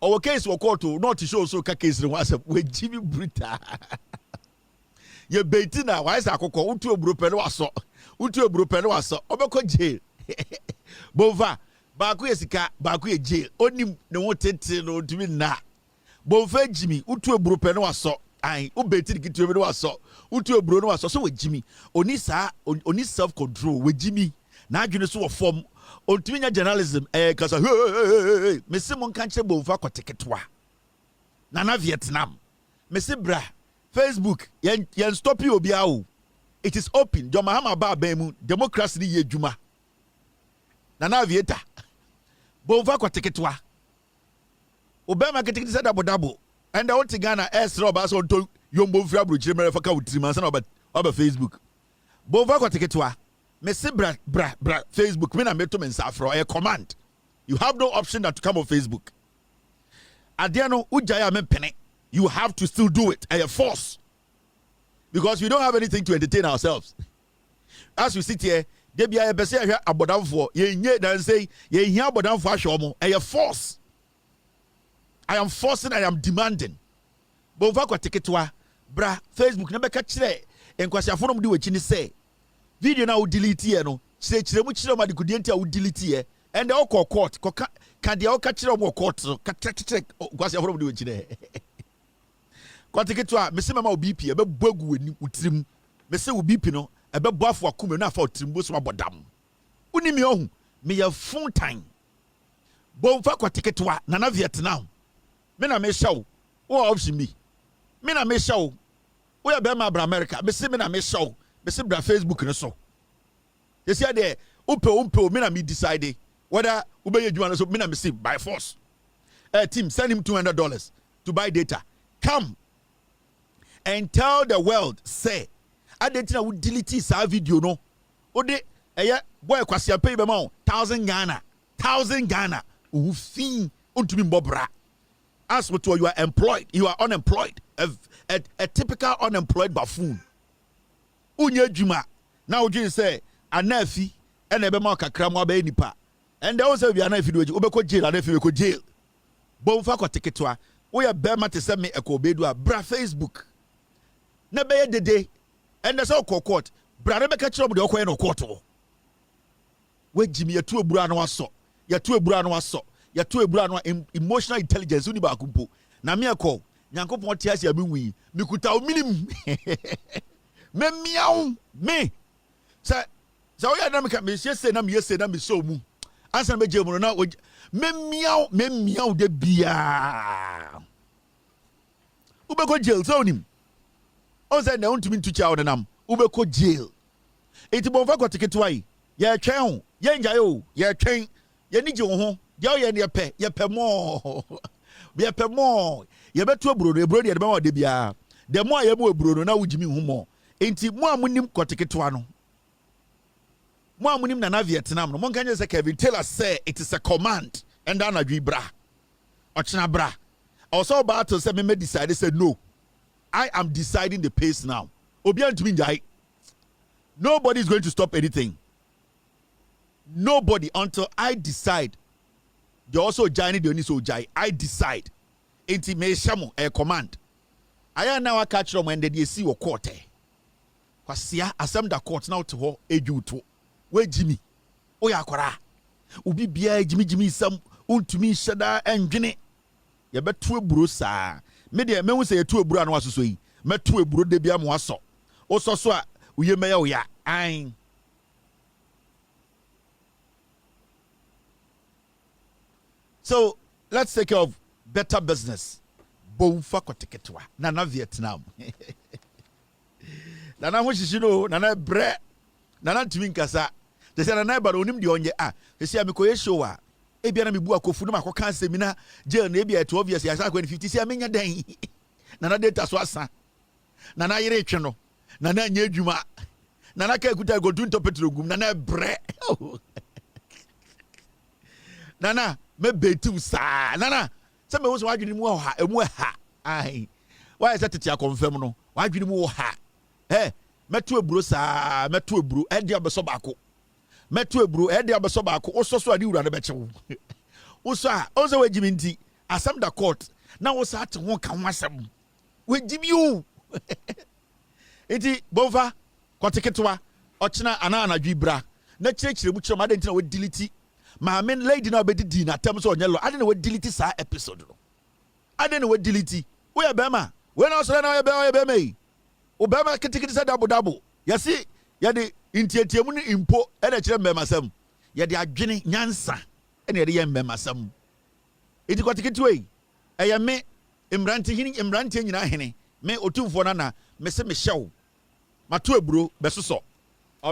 Our case wokoto not to show so ka case no was we Jimmy Brita. Ye betina why is akoko utu obrope no aso. Utu obrope no aso. Obeko jail. Bomfa Baku yesika, baku ye jail. Onim ne wotete no tumi na. Bonfa Jimmy, utu ebrope no waso. Ai, ubeti dikiti no waso. Utu ebro no waso. So we Jimmy, oni self control we Jimmy. Na adwene so wo form. Ontumi nya journalism kasa hey. Mesi mon kanche bonfa koteketwa. Na Vietnam. Mesi bra. Facebook, yen stop you obi awo. It is open. Jo Mahama ba mu democracy ni ye djuma. Na Vieta. Bonfa kwa tiketwa. Obama ketikiti said double. And I want to Ghana S Rob as on to Yombo Frabru Chimera for Kautriman about Facebook. Bonfa kwa tiketwa. Mesi bra Facebook. Mina meto mensafro a command. You have no option than to come on Facebook. Adiano ujaya mempene. You have to still do it. A force. Because we don't have anything to entertain ourselves. As we sit here, they be a bese abodam for ye nye dan say ye hia abodam for ahwomo a force. I am forcing, I am demanding. Bonfa kwa tiketwa bra Facebook na beka kire enkwasiafo no mde wachi ni say video na wo delete ye no kire mu kire ma de kudie a wo delete ye and they call court can they all catch mo court ka kire kwasiafo no mde wachi ne kwa tiketwa me se mama OBP e be boagu wani utirim me se OBP no ebe boafo akome na afa otirimbo so abodam uni mi ohun me ya full time bonfa kwa tiketwa na Vietnam me na me show wo option me na me show wo ya be ma bra America me se me na me show me se bra Facebook no so you see there upe me na me decide whether ube ye djuma no so me na me say by force team send him $200 to buy data come and tell the world say adentina wo delete sa video no ode eye boy kwase pay be ma 1000 Ghana ufin ontumi mbobra as what you are employed you are unemployed a typical unemployed buffoon unye djuma na odwin say anafi ena ebe ma kakra mo aba nipa and they also be anafi do obeko jail anafi be ko jail bomfa ko tiketwa wo ya be ma te se me ekobedu a bra Facebook na be dede and so court bra na be ka kire mo de okoye no court we Jimmy ya tu ebura no aso ya tu ebura no aso ya tu ebura no emotional intelligence uni ba kumpo na me ekọ nyankopon tie asia me wi me kuta o minim me miaw me sa oya na me ka me se na me so mu ansa me je mu na me miaw de bia ubeko jail so nim on say na untumi ntucha o nam ubeko jail enti bonfa ko tiketwa yi ye twen ho ye njaye o ye twen ye ni je wo ho ye o ye ne ye pe mo ye betu eburo de be ma de bia de mo ye mo eburo no na wujimi hu mo enti mo amunim ko tiketwa no mo amunim na Vietnam no mo kan say Kevin Taylor say it is a command and anadwi bra ochina bra also about to say me decide say no I am deciding the pace now. Obian to me, nobody is going to stop anything. Nobody until I decide. You also joining the Oniso Jai. I decide. Intimation a command. I am now a catch them when they see your court. kwasia asem da court na to ho eju to we jimi o ya kwara obi bia jimi sam untumi hyeda endwene ye beto eburo saa me de me hu se ye to eburo anu asoso yi meto eburo de bia mo aso ososo a uye meya oya an. So let's take care of better business. Bonfa koteketwa nana Vietnam. Nana ho shishino nana bre nana ntimi nkasa. They say nana ba onim de onye they say amikoye show a ebia na mebu akofu no makoka asemi jail na ebia 12 years ya sa 50 say amenya dan. Nana data so asa. Nana yere twe no. Nana anya adwuma. Nana ka ekuta go to petro gum nana bre. Nana me betu sa nana se me wo so wadwini mu ha emu ha ai why is that to confirm no wadwini mu ha meto eburo sa meto eburo e de abeso baako meto eburo e de abeso baako ososo ade wura ne be chewo oso a ozo wajimi nti asam da court na wo sa ate ho ka ho asam wajimi o enti bonfa koteketwa ochina ana anadwi bra na kirekire mu kire ma de ntina wo delete my main lady na obedi na terms on yellow. I didn't delete sa episode. No. I didn't delete. We are Bema. When I was na Bema. Obama kitikiti sa double. You see, ya de intietiemu impo e de kire Bema sam. Ya de adwene nyansa e na de Bema sam. Iti kwatikiti we. E ya me imranti nyina hene. Me otumfo na me se me hyew. Mato eburo besoso.